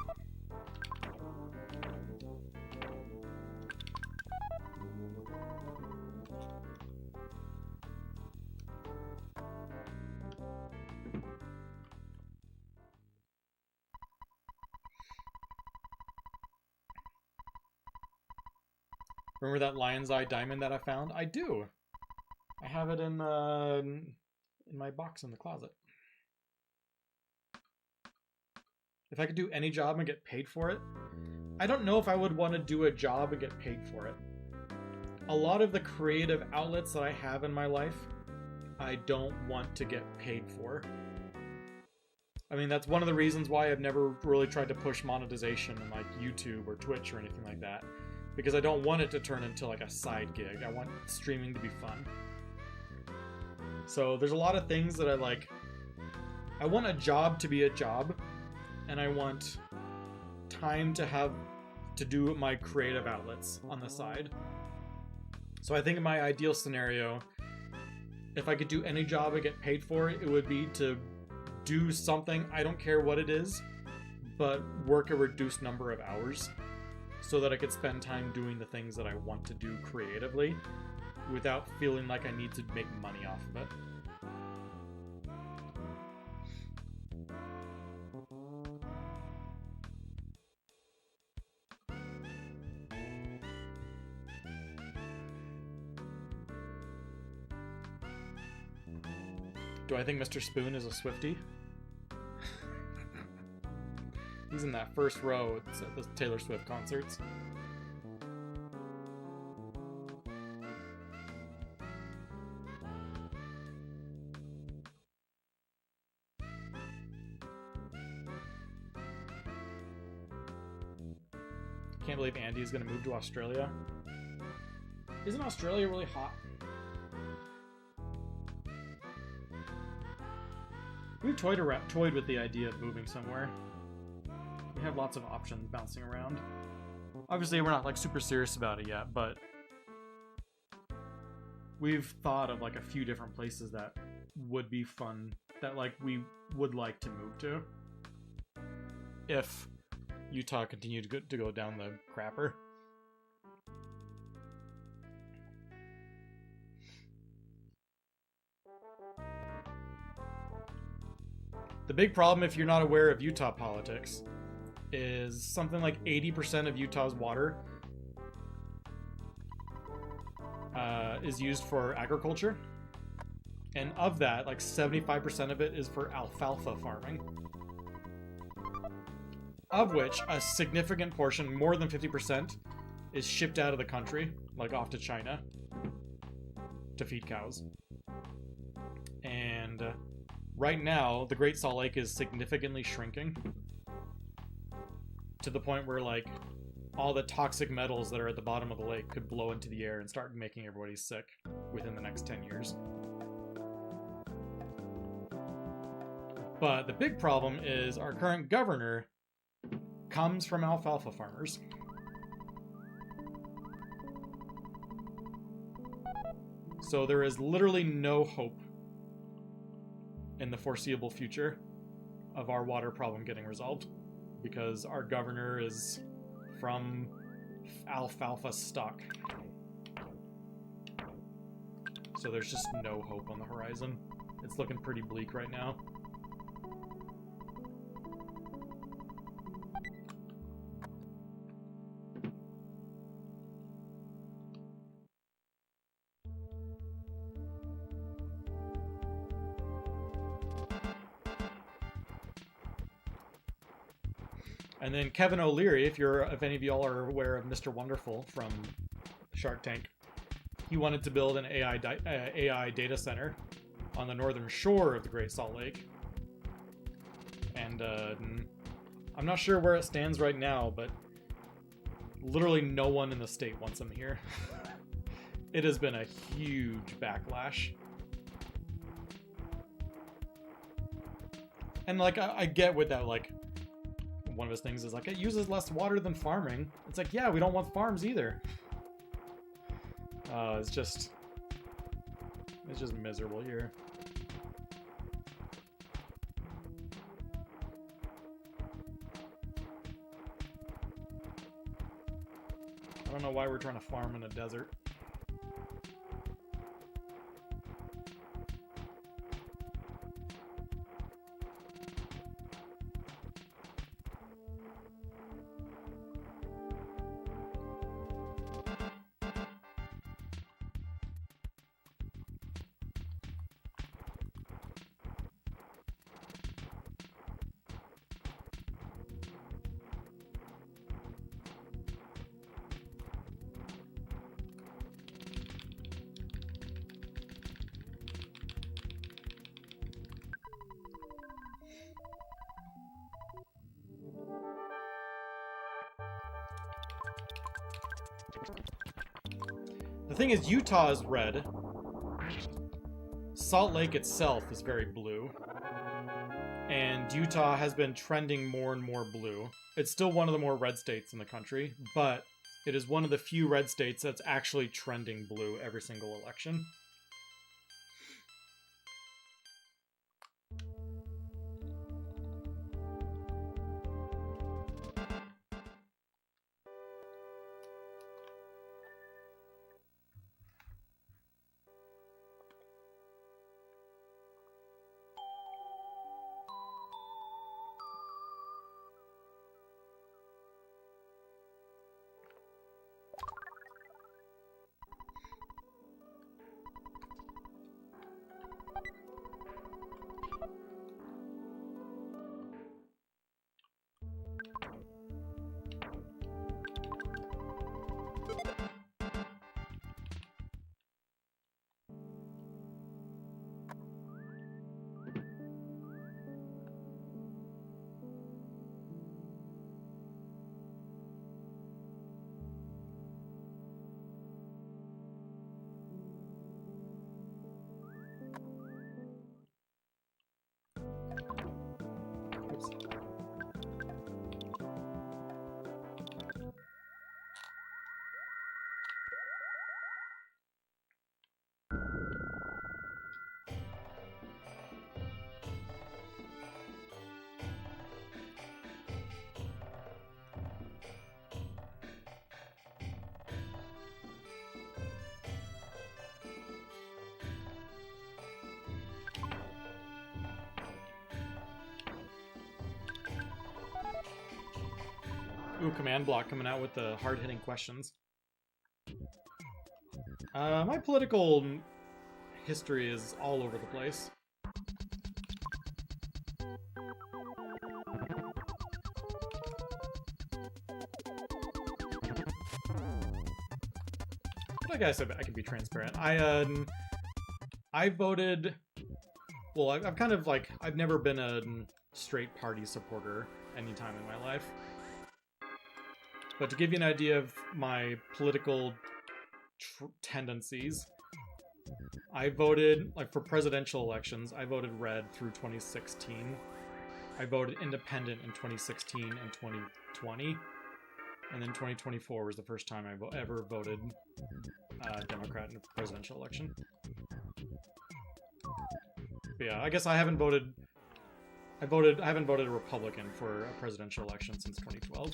Remember that lion's eye diamond that I found? I do. I have it in my box in the closet. If I could do any job and get paid for it, I don't know if I would want to do a job and get paid for it. A lot of the creative outlets that I have in my life, I don't want to get paid for. I mean, that's one of the reasons why I've never really tried to push monetization in like YouTube or Twitch or anything like that. Because I don't want it to turn into like a side gig. I want streaming to be fun. So there's a lot of things that I like. I want a job to be a job, and I want time to have to do my creative outlets on the side. So I think in my ideal scenario, if I could do any job and get paid for it, it would be to do something, I don't care what it is, but work a reduced number of hours, so that I could spend time doing the things that I want to do creatively without feeling like I need to make money off of it. Do I think Mr. Spoon is a Swiftie? He's in that first row at the Taylor Swift concerts. Can't believe Andy's gonna move to Australia. Isn't Australia really hot? We've toyed with the idea of moving somewhere. We have lots of options bouncing around. Obviously, we're not like super serious about it yet, but we've thought of like a few different places that would be fun, that like we would like to move to if Utah continued to go down the crapper. The big problem, if you're not aware of Utah politics, is something like 80% of Utah's water is used for agriculture. And of that, like 75% of it is for alfalfa farming. Of which a significant portion, more than 50%, is shipped out of the country, like off to China, to feed cows. And right now, the Great Salt Lake is significantly shrinking to the point where, like, all the toxic metals that are at the bottom of the lake could blow into the air and start making everybody sick within the next 10 years. But the big problem is our current governor comes from alfalfa farmers. So there is literally no hope in the foreseeable future of our water problem getting resolved, because our governor is from alfalfa stock. So there's just no hope on the horizon. It's looking pretty bleak right now. And then Kevin O'Leary, if any of y'all are aware of Mr. Wonderful from Shark Tank, he wanted to build an AI data center on the northern shore of the Great Salt Lake. And I'm not sure where it stands right now, but literally no one in the state wants him here. It has been a huge backlash. And like, I get with that, like, one of his things is like, it uses less water than farming. It's like, yeah, we don't want farms either. It's just miserable here. I don't know why we're trying to farm in a desert. The thing is, Utah is red. Salt Lake itself is very blue. And Utah has been trending more and more blue. It's still one of the more red states in the country, but it is one of the few red states that's actually trending blue every single election. Ooh, Command Block coming out with the hard-hitting questions. My political history is all over the place. Like I said, I can be transparent. I voted... Well, I've kind of, like, I've never been a straight party supporter any time in my life. But to give you an idea of my political tendencies, I voted, like, for presidential elections, I voted red through 2016. I voted independent in 2016 and 2020. And then 2024 was the first time I ever voted Democrat in a presidential election. But yeah, I guess I haven't voted a Republican for a presidential election since 2012.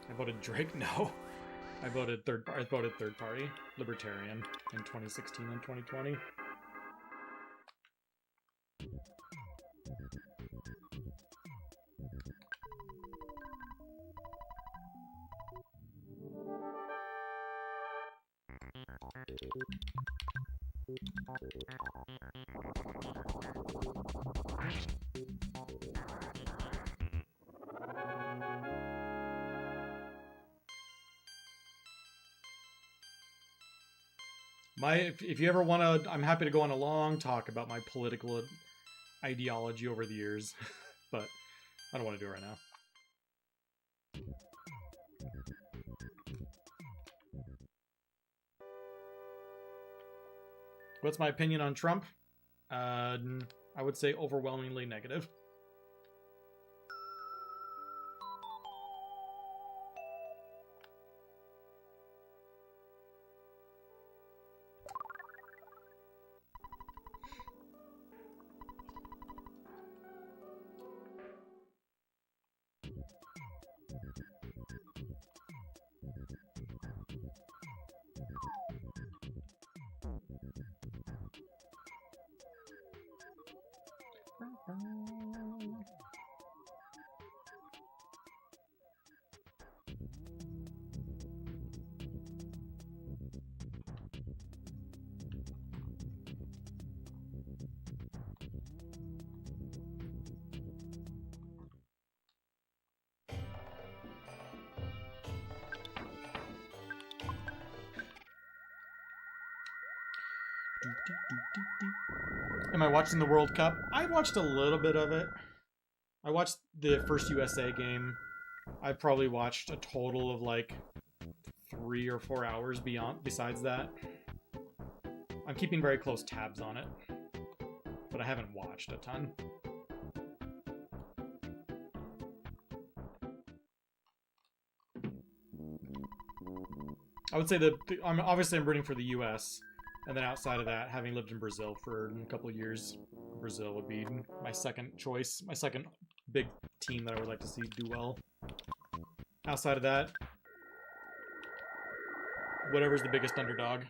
I voted Drake. No, I voted third party, Libertarian, in 2016 and 2020. If you ever want to, I'm happy to go on a long talk about my political ideology over the years, but I don't want to do it right now. What's my opinion on Trump? I would say overwhelmingly negative. Am I watching the World Cup? I watched a little bit of it. I watched the first USA game. I probably watched a total of like 3 or 4 hours besides that. I'm keeping very close tabs on it, but I haven't watched a ton. I would say that I'm rooting for the US. And then outside of that, having lived in Brazil for a couple of years, Brazil would be my second choice, my second big team that I would like to see do well. Outside of that, whatever's the biggest underdog.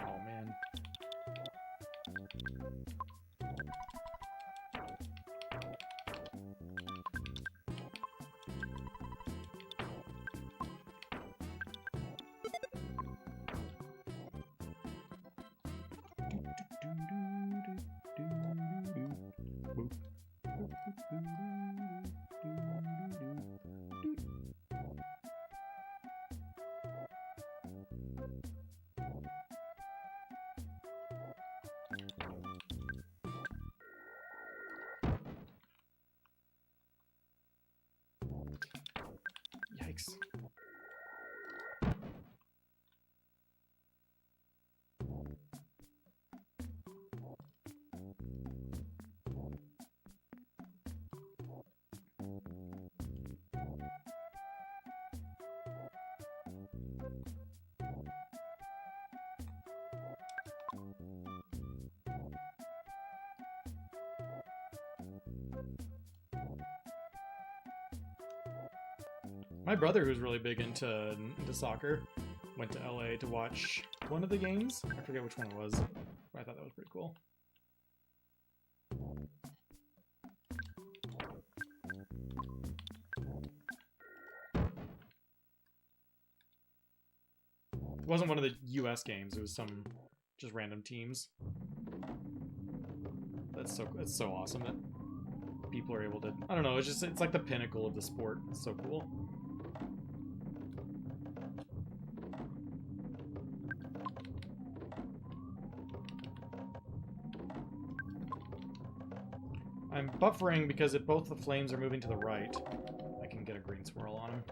Oh man. Yikes. My brother, who's really big into soccer, went to LA to watch one of the games. I forget which one it was, but I thought that was pretty cool. It wasn't one of the US games, it was some just random teams. It's so awesome that people are able to, I don't know, it's like the pinnacle of the sport. It's so cool. I'm buffering because if both the flames are moving to the right, I can get a green swirl on them.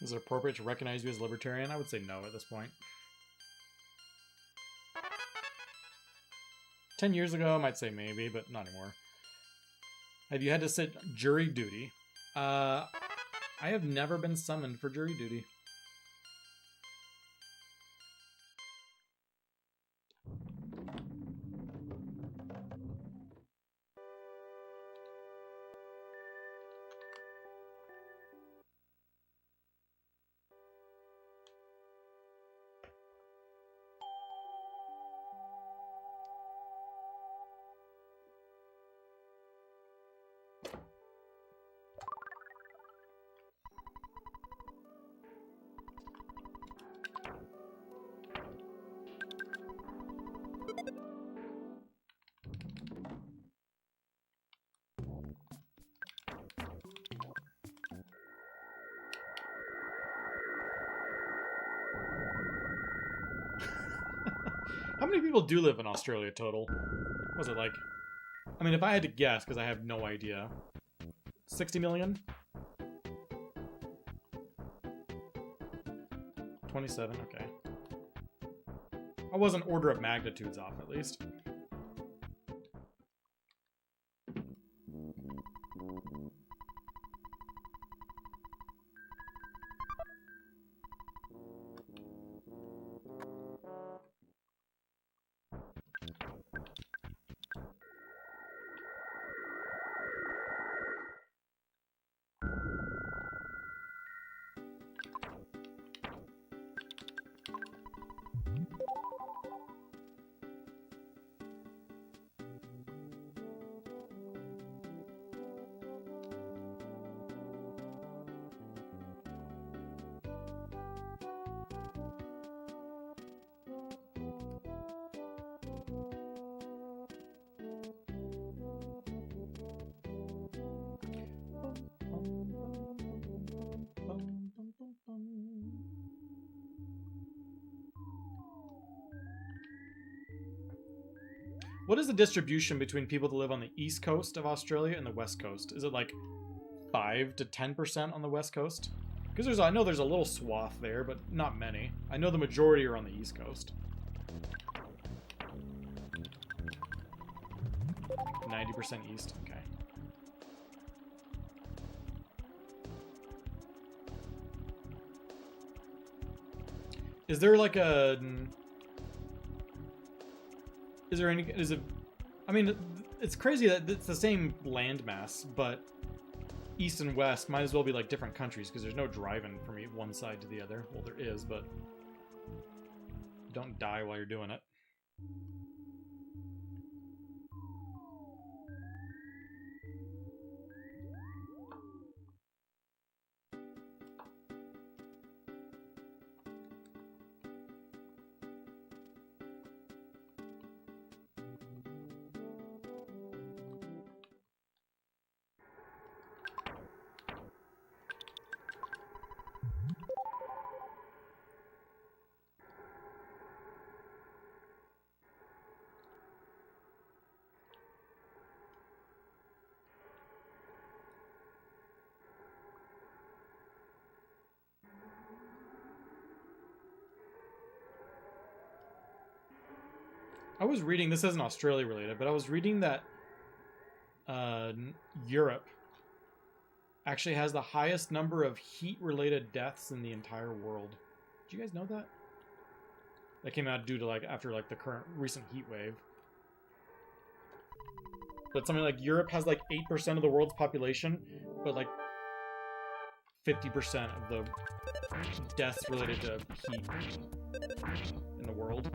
Is it appropriate to recognize you as a libertarian? I would say no at this point. 10 years ago, I might say maybe, but not anymore. Have you had to sit jury duty? I have never been summoned for jury duty. How many people do live in Australia total? What was it like? I mean, if I had to guess, because I have no idea. 60 million? 27, okay. I was an order of magnitudes off, at least. What is the distribution between people that live on the east coast of Australia and the west coast? Is it like 5 to 10% on the west coast? Because I know there's a little swath there, but not many. I know the majority are on the east coast. 90% east. Okay. Is there like a... Is there any... Is it... I mean, it's crazy that it's the same landmass, but east and west might as well be like different countries because there's no driving from one side to the other. Well, there is, but don't die while you're doing it. I was reading, this isn't Australia related, but I was reading that Europe actually has the highest number of heat-related deaths in the entire world. Did you guys know that? That came out due to after the current recent heat wave. But something like Europe has 8% of the world's population, but 50% of the deaths related to heat in the world.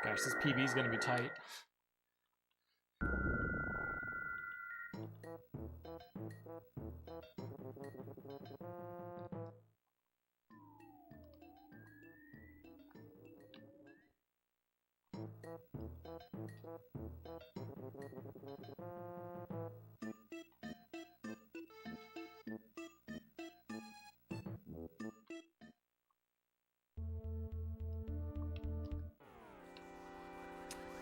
Gosh, this PB is going to be tight.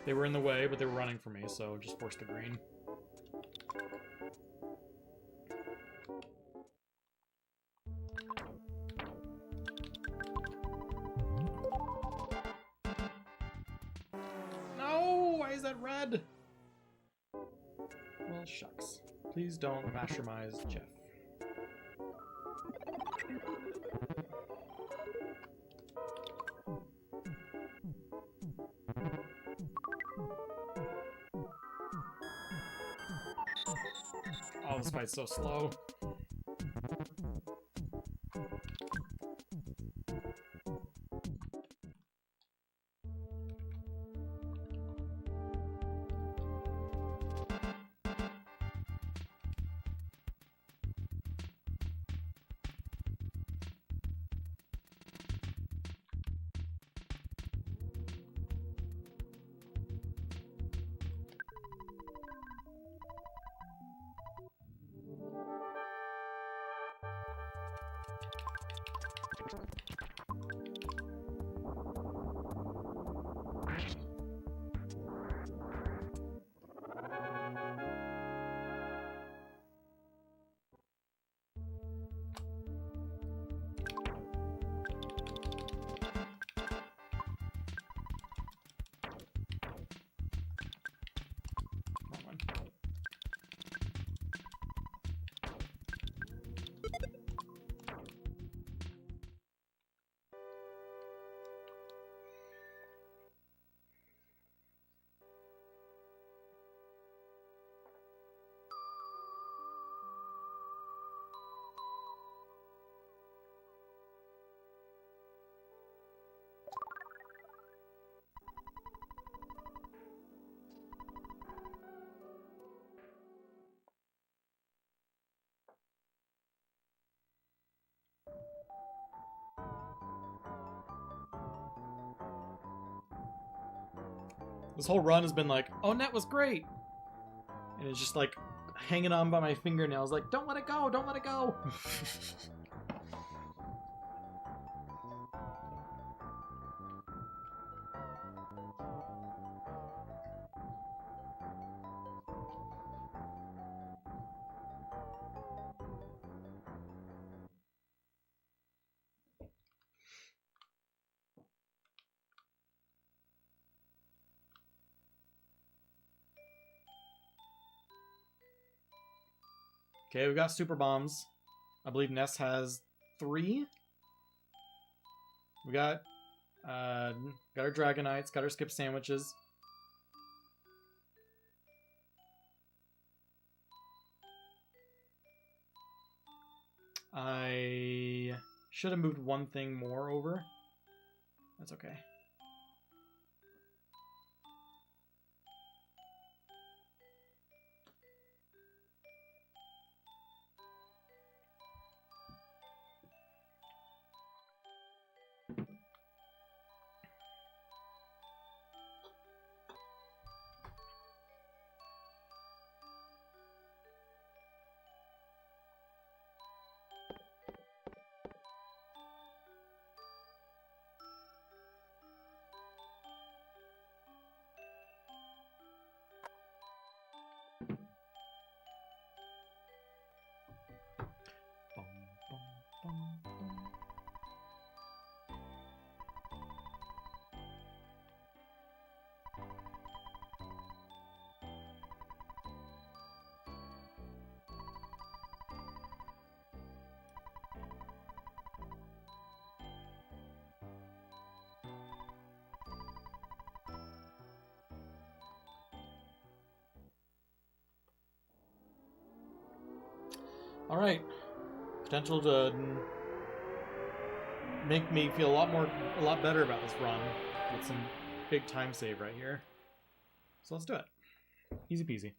They were in the way, but they were running for me, so just forced the green. No! Why is that red? Well, shucks. Please don't mashermize Jeff. Oh, this fight's so slow. This whole run has been like, oh, net was great! And it's just like hanging on by my fingernails, like, don't let it go, don't let it go! Okay, we got super bombs. I believe Ness has 3. We got our Dragonites, got our skip sandwiches. I should have moved one thing more over. That's okay. All right, potential to make me feel a lot better about this run with some big time save right here. So let's do it. Easy peasy.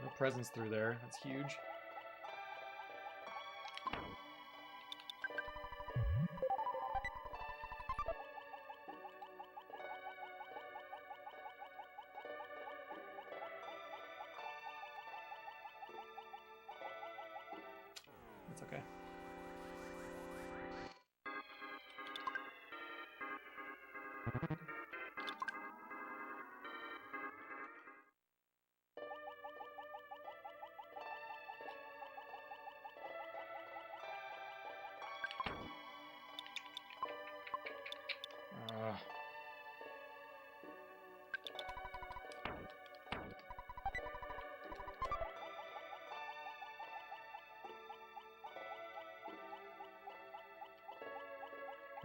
No presence through there. That's huge. That's okay.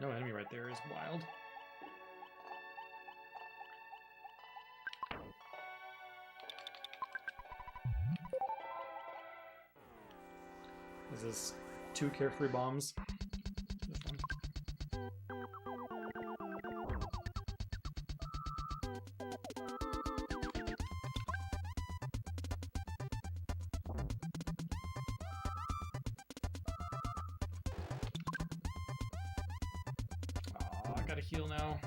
No enemy right there is wild. Is this 2 carefree bombs? This one. Oh, I gotta heal now.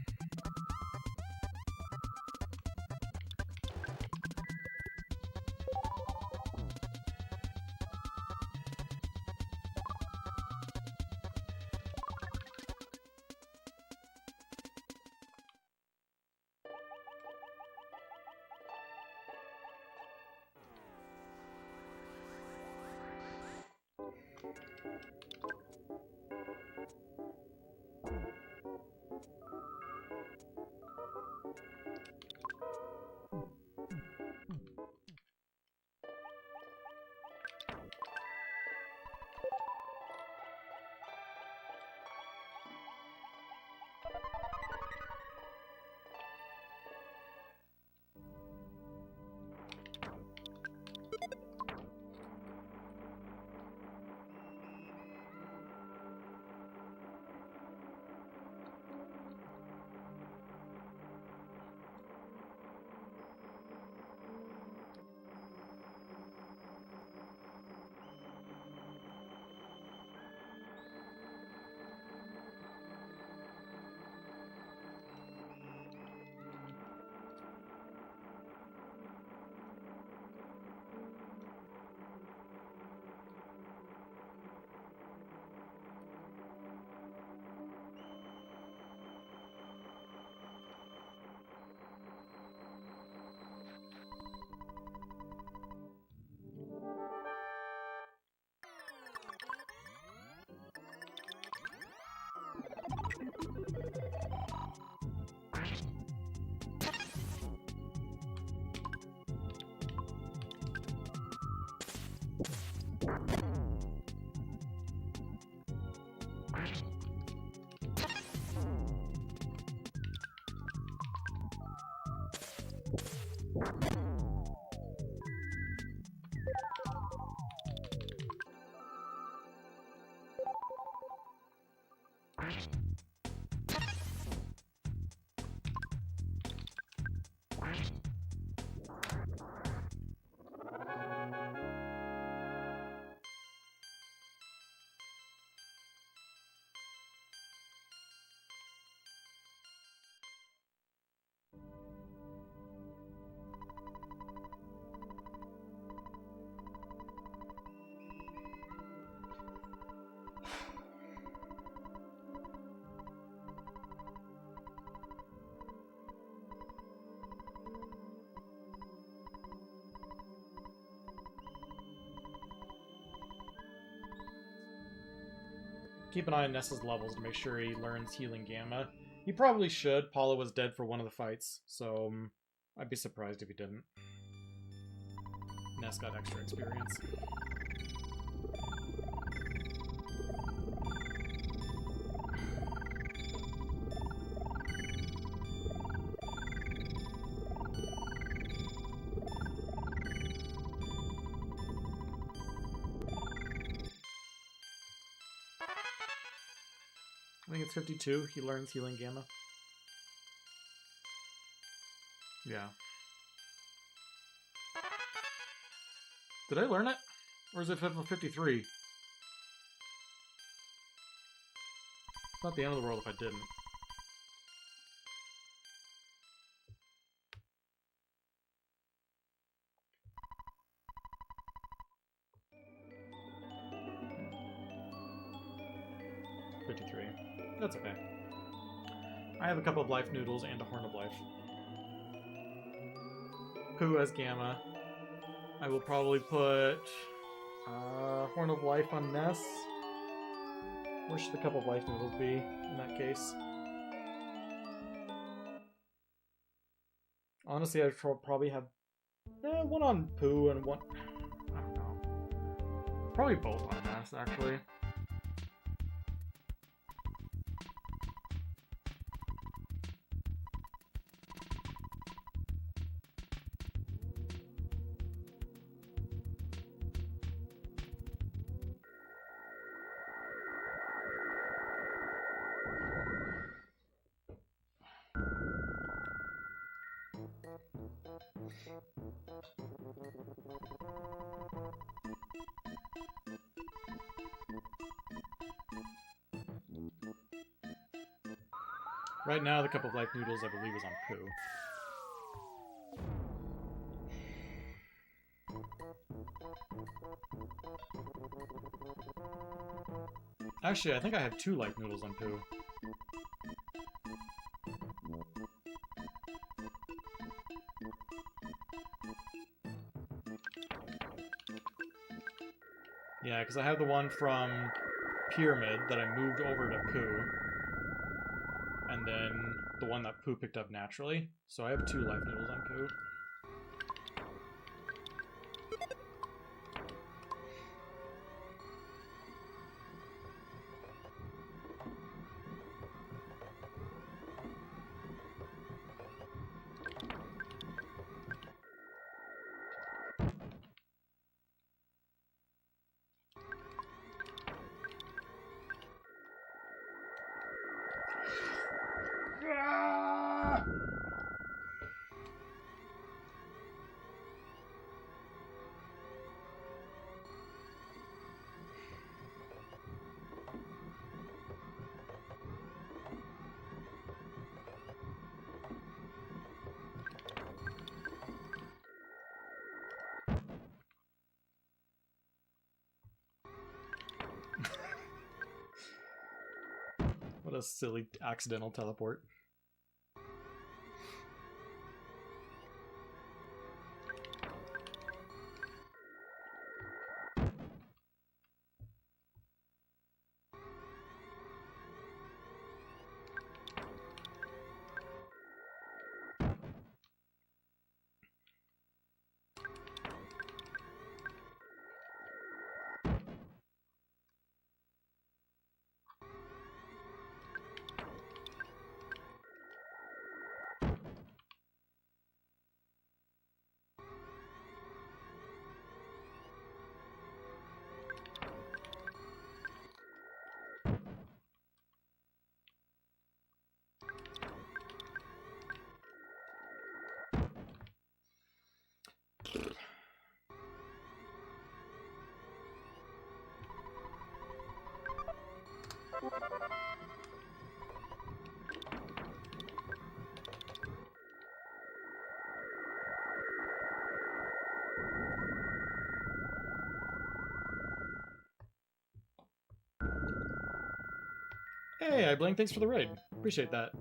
Keep an eye on Ness's levels to make sure he learns Healing Gamma. He probably should. Paula was dead for one of the fights, so I'd be surprised if he didn't. Ness got extra experience. I think it's 52. He learns Healing Gamma. Yeah. Did I learn it? Or is it 53? It's not the end of the world if I didn't. That's okay. I have a couple of life noodles and a horn of life. Pooh as Gamma. I will probably put horn of life on Ness. Where should the cup of life noodles be in that case? Honestly, I'd probably have one on Pooh and one... I don't know. Probably both on Ness, actually. Right now, the cup of life noodles, I believe, is on Pooh. Actually, I think I have 2 life noodles on Pooh. Yeah, because I have the one from Pyramid that I moved over to Pooh. And then the one that Pooh picked up naturally. So I have 2 life noodles on Pooh. What a silly accidental teleport. Hey, I Blank, thanks for the raid. Appreciate that.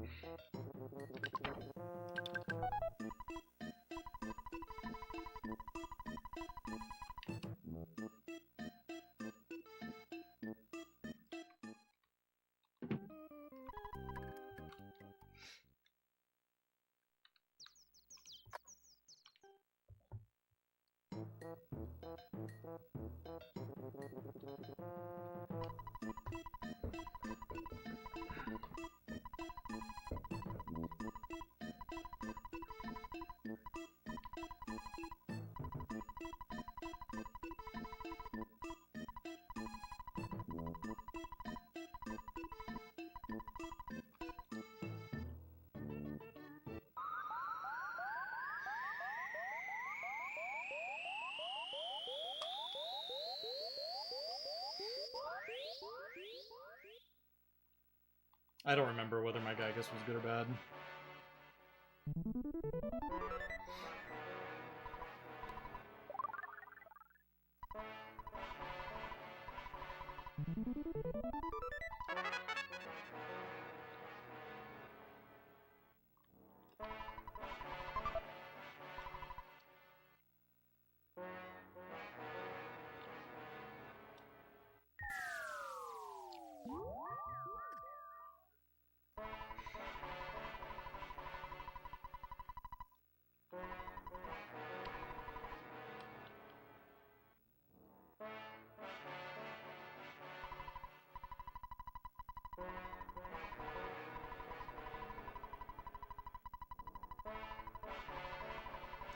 I don't remember whether my Gygus was good or bad.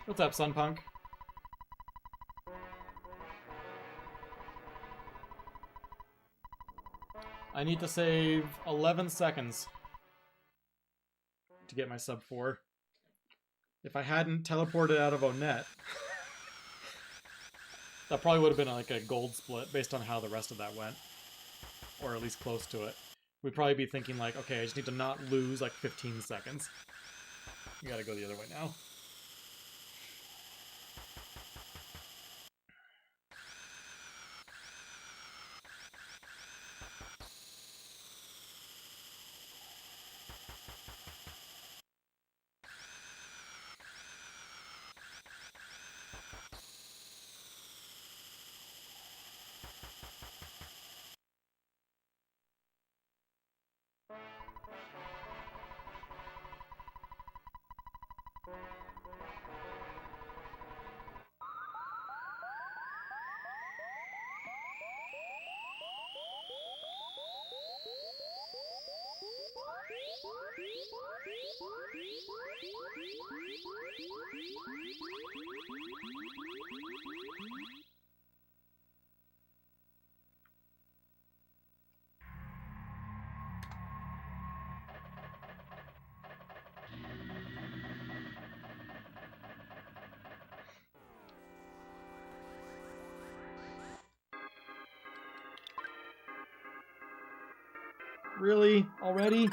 What's up, Sunpunk? I need to save 11 seconds to get my sub 4. If I hadn't teleported out of Onett, that probably would have been like a gold split based on how the rest of that went. Or at least close to it. We'd probably be thinking like, okay, I just need to not lose like 15 seconds. You gotta go the other way now. Really? Already?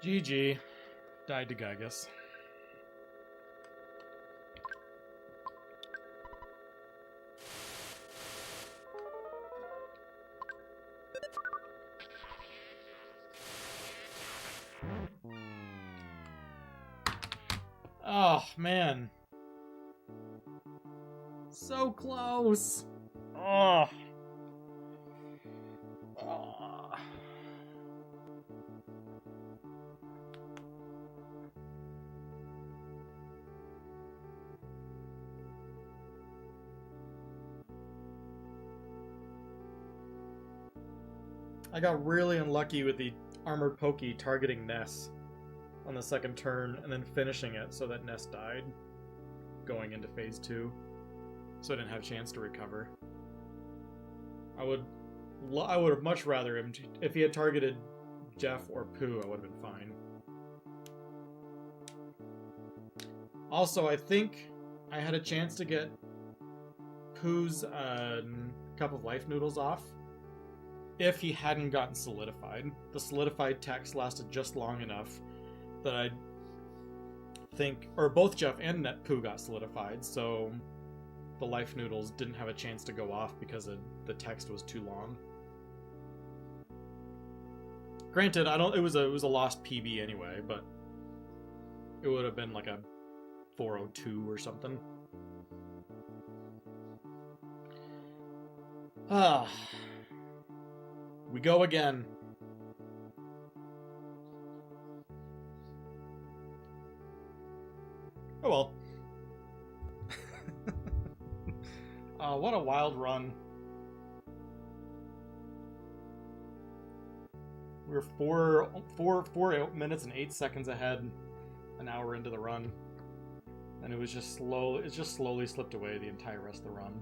GG. Died to Gygus. Oh, man. So close. Oh. Oh. I got really unlucky with the Armored Pokey targeting Ness on the second turn and then finishing it so that Ness died going into phase 2. So I didn't have a chance to recover. I would have much rather him if he had targeted Jeff or Pooh, I would have been fine. Also, I think I had a chance to get Pooh's Cup of Life noodles off if he hadn't gotten solidified. The solidified text lasted just long enough that I think, or both Jeff and Pooh got solidified, so the life noodles didn't have a chance to go off because the text was too long. Granted, it was a lost PB anyway, but it would have been like a 402 or something. We go again. Oh well. What a wild run. We were four minutes and 8 seconds ahead an hour into the run. And it was just slow. It just slowly slipped away the entire rest of the run.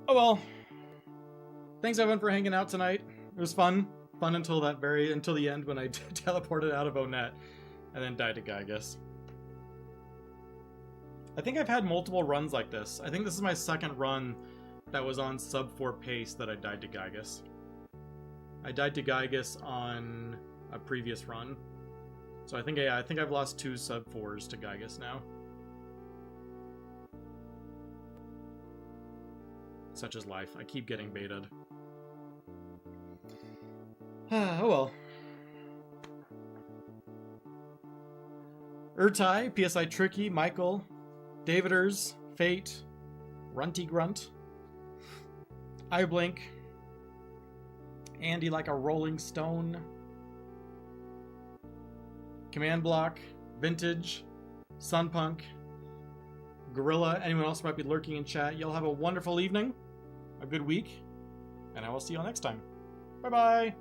Oh well. Thanks everyone for hanging out tonight. It was fun. Fun until the end when I teleported out of Onett and then died to Gygus. I think I've had multiple runs like this. I think this is my second run that was on sub 4 pace that I died to Gygus. I died to Gygus on a previous run. So I think I've lost 2 sub 4s to Gygus now. Such is life. I keep getting baited. Oh well. Urtai, PSI Tricky, Michael, Daviders, Fate, Runty Grunt, Eyeblink, Andy like a rolling stone, Command Block, Vintage, Sunpunk, Gorilla, anyone else might be lurking in chat. Y'all have a wonderful evening, a good week, and I will see you all next time. Bye-bye!